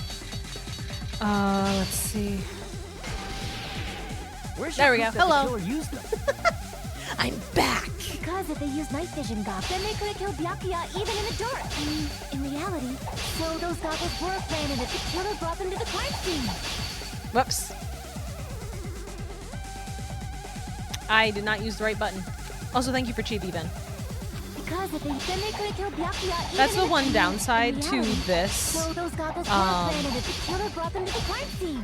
Let's see. There we go. Hello. I'm back. Because if they used night vision goggles, then they could have killed Byakuya even in the dark. I mean, in reality, so those goggles were planted if the killer brought them to the crime scene. Whoops. I did not use the right button. Also, thank you for Chibi, Ben. Because if then they could have killed Byakuya even That's the in one downside to reality. this. So those goggles were planted if the killer brought them to the crime scene.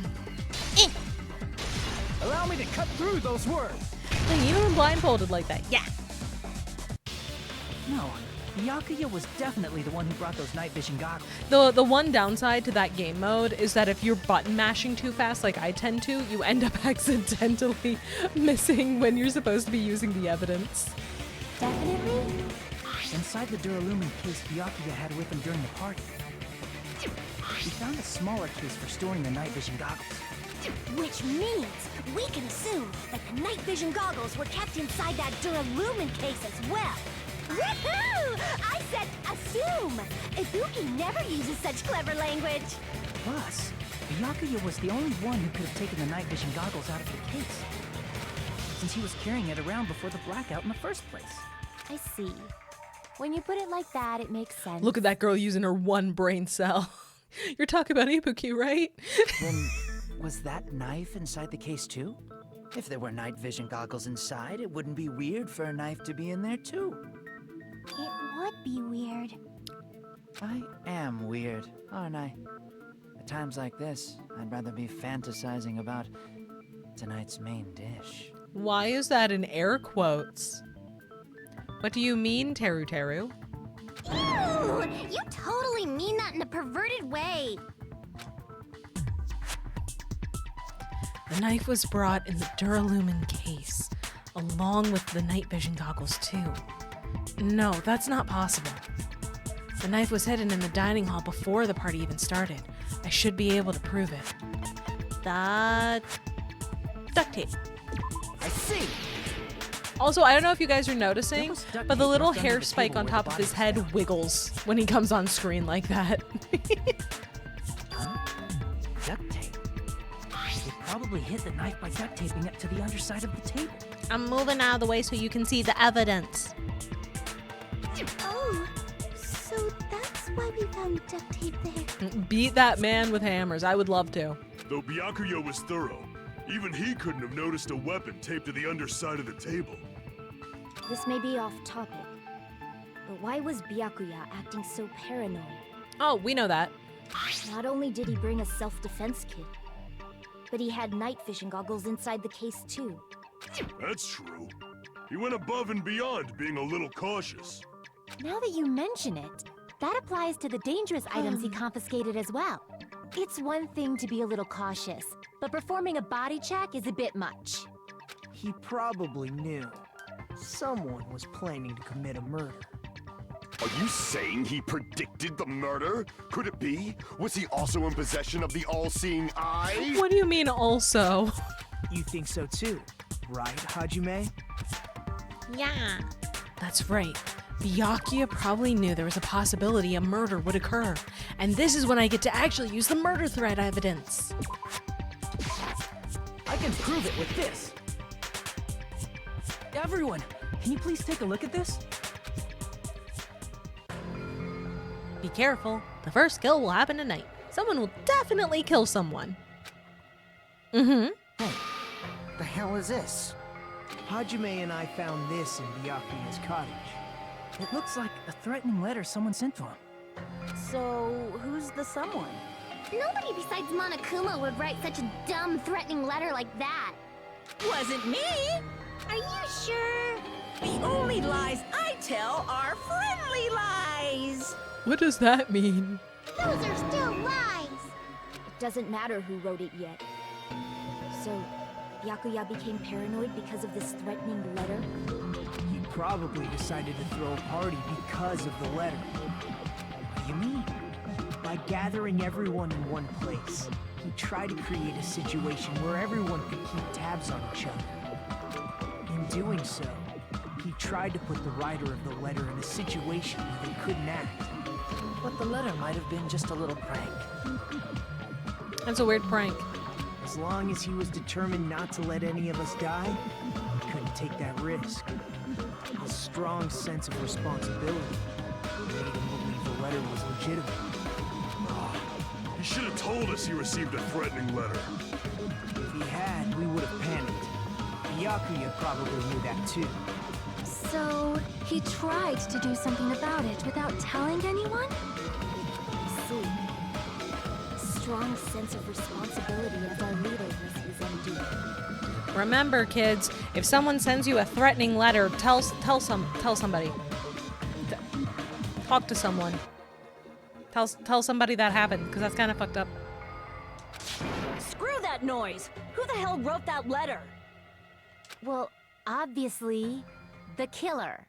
Allow me to cut through those words. You were blindfolded like that. Yeah. No, Byakuya was definitely the one who brought those night vision goggles. The one downside to that game mode is that if you're button mashing too fast, like I tend to, you end up accidentally missing when you're supposed to be using the evidence. Definitely. Inside the Duralumin case Byakuya had with him during the party, we found a smaller case for storing the night vision goggles. Which means we can assume that the night vision goggles were kept inside that Duralumin case as well. Woohoo! I said assume! Ibuki never uses such clever language. Plus, Byakuya was the only one who could have taken the night vision goggles out of the case, since he was carrying it around before the blackout in the first place. I see. When you put it like that, it makes sense. Look at that girl using her one brain cell. You're talking about Ibuki, right? Then, was that knife inside the case too? If there were night vision goggles inside, it wouldn't be weird for a knife to be in there too. It would be weird. I am weird, aren't I? At times like this, I'd rather be fantasizing about tonight's main dish. Why is that in air quotes? What do you mean, Teru Teru? Ew! You totally mean that in a perverted way. The knife was brought in the Duralumin case, along with the night vision goggles too. No, that's not possible. The knife was hidden in the dining hall before the party even started. I should be able to prove it. That... duct tape. I see! Also, I don't know if you guys are noticing, but the little hair spike on top of his head wiggles when he comes on screen like that. Huh? Duct tape? They probably hid the knife by duct taping it to the underside of the table. I'm moving out of the way so you can see the evidence. Oh, so that's why we found duct tape there. Beat that man with hammers. I would love to. Though Byakuya was thorough, even he couldn't have noticed a weapon taped to the underside of the table. This may be off topic, but why was Byakuya acting so paranoid? Oh, we know that. Not only did he bring a self-defense kit, but he had night vision goggles inside the case too. That's true. He went above and beyond being a little cautious. Now that you mention it, that applies to the dangerous items he confiscated as well. It's one thing to be a little cautious, but performing a body check is a bit much. He probably knew. Someone was planning to commit a murder. Are you saying he predicted the murder? Could it be? Was he also in possession of the all-seeing eye? What do you mean also? You think so too, right, Hajime? Yeah. That's right. Byakuya probably knew there was a possibility a murder would occur. And this is when I get to actually use the murder threat evidence. I can prove it with this. Everyone, can you please take a look at this? Be careful. The first kill will happen tonight. Someone will definitely kill someone. Mm-hmm. Hey, the hell is this? Hajime and I found this in Byakuya's cottage. It looks like a threatening letter someone sent to him. So, who's the someone? Nobody besides Monokuma would write such a dumb, threatening letter like that. Wasn't me! Are you sure? The only lies I tell are friendly lies! What does that mean? Those are still lies. It doesn't matter who wrote it yet. So, Byakuya became paranoid because of this threatening letter? He probably decided to throw a party because of the letter. What do you mean? By gathering everyone in one place, he tried to create a situation where everyone could keep tabs on each other. In doing so, he tried to put the writer of the letter in a situation where they couldn't act. But the letter might have been just a little prank. That's a weird prank. As long as he was determined not to let any of us die, he couldn't take that risk. His strong sense of responsibility made him believe the letter was legitimate. He should have told us he received a threatening letter. If he had, we would have panicked. Byakuya probably knew that too. So, he tried to do something about it without telling anyone? I see. Strong sense of responsibility as our leader was his MD. Remember, kids, if someone sends you a threatening letter, tell somebody. Talk to someone. Tell somebody that happened, because that's kind of fucked up. Screw that noise! Who the hell wrote that letter? Well, obviously, the killer.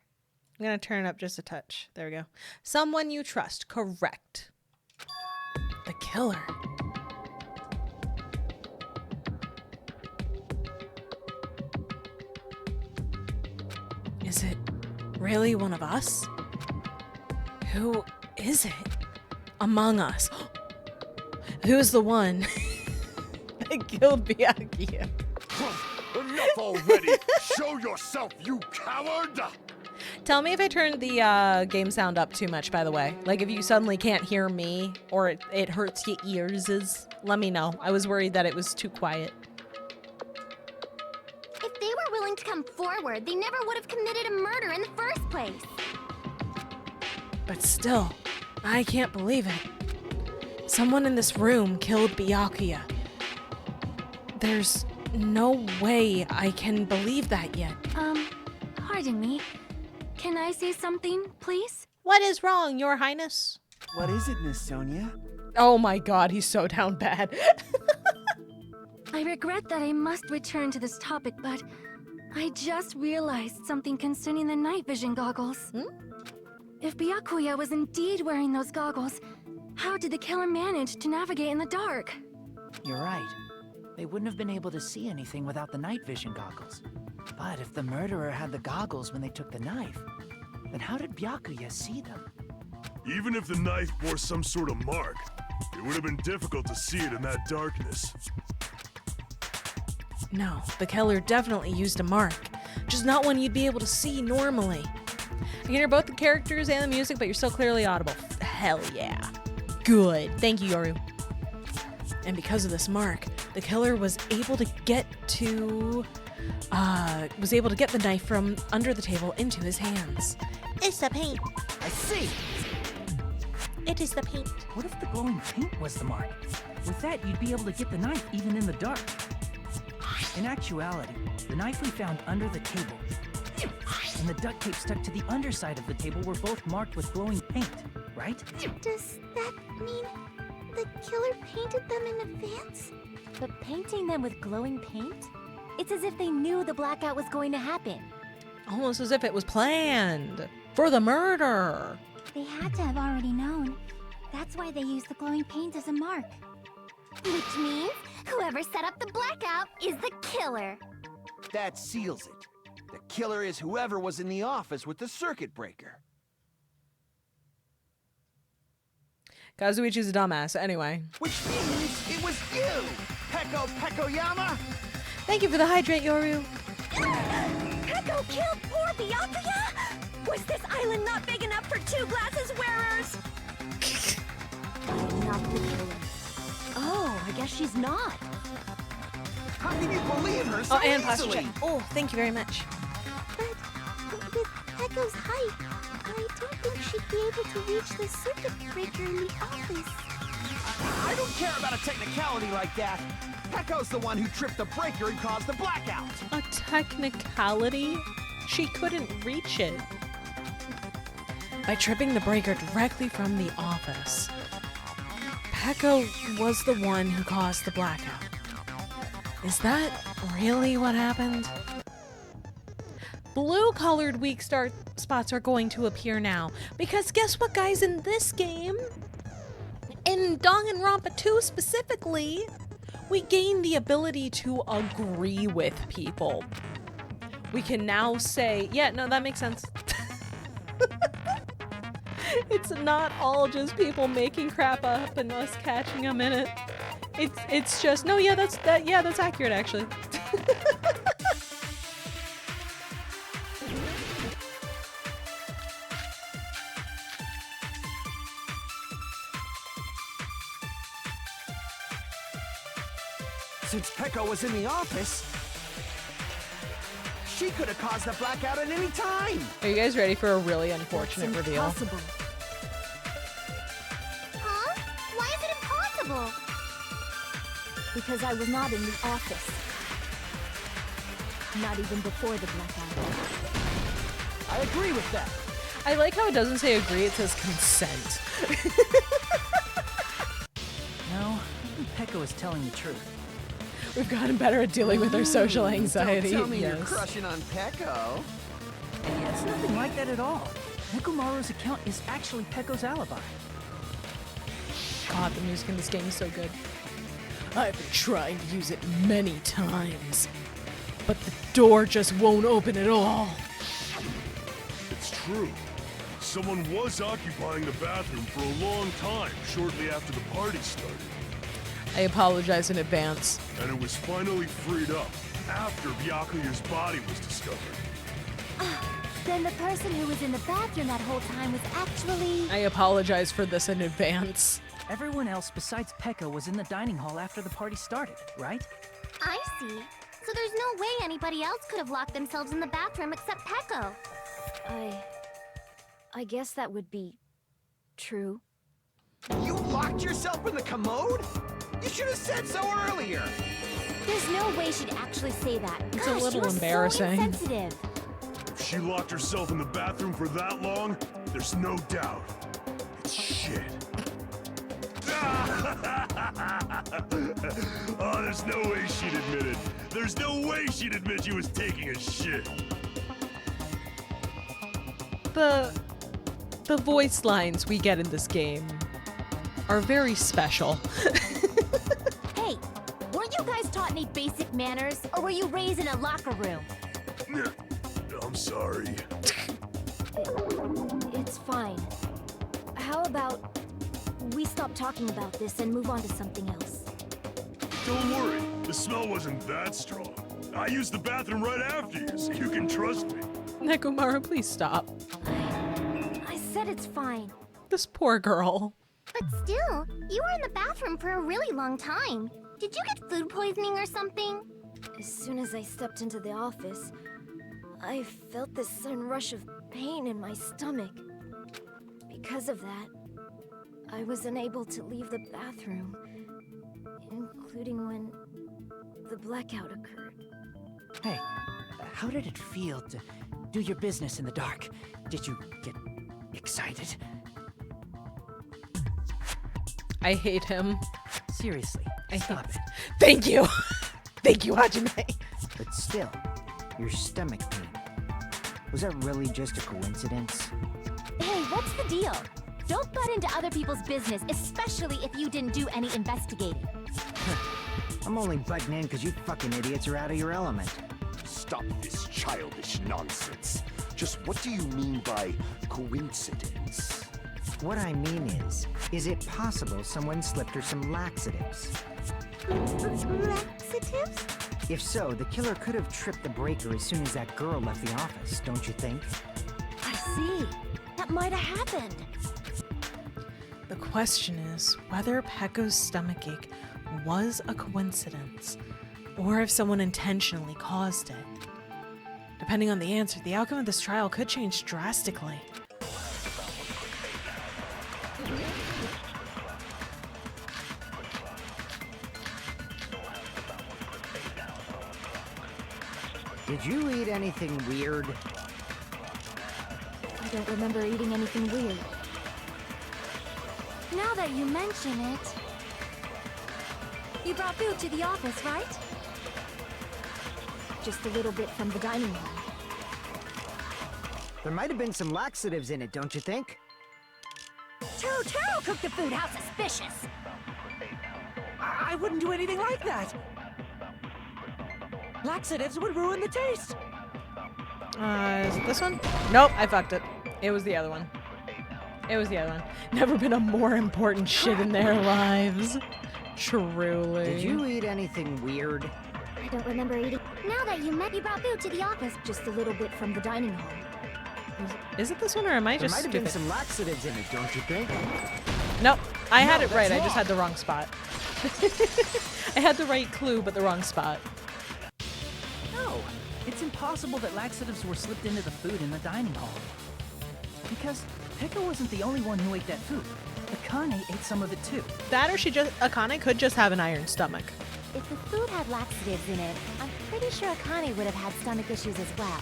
I'm going to turn it up just a touch. There we go. Someone you trust. Correct. The killer. Is it really one of us? Who is it? Among us. Who's the one that killed Byakuya? Enough already! Show yourself, you coward! Tell me if I turned the game sound up too much, by the way. Like if you suddenly can't hear me or it hurts your ears, let me know. I was worried that it was too quiet. If they were willing to come forward, they never would have committed a murder in the first place. But still, I can't believe it. Someone in this room killed Byakuya. There's no way I can believe that yet. Pardon me. Can I say something, please? What is wrong, Your Highness? What is it, Miss Sonia? Oh my god, he's so down bad. I regret that I must return to this topic, but I just realized something concerning the night vision goggles. If Byakuya was indeed wearing those goggles, how did the killer manage to navigate in the dark? You're right. They wouldn't have been able to see anything without the night vision goggles. But if the murderer had the goggles when they took the knife, then how did Byakuya see them? Even if the knife bore some sort of mark, it would have been difficult to see it in that darkness. No, the killer definitely used a mark, just not one you'd be able to see normally. I can hear both the characters and the music, but you're still clearly audible. Hell yeah. Good. Thank you, Yoru. And because of this mark, the killer was able to get the knife from under the table into his hands. It's the paint. I see. It is the paint. What if the glowing paint was the mark? With that, you'd be able to get the knife even in the dark. In actuality, the knife we found under the table and the duct tape stuck to the underside of the table were both marked with glowing paint, right? Does that mean the killer painted them in advance? But painting them with glowing paint? It's as if they knew the blackout was going to happen. Almost as if it was planned for the murder. They had to have already known. That's why they used the glowing paint as a mark. Which means whoever set up the blackout is the killer. That seals it. The killer is whoever was in the office with the circuit breaker. Kazuichi's a dumbass, anyway. Which means it was you, Peko Pekoyama! Thank you for the hydrate, Yoru. Peko killed poor Byakuya? Was this island not big enough for 2 glasses wearers? Not the killer. Oh, I guess she's not. How can you believe her so and posture easily? check. Oh, thank you very much. But with Peko's height, I don't think she'd be able to reach the circuit breaker in the office. I don't care about a technicality like that. Peko's the one who tripped the breaker and caused the blackout. A technicality? She couldn't reach it. By tripping the breaker directly from the office, Peko was the one who caused the blackout. Is that really what happened? Blue-colored weak start spots are going to appear now. Because guess what, guys? In this game, in DanganRonpa 2 specifically, we gain the ability to agree with people. We can now say, yeah, no, that makes sense. It's not all just people making crap up and us catching them in it. It's just, no, yeah, that's accurate, actually. Since Peko was in the office, she could have caused the blackout at any time. Are you guys ready for a really unfortunate reveal? Impossible. Huh? Why is it impossible? Because I was not in the office. Not even before the blackout. I agree with that. I like how it doesn't say agree, it says consent. No, I think Peko is telling the truth. We've gotten better at dealing with our social anxiety. Don't tell me yes. you're crushing on Peko. It's nothing like that at all. Nekomaru's account is actually Peko's alibi. God, the music in this game is so good. I've been trying to use it many times, but the door just won't open at all. It's true. Someone was occupying the bathroom for a long time shortly after the party started. I apologize in advance. And it was finally freed up after Byakuya's body was discovered. Then the person who was in the bathroom that whole time was actually... I apologize for this in advance. Everyone else besides Pekka was in the dining hall after the party started, right? I see. So there's no way anybody else could have locked themselves in the bathroom except Pekka. I guess that would be true. You locked yourself in the commode? You should have said so earlier. There's no way she'd actually say that. It's Gosh, a little you're embarrassing. So insensitive. If she locked herself in the bathroom for that long, there's no doubt. It's shit. Oh, there's no way she'd admit it. There's no way she'd admit she was taking a shit. The voice lines we get in this game are very special. Hey, weren't you guys taught any basic manners, or were you raised in a locker room? I'm sorry. It's fine. How about we stop talking about this and move on to something else? Don't worry, the smell wasn't that strong. I used the bathroom right after you, so you can trust me. Nekomaru, please stop. I said it's fine. This poor girl. But still, you were in the bathroom for a really long time. Did you get food poisoning or something? As soon as I stepped into the office, I felt this sudden rush of pain in my stomach. Because of that, I was unable to leave the bathroom, including when the blackout occurred. Hey, how did it feel to do your business in the dark? Did you get excited? I hate him. Seriously, stop it. Thank you. Thank you, Hajime. But still, your stomach pain. Was that really just a coincidence? Hey, what's the deal? Don't butt into other people's business, especially if you didn't do any investigating. I'm only butting in because you fucking idiots are out of your element. Stop this childish nonsense. Just what do you mean by coincidence? What I mean is it possible someone slipped her some laxatives? Laxatives? If so, the killer could have tripped the breaker as soon as that girl left the office, don't you think? I see. That might have happened. The question is whether Pekko's stomachache was a coincidence, or if someone intentionally caused it. Depending on the answer, the outcome of this trial could change drastically. Did you eat anything weird? I don't remember eating anything weird. Now that you mention it... You brought food to the office, right? Just a little bit from the dining hall. There might have been some laxatives in it, don't you think? Turo cooked the food. How suspicious! I wouldn't do anything like that. Laxatives would ruin the taste. Is it this one? Nope, I fucked it. It was the other one. It was the other one. Never been a more important shit in their lives. Truly. Did you eat anything weird? I don't remember eating... Now that you brought food to the office. Just a little bit from the dining hall. Is it this one or am I There just might have stupid? been some laxatives in it, don't you think? Nope, I had it right. that's I just wrong. had the wrong spot. I had the right clue, but the wrong spot. No, it's impossible that laxatives were slipped into the food in the dining hall. Because Pekka wasn't the only one who ate that food. Akane ate some of it too. That or Akane could just have an iron stomach. If the food had laxatives in it, I'm pretty sure Akane would have had stomach issues as well.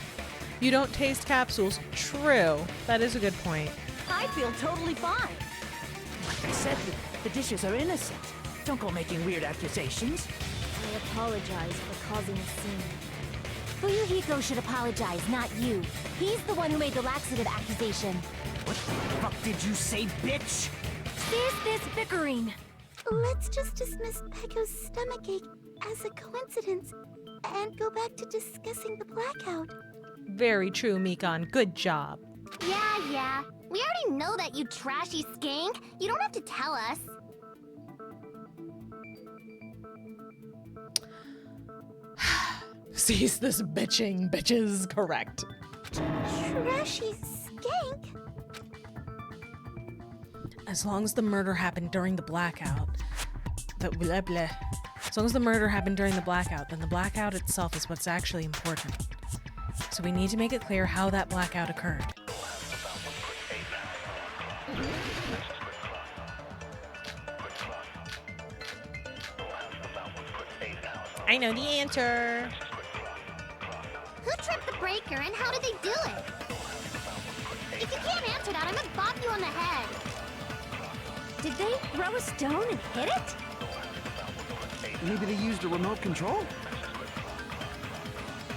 You don't taste capsules. True. That is a good point. I feel totally fine. Like I said, the dishes are innocent. Don't go making weird accusations. I apologize for causing a scene. Fuyuhiko should apologize, not you. He's the one who made the laxative accusation. What the fuck did you say, bitch? Cease this bickering! Let's just dismiss Pekko's stomachache as a coincidence and go back to discussing the blackout. Very true, Mikan. Good job. Yeah. We already know that, you trashy skank. You don't have to tell us. Cease this bitching, bitches. Correct. trashy skank. As long as the murder happened during the blackout, as long as the murder happened during the blackout, then the blackout itself is what's actually important. So we need to make it clear how that blackout occurred. I know the answer. Who tripped the breaker and how did they do it? If you can't answer that, I'm gonna bop you on the head. Did they throw a stone and hit it? Maybe they used a remote control?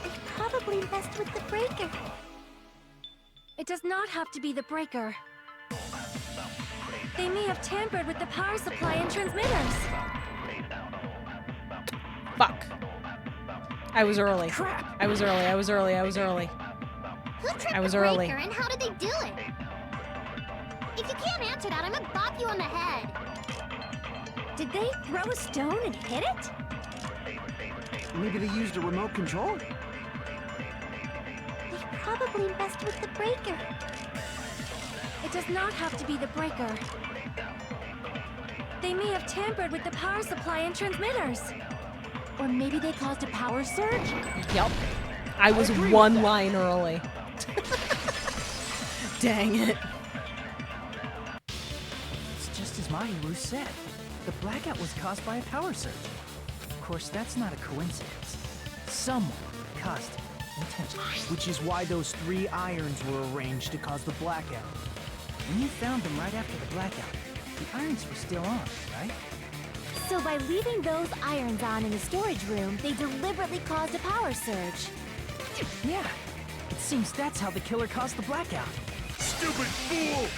They probably messed with the breaker. It does not have to be the breaker. They may have tampered with the power supply and transmitters. Fuck. I was early. Crap. I was early. Who tripped I was the early. breaker and how did they do it? If you can't answer that, I'm gonna bop you on the head. Did they throw a stone and hit it? Maybe they used a remote control? They probably messed with the breaker. It does not have to be the breaker. They may have tampered with the power supply and transmitters. Or maybe they caused a power surge? Yep. I was one line early. Dang it. It's just as Mahiru said. The blackout was caused by a power surge. Of course, that's not a coincidence. Someone caused it intentionally. Which is why those 3 irons were arranged to cause the blackout. When you found them right after the blackout, the irons were still on, right? So by leaving those irons on in the storage room, they deliberately caused a power surge. Yeah. It seems that's how the killer caused the blackout. Stupid fool!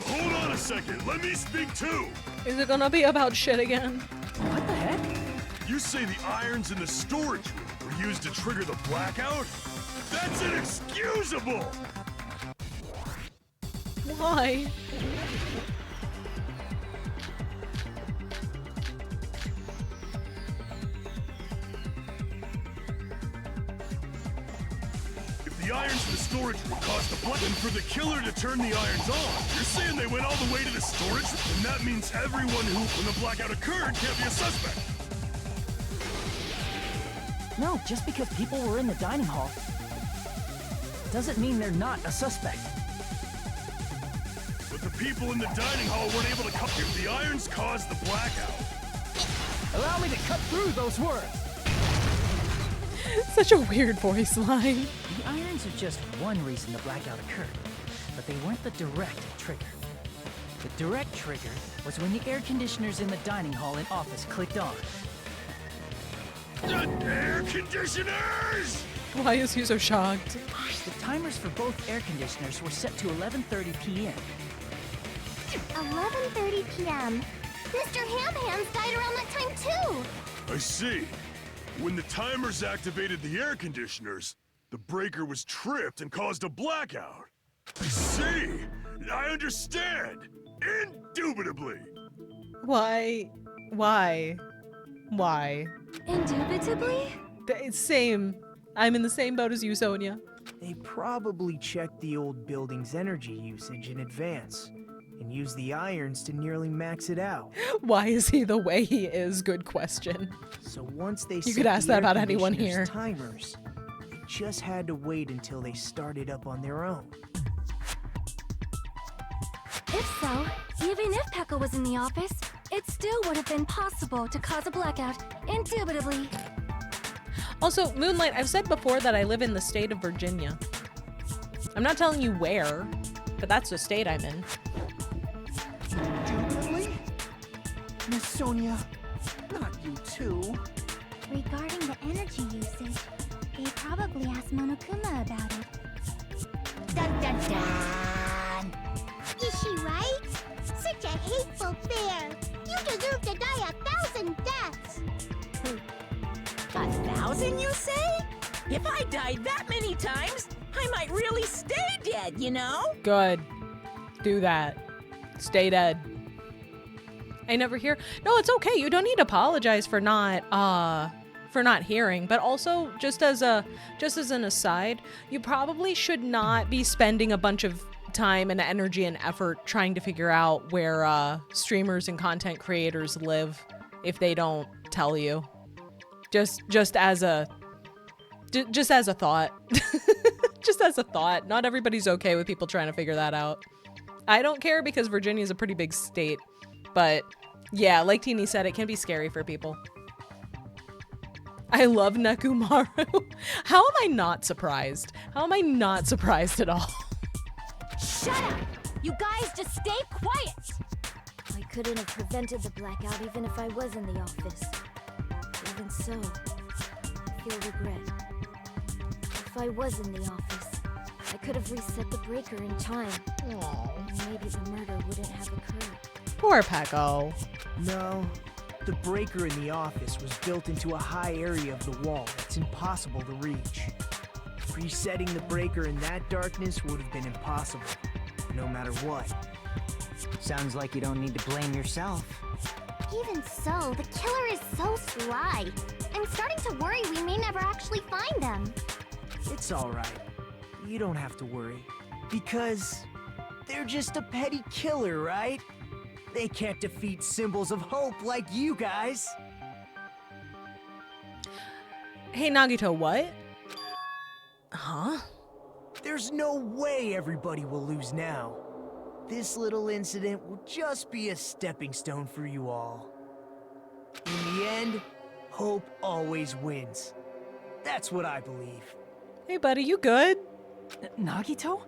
Hold on a second, let me speak too! Is it gonna be about shit again? What the heck? You say the irons in the storage room were used to trigger the blackout? That's inexcusable! Why? If the irons in the storage room caused the blackout, then for the killer to turn the irons on, you're saying they went all the way to the storage room? And that means everyone who, when the blackout occurred, can't be a suspect. No, just because people were in the dining hall doesn't mean they're not a suspect. But the people in the dining hall weren't able to cut. If the irons caused the blackout. Allow me to cut through those words. Such a weird voice line. The irons are just one reason the blackout occurred, but they weren't the direct trigger. The direct trigger was when the air conditioners in the dining hall and office clicked on. The air conditioners! Why is he so shocked? The timers for both air conditioners were set to 11:30 p.m. 11:30 p.m. Mr. Ham-Hands died around that time too. I see. When the timers activated the air conditioners, the breaker was tripped and caused a blackout. I see. I understand. Indubitably. Why? Indubitably? Same. I'm in the same boat as you, Sonia. They probably checked the old building's energy usage in advance and used the irons to nearly max it out. Why is he the way he is? Good question. So once they You could ask that about anyone here. Timers, they just had to wait until they started up on their own. If so, even if Pekka was in the office, it still would have been possible to cause a blackout, indubitably. Also, Moonlight, I've said before that I live in the state of Virginia. I'm not telling you where, but that's the state I'm in. Indubitably? Miss Sonia, not you too. Regarding the energy usage, they probably asked Monokuma about it. Dun dun dun! Is she right? Such a hateful bear! You deserve to die 1,000 deaths! 1,000, you say? If I died that many times, I might really stay dead, you know? Good. Do that. Stay dead. I never hear. No, it's okay. You don't need to apologize for not for not hearing, but also just as an aside, you probably should not be spending a bunch of time and energy and effort trying to figure out where streamers and content creators live if they don't tell you. Just as a thought. Just as a thought. Not everybody's okay with people trying to figure that out. I don't care because Virginia's a pretty big state, but yeah, like Teeny said, it can be scary for people. I love Nekumaru. How am I not surprised? How am I not surprised at all? Shut up! You guys just stay quiet! I couldn't have prevented the blackout even if I was in the office. Even so, I feel regret. If I was in the office, I could have reset the breaker in time. Aww. And maybe the murder wouldn't have occurred. Poor Pecco. No, the breaker in the office was built into a high area of the wall that's impossible to reach. Resetting the breaker in that darkness would have been impossible, no matter what. Sounds like you don't need to blame yourself. Even so, the killer is so sly. I'm starting to worry we may never actually find them. It's alright. You don't have to worry. Because they're just a petty killer, right? They can't defeat symbols of hope like you guys. Hey, Nagito, what? Huh? There's no way everybody will lose now. This little incident will just be a stepping stone for you all. In the end, hope always wins. That's what I believe. Hey, buddy, you good? Nagito?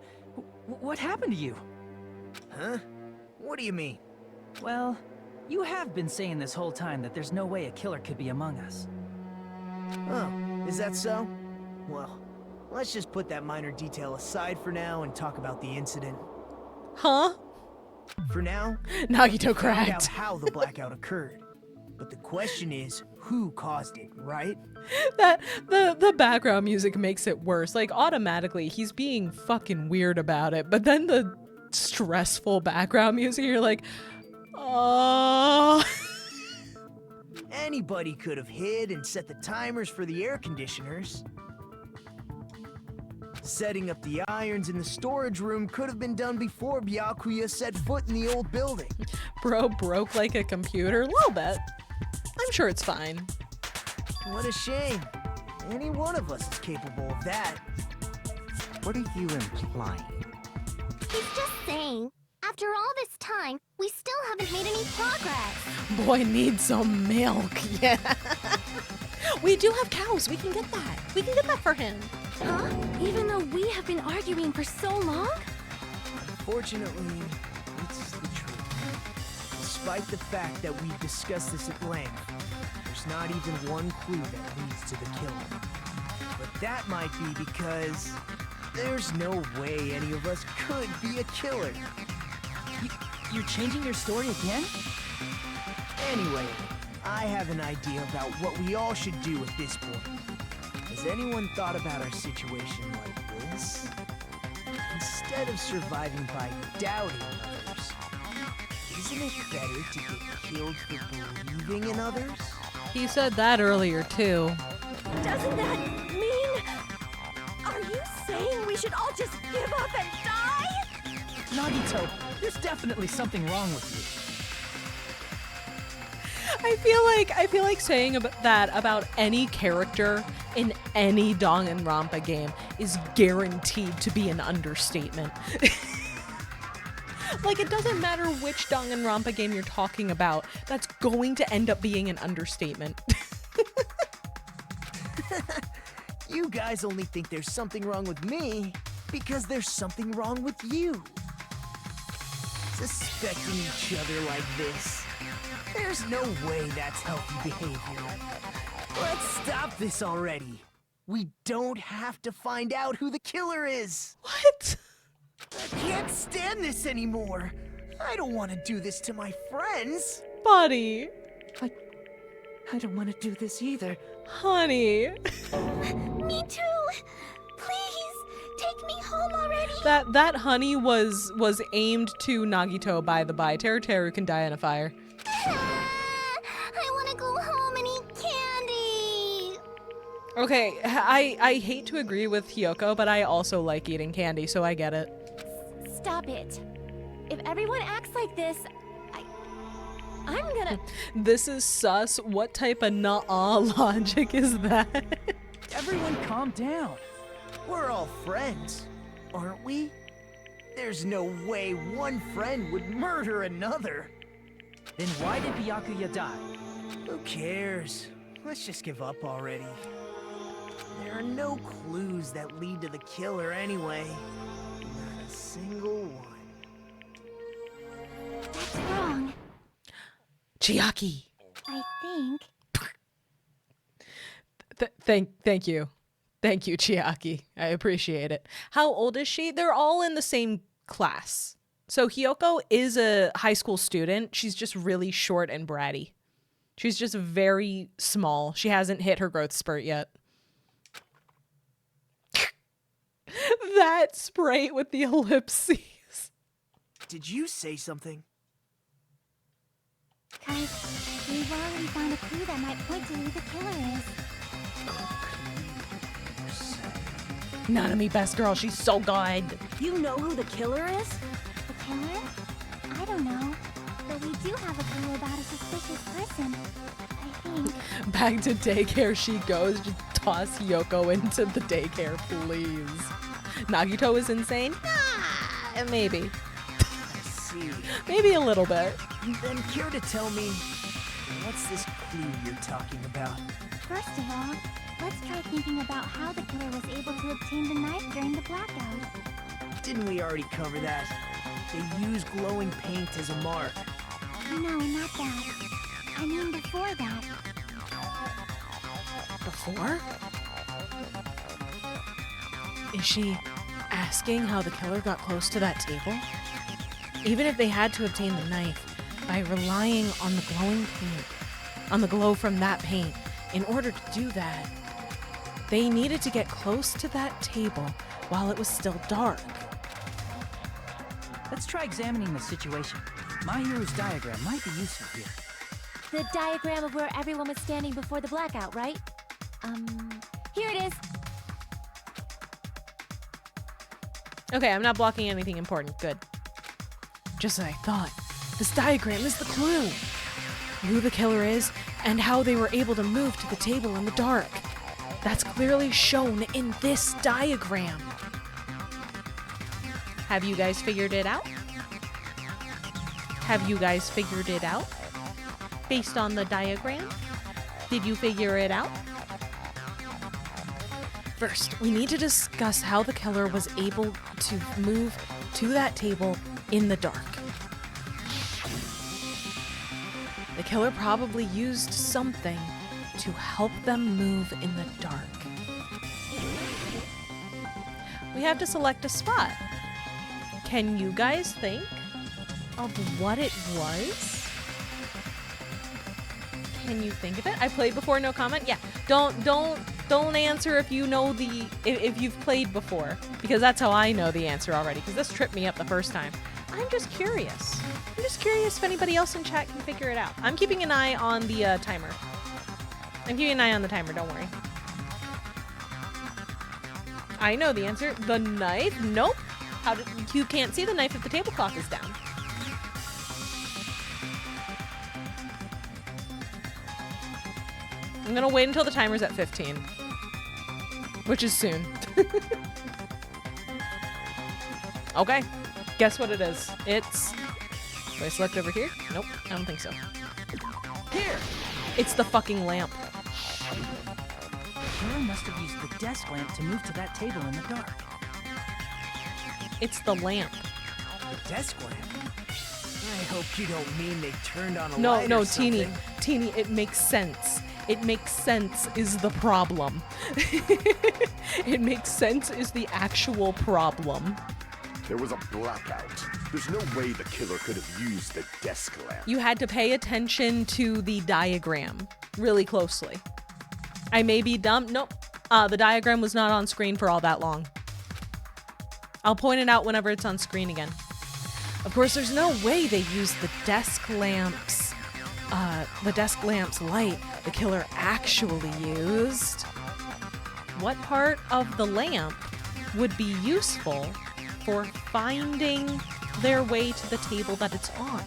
What happened to you? Huh? What do you mean? Well, you have been saying this whole time that there's no way a killer could be among us. Oh, is that so? Well, let's just put that minor detail aside for now and talk about the incident. Huh? For now, Nagito find out cracked. how the blackout occurred. But the question is, who caused it, right? That the background music makes it worse. Like automatically, he's being fucking weird about it. But then the stressful background music, you're like, oh. Anybody could have hid and set the timers for the air conditioners. Setting up the irons in the storage room could have been done before Byakuya set foot in the old building. Bro broke like a computer? A little bit. I'm sure it's fine. What a shame. Any one of us is capable of that. What are you implying? He's just saying, after all this time, we still haven't made any progress. Boy needs some milk. Yeah. We do have cows. We can get that. We can get that for him. Huh? Even though we have been arguing for so long? Unfortunately, it's the truth. Despite the fact that we've discussed this at length, there's not even one clue that leads to the killing. But that might be because there's no way any of us could be a killer. You're changing your story again? Anyway, I have an idea about what we all should do at this point. Has anyone thought about our situation like this? Instead of surviving by doubting others, isn't it better to get killed for believing in others? He said that earlier too. Doesn't that mean... Are you saying we should all just give up and die? Nagito, there's definitely something wrong with you. I feel like saying that about any character in any DanganRonpa game is guaranteed to be an understatement. Like, it doesn't matter which DanganRonpa game you're talking about, that's going to end up being an understatement. You guys only think there's something wrong with me because there's something wrong with you. Suspecting each other like this. There's no way that's healthy behavior. Let's stop this already. We don't have to find out who the killer is. What? I can't stand this anymore. I don't want to do this to my friends. Buddy. I don't want to do this either. Honey. Me too. Please, take me home already. That honey was aimed to Nagito, by the by. Teru Teru can die in a fire. I want to go home and eat candy. Okay, I hate to agree with Hiyoko, but I also like eating candy, so I get it. Stop it. If everyone acts like this, I'm gonna... This is sus. What type of nuh-uh logic is that? Everyone calm down. We're all friends, aren't we? There's no way one friend would murder another. Then why did Byakuya die? Who cares? Let's just give up already. There are no clues that lead to the killer anyway. Not a single one. That's wrong. Chiaki. I think... Thank you. Thank you, Chiaki. I appreciate it. How old is she? They're all in the same class. So Hiyoko is a high school student. She's just really short and bratty. She's just very small. She hasn't hit her growth spurt yet. That sprite with the ellipses. Did you say something? Guys, we've already found a clue that might point to who the killer is. Nanami, best girl. She's so good. You know who the killer is? The killer? I don't know. But we do have a clue about a suspicious person. I think. Back to daycare she goes. Just toss Hiyoko into the daycare, please. Nagito is insane? Nah, maybe. I see. Maybe a little bit. Then care to tell me, what's this clue you're talking about? First of all, let's try thinking about how the killer was able to obtain the knife during the blackout. Didn't we already cover that? They use glowing paint as a mark. No, not that. I mean before that. Before? Is she asking how the killer got close to that table? Even if they had to obtain the knife by relying on the glowing paint, on the glow from that paint, in order to do that, they needed to get close to that table while it was still dark. Let's try examining the situation. Mahiru's diagram might be useful here. The diagram of where everyone was standing before the blackout, right? Here it is. Okay, I'm not blocking anything important. Good. Just as I thought, this diagram is the clue. Who the killer is and how they were able to move to the table in the dark. That's clearly shown in this diagram. Have you guys figured it out? Have you guys figured it out? Based on the diagram? Did you figure it out? First, we need to discuss how the killer was able to move to that table in the dark. The killer probably used something to help them move in the dark. We have to select a spot. Can you guys think of what it was? Can you think of it? I played before, no comment. Yeah, don't answer if you know if you've played before, because that's how I know the answer already, because this tripped me up the first time. I'm just curious. I'm just curious if anybody else in chat can figure it out. I'm keeping an eye on the timer. I'm keeping an eye on the timer, don't worry. I know the answer. The knife? Nope. You can't see the knife if the tablecloth is down. I'm gonna wait until the timer's at 15. Which is soon. Okay. Guess what it is? It's... Do I select over here? Nope, I don't think so. Here! It's the fucking lamp. The killer must have used the desk lamp to move to that table in the dark. It's the lamp. The desk lamp? I hope you don't mean they turned on a No, light no, or something. Teeny, it makes sense. It makes sense is the problem. It makes sense is the actual problem. There was a blackout. There's no way the killer could have used the desk lamp. You had to pay attention to the diagram really closely. I may be dumb. Nope. The diagram was not on screen for all that long. I'll point it out whenever it's on screen again. Of course, there's no way they used the desk lamp's light the killer actually used. what part of the lamp would be useful for finding their way to the table that it's on.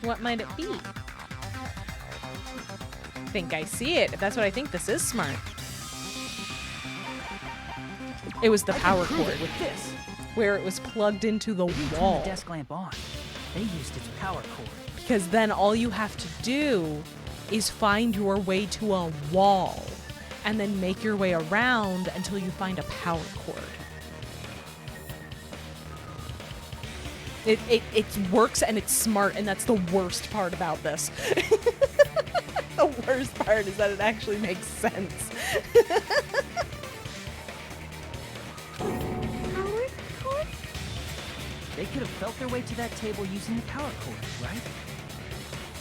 What might it be? I think I see it. If that's what I think, this is smart. It was the power cord with this. where it was plugged into the wall. The desk lamp on. They used its power cord. Because then all you have to do is find your way to a wall and then make your way around until you find a power cord. It works and it's smart, and that's the worst part about this. The worst part is that it actually makes sense. Power cord? They could have felt their way to that table using the power cord, right?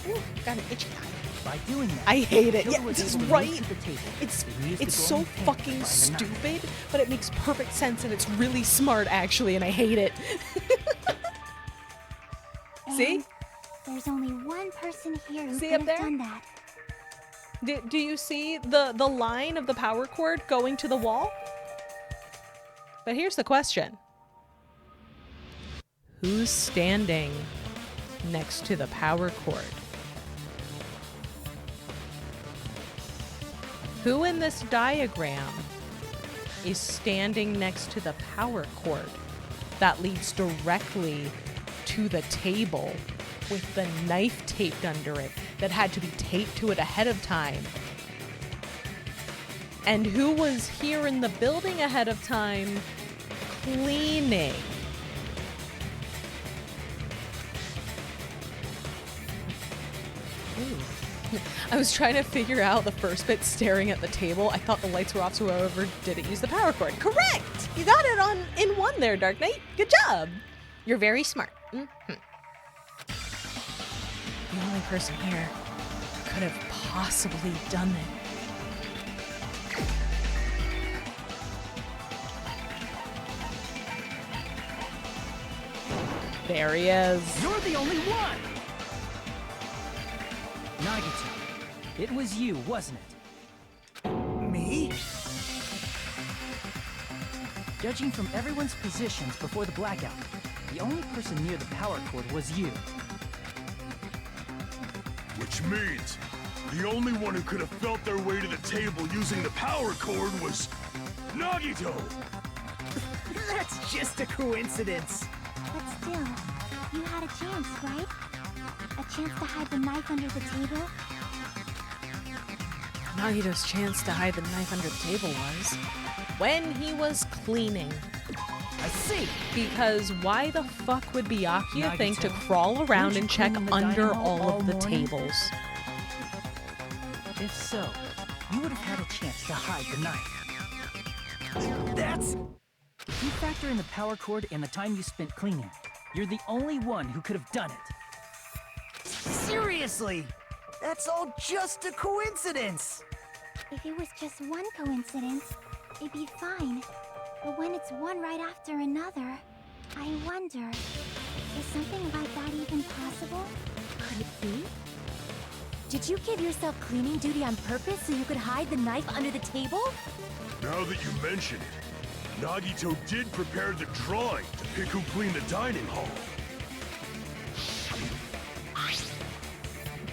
Ooh, got an itchy eye. By doing that, I hate it. Killer Yeah, was this is able to right. move to the table. It's They used the so glowing pin fucking to find the knife. stupid, but it makes perfect sense and it's really smart actually, and I hate it. See? And there's only one person here who See could up have there? done that. Do you see the line of the power cord going to the wall? But here's the question. Who's standing next to the power cord? Who in this diagram is standing next to the power cord that leads directly to the table with the knife taped under it that had to be taped to it ahead of time? And who was here in the building ahead of time cleaning? Ooh. I was trying to figure out the first bit staring at the table. I thought the lights were off, so whoever did it used the power cord. Correct! You got it in one there, Dark Knight. Good job. You're very smart. Mm-hmm. The only person here who could have possibly done it. There he is. You're the only one! Nagito, it was you, wasn't it? Me? Judging from everyone's positions before the blackout, the only person near the power cord was you. Which means the only one who could have felt their way to the table using the power cord was Nagito! That's just a coincidence. But still, you had a chance, right? A chance to hide the knife under the table? Nagito's chance to hide the knife under the table was when he was cleaning. I see. Because why the fuck would Byakuya think to Nagito, crawl around weren't you and check cleaning the dining under hall all of the morning? tables? If so, you would have had a chance to hide the knife. That's... If you factor in the power cord and the time you spent cleaning, you're the only one who could have done it. Seriously! That's all just a coincidence! If it was just one coincidence, it'd be fine. But when it's one right after another, I wonder, is something like that even possible? Could it be? Did you give yourself cleaning duty on purpose so you could hide the knife under the table? Now that you mention it, Nagito did prepare the drawing to pick who cleaned the dining hall.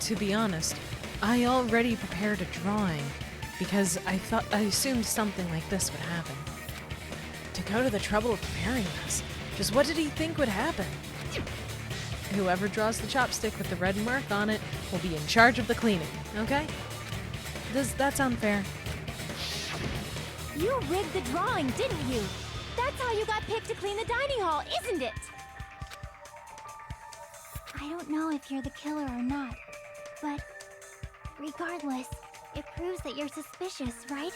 To be honest, I already prepared a drawing because I assumed something like this would happen. To go to the trouble of preparing this, just what did he think would happen? Whoever draws the chopstick with the red mark on it will be in charge of the cleaning, okay? Does that sound fair? You rigged the drawing, didn't you? That's how you got picked to clean the dining hall, isn't it? I don't know if you're the killer or not, but regardless, it proves that you're suspicious, right?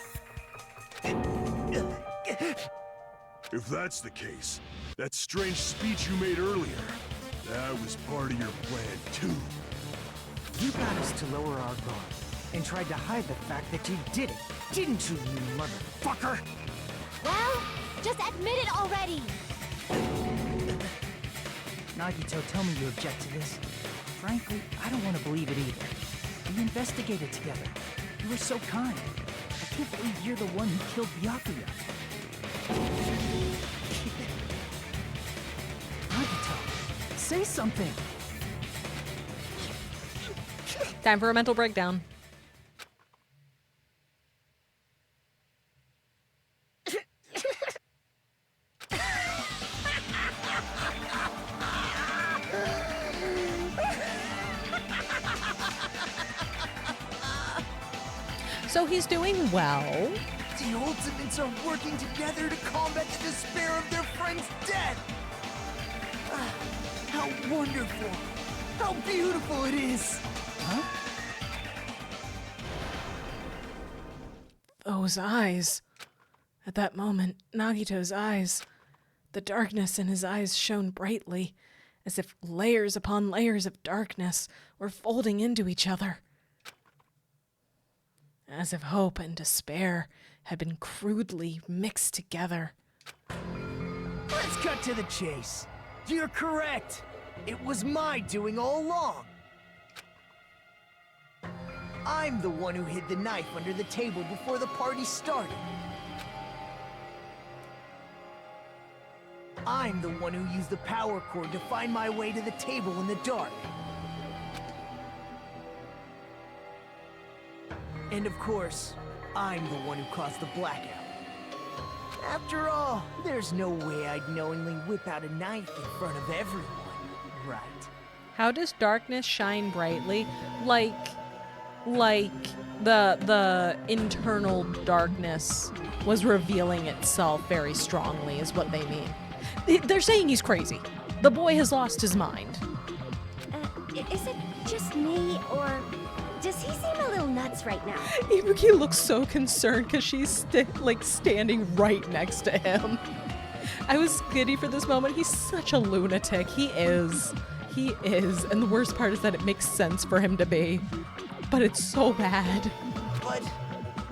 If that's the case, that strange speech you made earlier, that was part of your plan too. You got us to lower our guard and tried to hide the fact that you did it, didn't you, you motherfucker? Well, just admit it already! Nagito, tell me you object to this. frankly, I don't want to believe it either. We investigated together. You were so kind. I can't believe you're the one who killed Byakuya. Nagito, say something. Time for a mental breakdown. So he's doing well. The Ultimates are working together to combat the despair of their friend's death. How wonderful. How beautiful it is. Huh? Those eyes. At that moment, Nagito's eyes. The darkness in his eyes shone brightly, as if layers upon layers of darkness were folding into each other. As if hope and despair had been crudely mixed together. Let's cut to the chase. You're correct. It was my doing all along. I'm the one who hid the knife under the table before the party started. I'm the one who used the power cord to find my way to the table in the dark. And of course, I'm the one who caused the blackout. After all, there's no way I'd knowingly whip out a knife in front of everyone, right? How does darkness shine brightly? Like the internal darkness was revealing itself very strongly is what they mean. They're saying he's crazy. The boy has lost his mind. Is it just me, or does he seem a little nuts right now? Ibuki looks so concerned because she's standing right next to him. I was giddy for this moment. He's such a lunatic. He is. And the worst part is that it makes sense for him to be. But it's so bad. But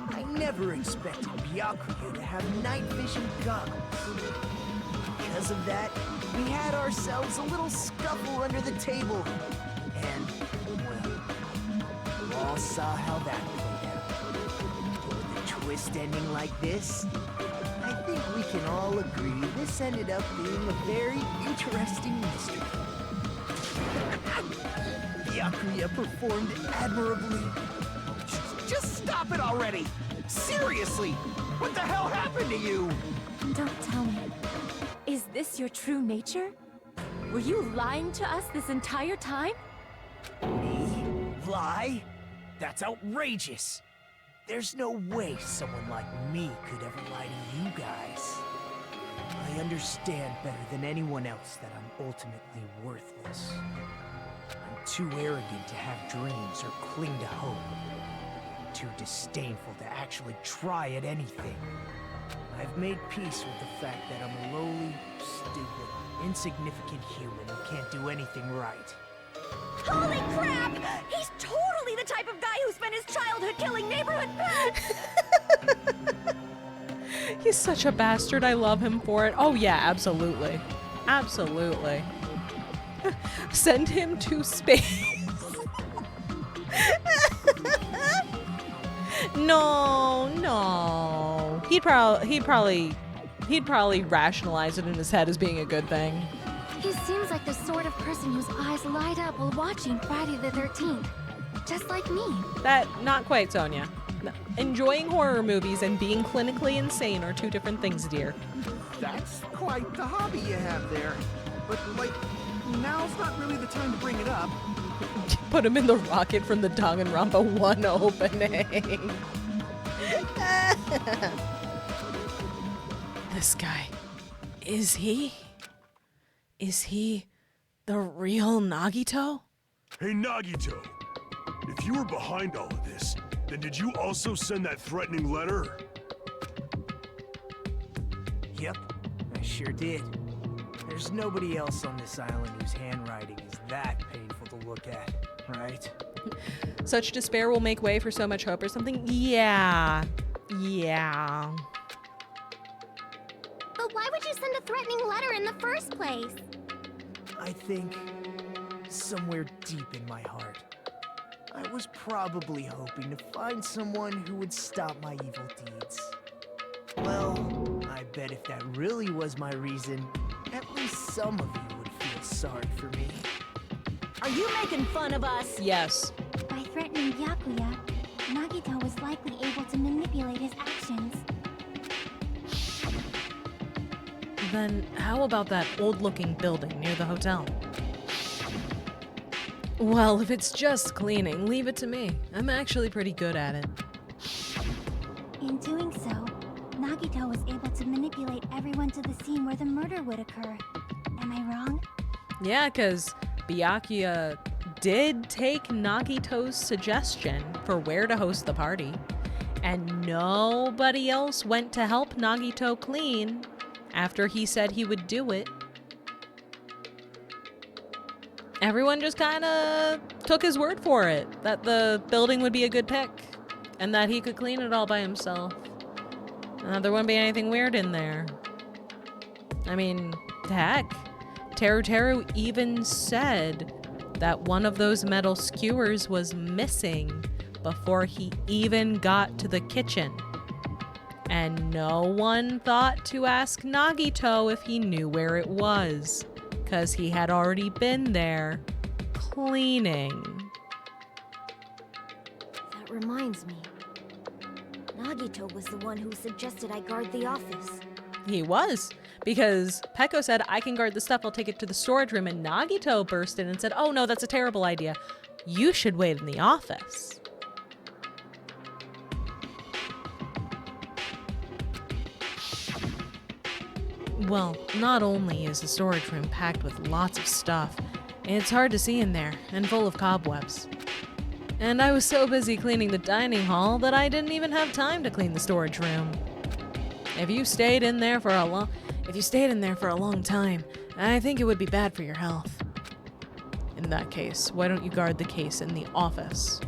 I never expected Byakuya to have night vision goggles. Because of that, we had ourselves a little scuffle under the table. And, well, we all saw how that played out. With a twist ending like this, I think we can all agree this ended up being a very interesting mystery. Byakuya performed admirably. Just stop it already! Seriously! What the hell happened to you? Don't tell me. Is this your true nature? Were you lying to us this entire time? Me? Lie? That's outrageous. There's no way someone like me could ever lie to you guys. I understand better than anyone else that I'm ultimately worthless. I'm too arrogant to have dreams or cling to hope. Too disdainful to actually try at anything. I've made peace with the fact that I'm a lowly, stupid, insignificant human who can't do anything right. Holy crap! He's totally the type of guy who spent his childhood killing neighborhood pets! He's such a bastard. I love him for it. Oh yeah, absolutely. Absolutely. Send him to space. No. He'd probably rationalize it in his head as being a good thing. He seems like the sort of person whose eyes light up while watching Friday the 13th. Just like me. That, not quite, Sonia. Enjoying horror movies and being clinically insane are two different things, dear. That's quite the hobby you have there. But, like, now's not really the time to bring it up. Put him in the rocket from the DanganRonpa 1 opening. This guy, is he the real Nagito? Hey, Nagito. If you were behind all of this, then did you also send that threatening letter? Yep, I sure did. There's nobody else on this island whose handwriting is that painful to look at, right? Such despair will make way for so much hope or something? Yeah. But why would you send a threatening letter in the first place? I think somewhere deep in my heart, I was probably hoping to find someone who would stop my evil deeds. Well, I bet if that really was my reason, at least some of you would feel sorry for me. Are you making fun of us? Yes. By threatening Byakuya, Nagito was likely able to manipulate his actions. Then how about that old-looking building near the hotel? Well, if it's just cleaning, leave it to me. I'm actually pretty good at it. In doing so, Nagito was able to manipulate everyone to the scene where the murder would occur. Am I wrong? Yeah, because Byakuya did take Nagito's suggestion for where to host the party, and nobody else went to help Nagito clean after he said he would do it. Everyone just kind of took his word for it, that the building would be a good pick, and that he could clean it all by himself. There wouldn't be anything weird in there. I mean, heck, Teru even said that one of those metal skewers was missing before he even got to the kitchen. And no one thought to ask Nagito if he knew where it was, because he had already been there cleaning. That reminds me. Nagito was the one who suggested I guard the office. He was, because Peko said, I can guard the stuff, I'll take it to the storage room, and Nagito burst in and said, oh no, that's a terrible idea. You should wait in the office. Well, not only is the storage room packed with lots of stuff, it's hard to see in there and full of cobwebs. And I was so busy cleaning the dining hall that I didn't even have time to clean the storage room. If you stayed in there for a long time, I think it would be bad for your health. In that case, why don't you guard the case in the office?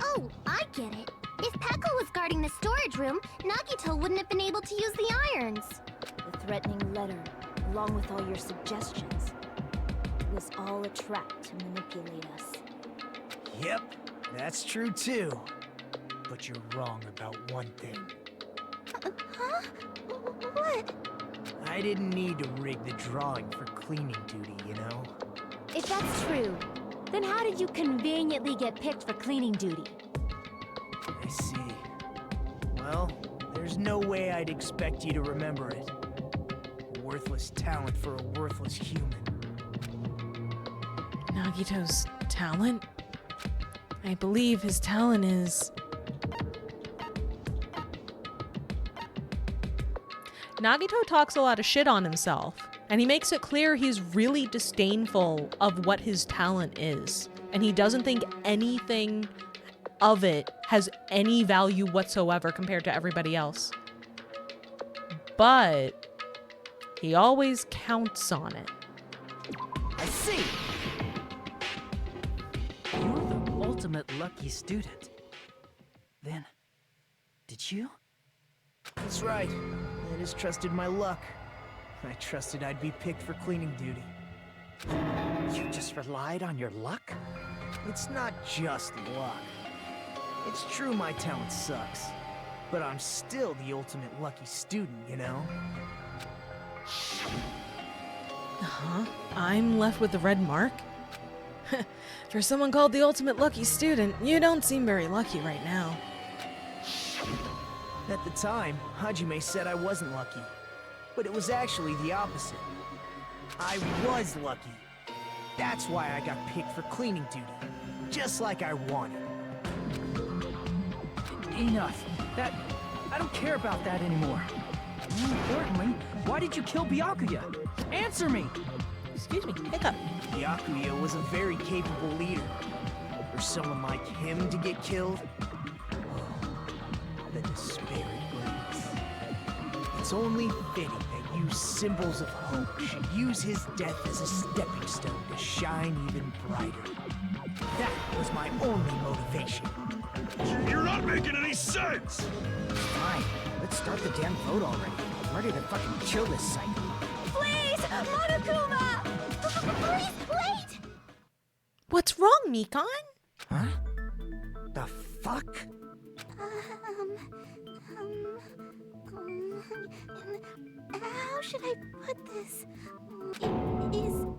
Oh, I get it. If Peko was guarding the storage room, Nagito wouldn't have been able to use the irons. The threatening letter, along with all your suggestions, was all a trap to manipulate us. Yep, that's true too. But you're wrong about one thing. Huh? What? I didn't need to rig the drawing for cleaning duty, you know? If that's true, then how did you conveniently get picked for cleaning duty? I see. Well, there's no way I'd expect you to remember it. Worthless talent for a worthless human. Nagito's talent? I believe his talent is... Nagito talks a lot of shit on himself, and he makes it clear he's really disdainful of what his talent is, and he doesn't think anything of it has any value whatsoever compared to everybody else. But he always counts on it. I see! You're the ultimate lucky student. Then, did you? That's right. I just trusted my luck. I trusted I'd be picked for cleaning duty. You just relied on your luck? It's not just luck. It's true my talent sucks, but I'm still the ultimate lucky student, you know? Huh? I'm left with the red mark? For someone called the ultimate lucky student, you don't seem very lucky right now. At the time, Hajime said I wasn't lucky, but it was actually the opposite. I was lucky. That's why I got picked for cleaning duty, just like I wanted. Enough. I don't care about that anymore. More importantly, why did you kill Byakuya? Answer me! Excuse me, hiccup. Byakuya was a very capable leader. For someone like him to get killed, the despair it brings. It's only fitting that you symbols of hope should use his death as a stepping stone to shine even brighter. That was my only motivation. You're not making any sense! Fine, let's start the damn vote already. I'm ready to fucking kill this cycle. Please! Monokuma! Please, wait! What's wrong, Mikon? Huh? The fuck? How should I put this? It is not.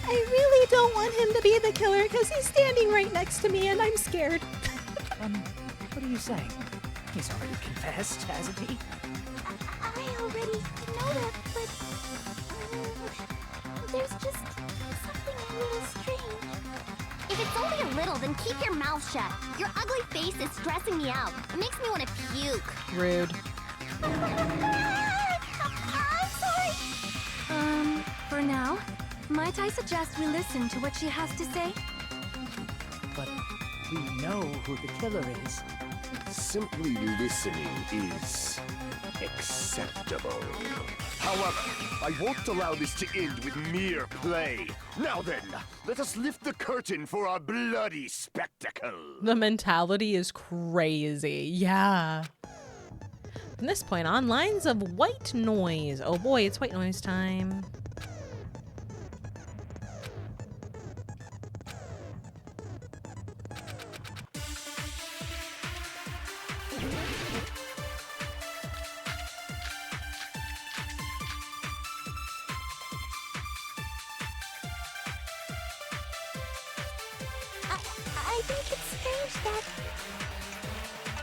I really don't want him to be the killer because he's standing right next to me and I'm scared. What are you saying? He's already confessed, hasn't he? I already know that, but there's just something a little strange. If it's only a little, then keep your mouth shut. Your ugly face is stressing me out. It makes me want to puke. Rude. I'm sorry. For now, might I suggest we listen to what she has to say? But we know who the killer is. Simply listening is acceptable. However, I won't allow this to end with mere play. Now then, let us lift the curtain for our bloody spectacle. The mentality is crazy. Yeah. From this point on, lines of white noise. Oh boy, it's white noise time. I think it's strange that...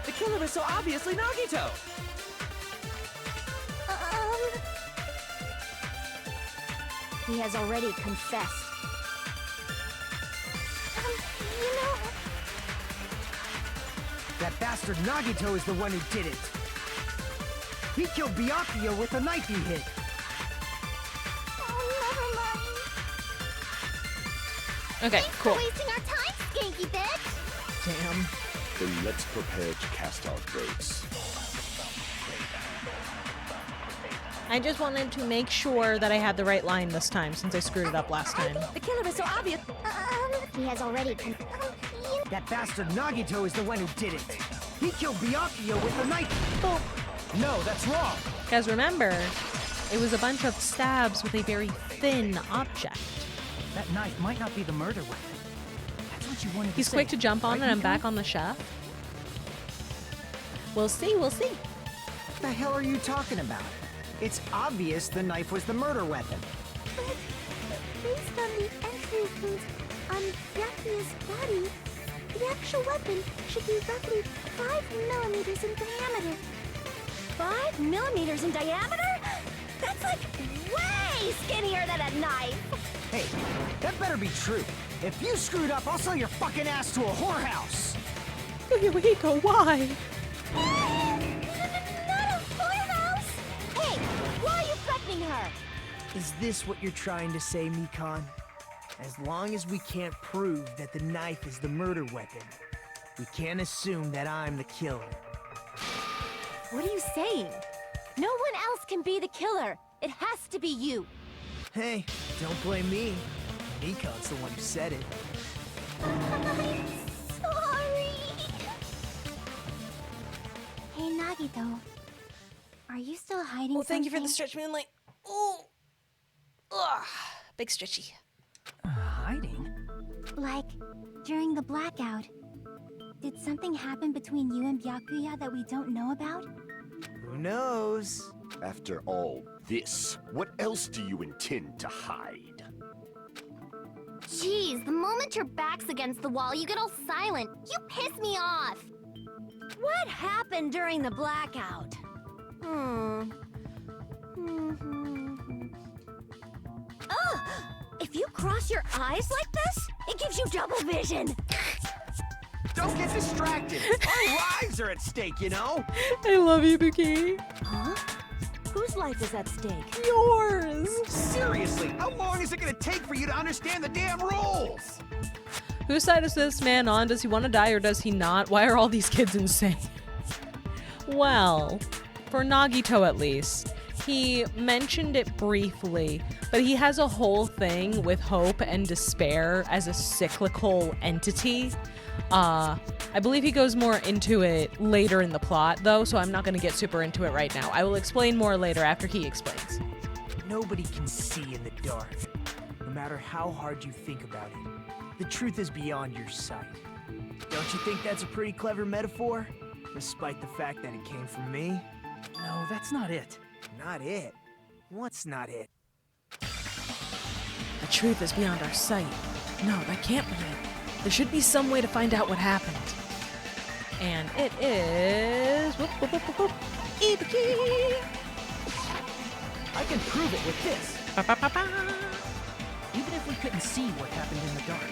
The killer is so obviously Nagito! He has already confessed. You know... That bastard Nagito is the one who did it. He killed Byakuya with the knife he hid. Oh, never mind. Okay, cool. Wasting our time, skanky bitch! Damn. Then let's prepare to cast our votes. I just wanted to make sure that I had the right line this time since I screwed it up last time. The killer is so obvious. He has already That bastard Nagito is the one who did it. He killed Byakuya with the knife. Oh. No, that's wrong. Guys, remember, it was a bunch of stabs with a very thin object. That knife might not be the murder weapon. That's what you wanted to say. He's quick to jump on, right, and I'm Miko? back on the chef. We'll see, we'll see. What the hell are you talking about? It's obvious the knife was the murder weapon. But based on the entry codes on Byakuya's body, the actual weapon should be roughly 5 millimeters in diameter. 5 millimeters in diameter? That's like way skinnier than a knife! Hey, that better be true. If you screwed up, I'll sell your fucking ass to a whorehouse. Eureka, why? Not a whorehouse! Hey, why are you threatening her? Is this what you're trying to say, Mikon? As long as we can't prove that the knife is the murder weapon, we can't assume that I'm the killer. What are you saying? No one else can be the killer. It has to be you. Hey, don't blame me. Mikon's the one who said it. Sorry. Hey, Nagito. Are you still hiding Oh, thank you for the something? stretch, Moonlight. Oh, ugh, big stretchy. Hiding? Like, during the blackout, did something happen between you and Byakuya that we don't know about? Who knows? After all this, what else do you intend to hide? Jeez, the moment your back's against the wall, you get all silent. You piss me off. What happened during the blackout? Oh! If you cross your eyes like this, it gives you double vision! Don't get distracted. Our lives are at stake, you know? I love you, Bookie. Huh? Whose life is at stake? Yours. Seriously, how long is it gonna take for you to understand the damn rules? Whose side is this man on? Does he want to die or does he not? Why are all these kids insane? Well, for Nagito at least, he mentioned it briefly, but he has a whole thing with hope and despair as a cyclical entity. I believe he goes more into it later in the plot, though, so I'm not going to get super into it right now. I will explain more later after he explains. Nobody can see in the dark. no matter how hard you think about it. The truth is beyond your sight. Don't you think that's a pretty clever metaphor? Despite the fact that it came from me? No, that's not it. Not it? What's not it? The truth is beyond our sight. No, that can't be it. There should be some way to find out what happened. And it is... Whoop, whoop, whoop, whoop, whoop. Ibuki! I can prove it with this. Ba, ba, ba, ba. Even if we couldn't see what happened in the dark,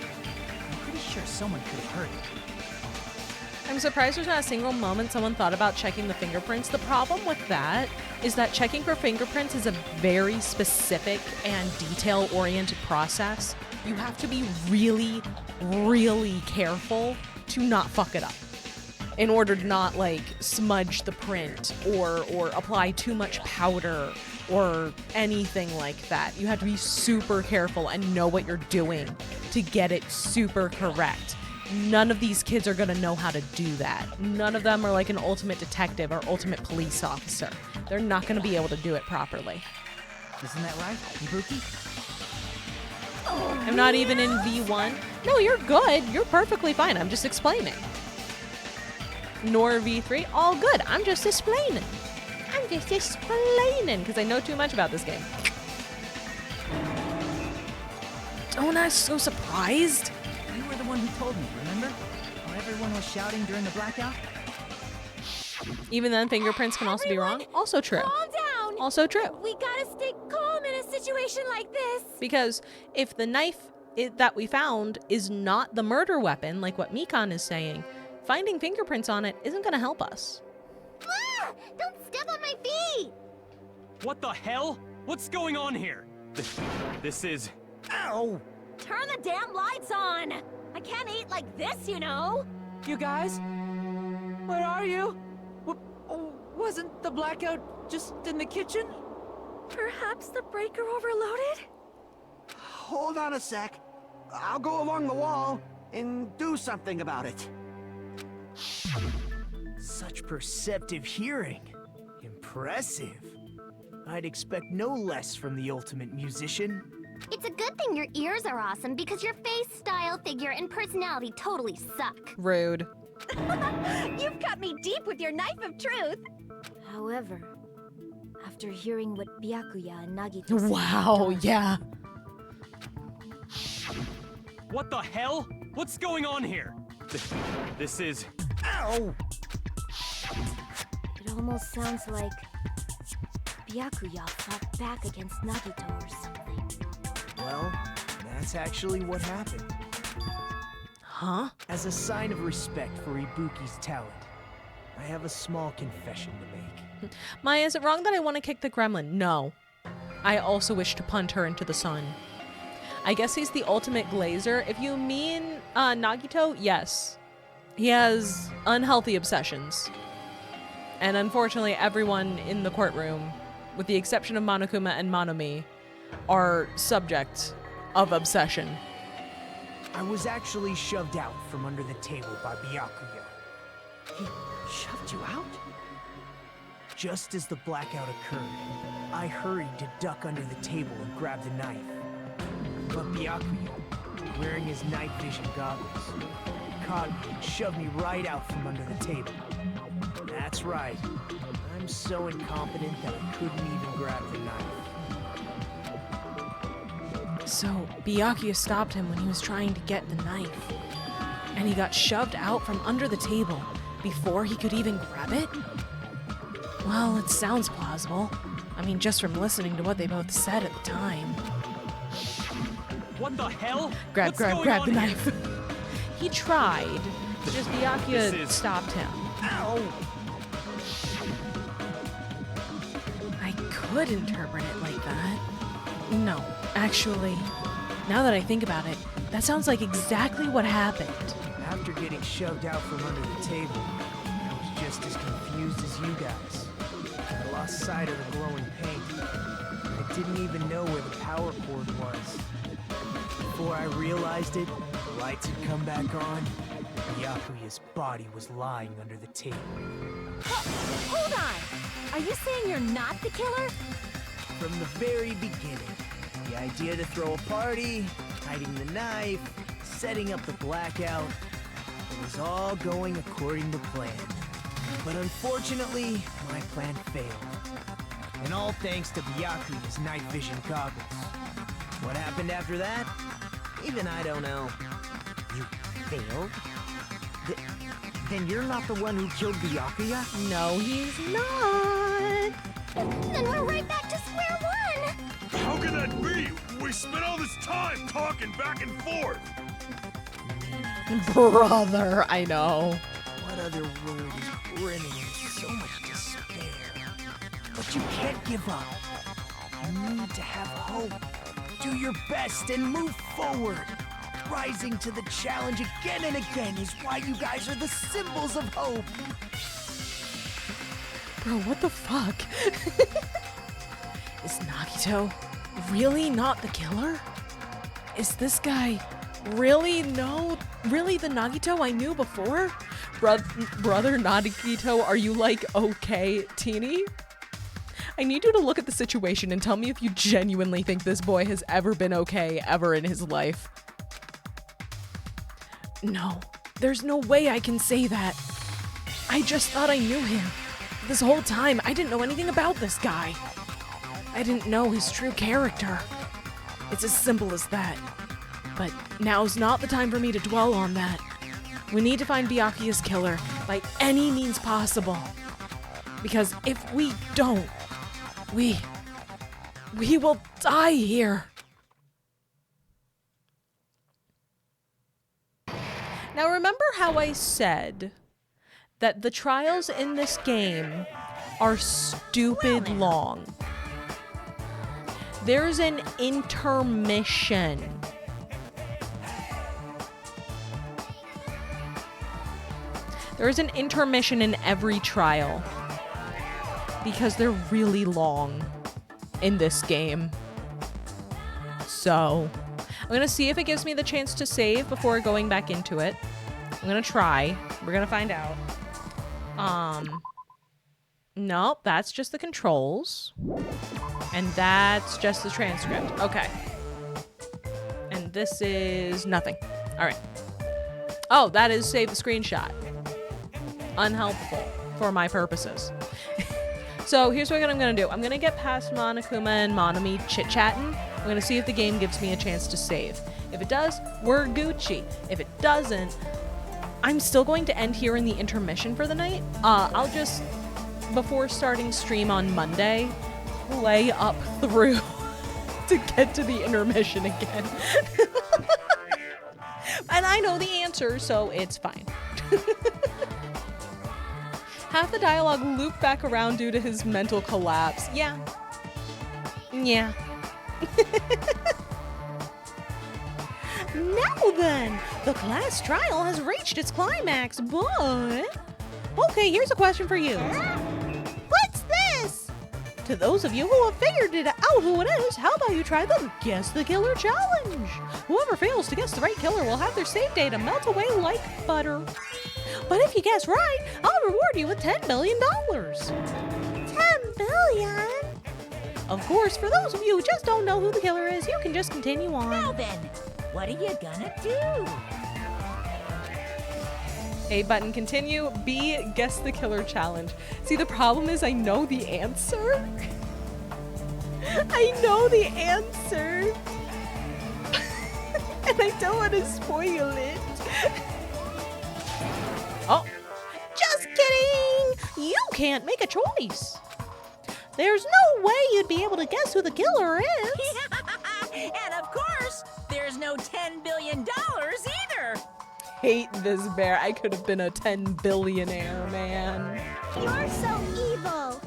I'm pretty sure someone could have heard it. I'm surprised there's not a single moment someone thought about checking the fingerprints. The problem with that is that checking for fingerprints is a very specific and detail-oriented process. You have to be really, really careful to not fuck it up in order to not, like, smudge the print or apply too much powder or anything like that. You have to be super careful and know what you're doing to get it super correct. None of these kids are gonna know how to do that. None of them are like an ultimate detective or ultimate police officer. They're not gonna be able to do it properly. Isn't that right, Ibuki? I'm not even in V1. No, you're good. You're perfectly fine. I'm just explaining. Nor V3. All good. I'm just explaining. I'm just explaining because I know too much about this game. Don't act so surprised. You were the one who told me, remember? When everyone was shouting during the blackout? Even then, fingerprints can also be wrong. Also true. Calm down. Also true. We gotta stay calm in a situation like this. Because if the knife that we found is not the murder weapon, like what Mikan is saying, finding fingerprints on it isn't going to help us. Ah! Don't step on my feet! What the hell? What's going on here? This is... Ow! Turn the damn lights on! I can't eat like this, you know? You guys? Where are you? Wasn't the blackout just in the kitchen? Perhaps the breaker overloaded? Hold on a sec. I'll go along the wall and do something about it. Such perceptive hearing. Impressive. I'd expect no less from the ultimate musician. It's a good thing your ears are awesome because your face, style, figure, and personality totally suck. Rude. You've cut me deep with your knife of truth. However, after hearing what Byakuya and Nagito said, Wow, yeah. What the hell? What's going on here? This is... Ow! it almost sounds like Byakuya fought back against Nagito or something. Well, that's actually what happened. Huh? As a sign of respect for Ibuki's talent, I have a small confession to make. Maya, is it wrong that I want to kick the gremlin? No. I also wish to punt her into the sun. I guess he's the ultimate glazer. If you mean Nagito, yes. He has unhealthy obsessions. And unfortunately, everyone in the courtroom, with the exception of Monokuma and Monomi, are subject of obsession. I was actually shoved out from under the table by Byakuya. He shoved you out? Just as the blackout occurred, I hurried to duck under the table and grab the knife. But Byakuya, wearing his night vision goggles, caught me and shoved me right out from under the table. That's right. I'm so incompetent that I couldn't even grab the knife. So, Byakuya stopped him when he was trying to get the knife. And he got shoved out from under the table before he could even grab it? Well, it sounds plausible. I mean, just from listening to what they both said at the time. What the hell? Grab What's the going on knife. He tried, just Byakuya stopped him. Ow! I could interpret it like that. No, actually, now that I think about it, that sounds like exactly what happened. After getting shoved out from under the table, I was just as confused as you guys. I lost sight of the glowing paint. I didn't even know where the power cord was. Before I realized it, the lights had come back on. Byakuya's body was lying under the table. Hold on! Are you saying you're not the killer? From the very beginning, The idea to throw a party, hiding the knife, setting up the blackout, it was all going according to plan. But unfortunately, my plan failed. And all thanks to Byakuya's night vision goggles. What happened after that? Even I don't know. You failed? Then you're not the one who killed Byakuya? No, he's not. Then we're right back to square one! How can that be? We spent all this time talking back and forth! Brother, I know. What other word is brimming with so much despair? But you can't give up. You need to have hope. Do your best and move forward. Rising to the challenge again and again is why you guys are the symbols of hope. Bro, what the fuck? Is Nagito really not the killer? Is this guy really the Nagito I knew before? Brother Nagito, are you like okay, teeny? I need you to look at the situation and tell me if you genuinely think this boy has ever been okay ever in his life. No, there's no way I can say that. I just thought I knew him. This whole time, I didn't know anything about this guy. I didn't know his true character. It's as simple as that. But now's not the time for me to dwell on that. We need to find Byakuya's killer by any means possible. Because if we don't, we will die here. Now remember how I said that the trials in this game are stupid long. There's an intermission. There's an intermission in every trial because they're really long in this game. So I'm gonna see if it gives me the chance to save before going back into it. I'm gonna try. We're gonna find out. Nope, that's just the controls. And that's just the transcript. Okay. And this is nothing. All right. Oh, that is save the screenshot. Unhelpful for my purposes. So here's what I'm gonna do. I'm gonna get past Monokuma and Monami chit-chatting. I'm gonna see if the game gives me a chance to save. If it does, we're Gucci. If it doesn't, I'm still going to end here in the intermission for the night. I'll just, before starting stream on Monday, play up through to get to the intermission again. And I know the answer, so it's fine. Half the dialogue looped back around due to his mental collapse. Yeah. Yeah. Now then, the class trial has reached its climax, but... Okay, here's a question for you. What's this? To those of you who have figured it out who it is, how about you try the Guess the Killer challenge? Whoever fails to guess the right killer will have their save data melt away like butter. But if you guess right, I'll reward you with $10 billion. 10 billion? Of course, for those of you who just don't know who the killer is, you can just continue on. Now then, what are you gonna do? A button, continue. B, guess the killer challenge. See, the problem is I know the answer. I know the answer. And I don't want to spoil it. Oh, just kidding! You can't make a choice. There's no way you'd be able to guess who the killer is. And of course, there's no $10 billion either. Hate this bear. I could have been a 10 billionaire, man. You're so evil.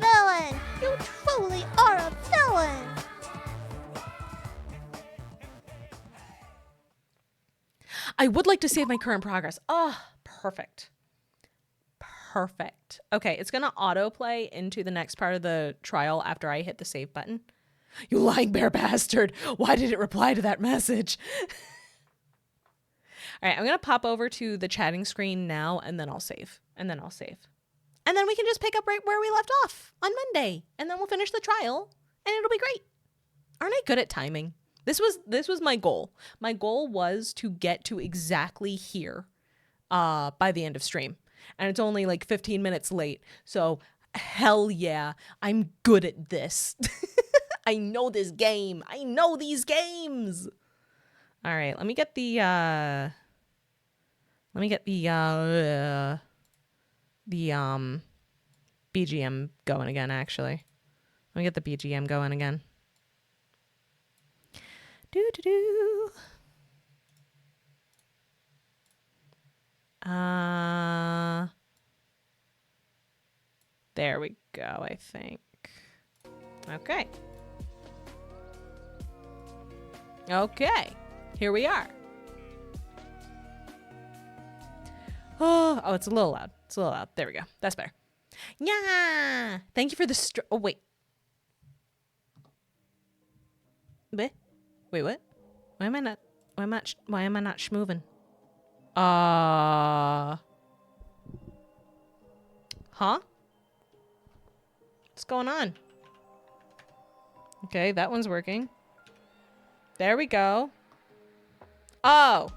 Villain! You truly are a villain! I would like to save my current progress. Oh, perfect. Perfect. Okay, it's gonna autoplay into the next part of the trial after I hit the save button. You lying bear bastard! Why did it reply to that message? All right, I'm gonna pop over to the chatting screen now, and then I'll save. And then we can just pick up right where we left off on Monday, and then we'll finish the trial, and it'll be great. Aren't I good at timing? This was my goal. My goal was to get to exactly here by the end of stream. And it's only like 15 minutes late. So hell yeah, I'm good at this. I know this game. I know these games. All right, let me get the BGM going again, actually. Let me get the BGM going again. Do-do-do. There we go, I think. Okay. Okay. Here we are. Oh, it's a little loud. It's a little loud. There we go. That's better. Yeah. Thank you for the oh, wait. Wait, what? Why am I not schmoving? Huh? What's going on? Okay, that one's working. There we go. Oh,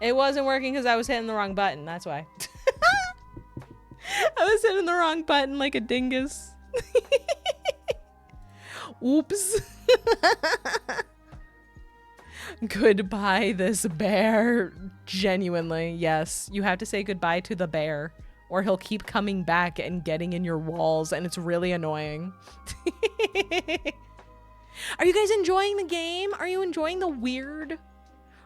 it wasn't working because I was hitting the wrong button. That's why. I was hitting the wrong button like a dingus. Oops. Goodbye, this bear. Genuinely, yes. You have to say goodbye to the bear, or he'll keep coming back and getting in your walls, and it's really annoying. Are you guys enjoying the game? Are you enjoying the weird?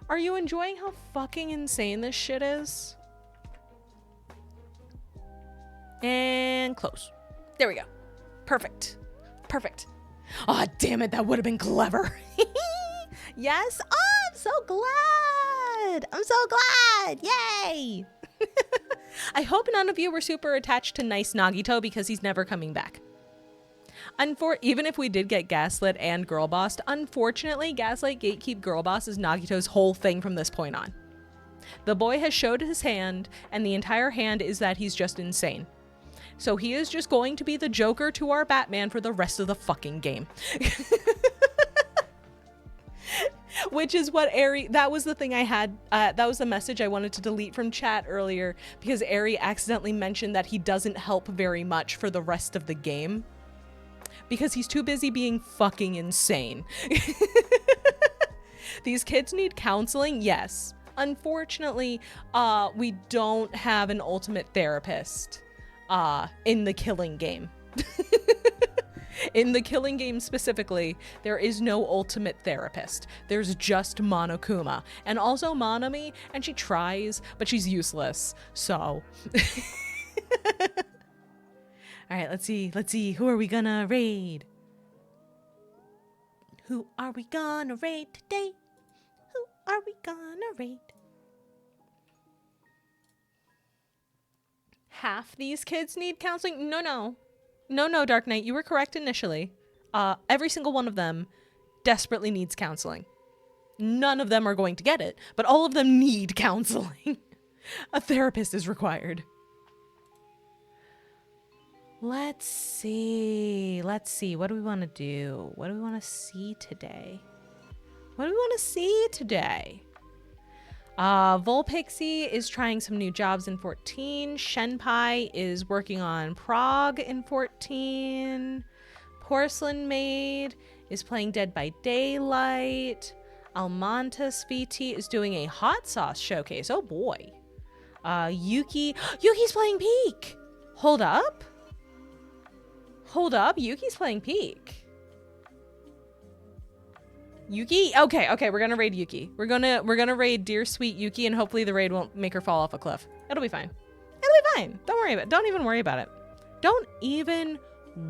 Are you enjoying how fucking insane this shit is? And close. There we go. Perfect. Perfect. Oh, damn it. That would have been clever. Yes. Oh, I'm so glad. I'm so glad. Yay. I hope none of you were super attached to nice Nagito because he's never coming back. Even if we did get Gaslit and Girl Bossed, unfortunately, Gaslight, Gatekeep, Girl Boss is Nagito's whole thing from this point on. The boy has showed his hand, and the entire hand is that he's just insane. So he is just going to be the Joker to our Batman for the rest of the fucking game. Which is what Ari, that was the thing I had, that was the message I wanted to delete from chat earlier, because Ari accidentally mentioned that he doesn't help very much for the rest of the game. Because he's too busy being fucking insane. These kids need counseling, yes. Unfortunately, we don't have an ultimate therapist in the Killing game. In the Killing game specifically, there is no ultimate therapist. There's just Monokuma. And also Monami, and she tries, but she's useless. So... Alright, let's see. Who are we gonna raid? Who are we gonna raid today? Who are we gonna raid? Half these kids need counseling? No, Dark Knight, you were correct initially. Every single one of them desperately needs counseling. None of them are going to get it, but all of them need counseling. A therapist is required. Let's see. What do we want to do? What do we want to see today? Volpixie is trying some new jobs in 14. Shenpai is working on Prague in 14. Porcelain Maid is playing Dead by Daylight. Almantas VT is doing a hot sauce showcase. Oh boy. Yuki's playing Peak. Hold up, Yuki's playing Peak. Yuki? Okay, we're gonna raid Yuki. We're gonna raid Dear Sweet Yuki, and hopefully the raid won't make her fall off a cliff. It'll be fine. Don't worry about it. Don't even worry about it. Don't even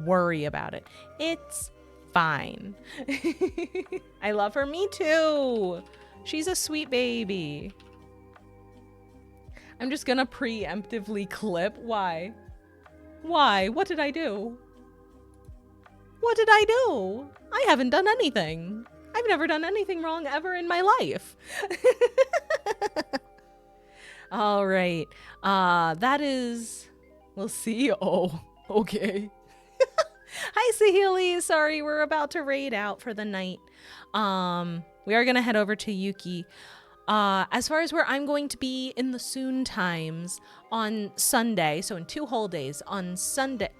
worry about it. It's fine. I love her. Me too. She's a sweet baby. I'm just gonna preemptively clip. Why? What did I do? I haven't done anything. I've never done anything wrong ever in my life. All right. That is... We'll see. Oh, okay. Hi, Sahili. Sorry, we're about to raid out for the night. We are going to head over to Yuki. As far as where I'm going to be in the soon times on Sunday, so in 2 whole days on Sunday.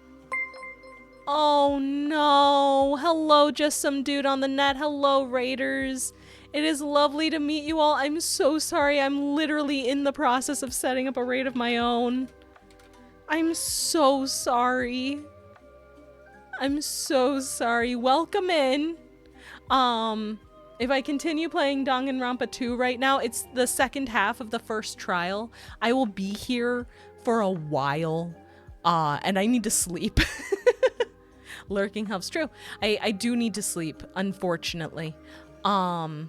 Oh no. Hello, just some dude on the net. Hello, Raiders. It is lovely to meet you all. I'm so sorry. I'm literally in the process of setting up a raid of my own. I'm so sorry. I'm so sorry. Welcome in. If I continue playing DanganRonpa 2 right now, it's the second half of the first trial. I will be here for a while, and I need to sleep. Lurking helps. True. I do need to sleep, unfortunately. I'm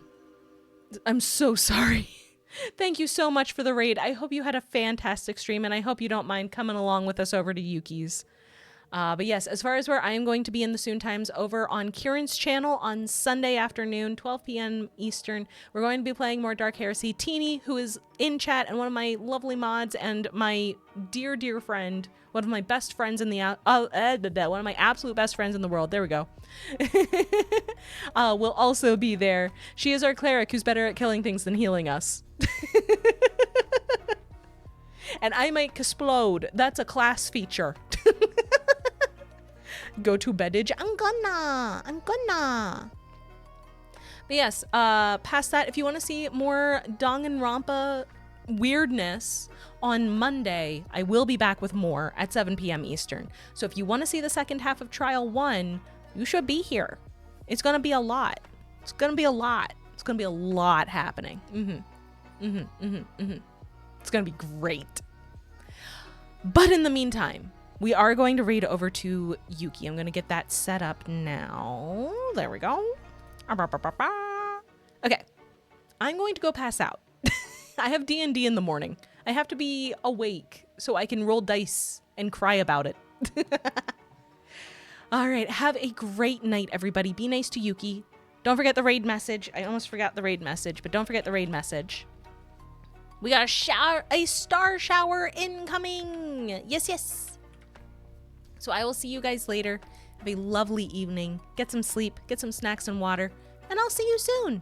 so sorry. Thank you so much for the raid. I hope you had a fantastic stream, and I hope you don't mind coming along with us over to Yuki's. But yes, as far as where I am going to be in the soon times, over on Kieran's channel on Sunday afternoon, 12 p.m. Eastern, we're going to be playing more Dark Heresy. Teeny, who is in chat and one of my lovely mods and my dear, dear friend, one of my best friends in the, one of my absolute best friends in the world. There we go. Will also be there. She is our cleric who's better at killing things than healing us. And I might explode. That's a class feature. Go to beddage. I'm gonna. But yes, past that, if you want to see more DanganRonpa weirdness on Monday, I will be back with more at 7 p.m. Eastern. So if you want to see the second half of Trial 1, you should be here. It's gonna be a lot. It's gonna be a lot. It's gonna be a lot happening. It's gonna be great. But in the meantime, we are going to raid over to Yuki. I'm going to get that set up now. There we go. Okay. I'm going to go pass out. I have D&D in the morning. I have to be awake so I can roll dice and cry about it. All right. Have a great night, everybody. Be nice to Yuki. Don't forget the raid message. I almost forgot the raid message, but don't forget the raid message. We got a star shower incoming. Yes, yes. So I will see you guys later. Have a lovely evening. Get some sleep, get some snacks and water, and I'll see you soon.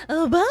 Bye.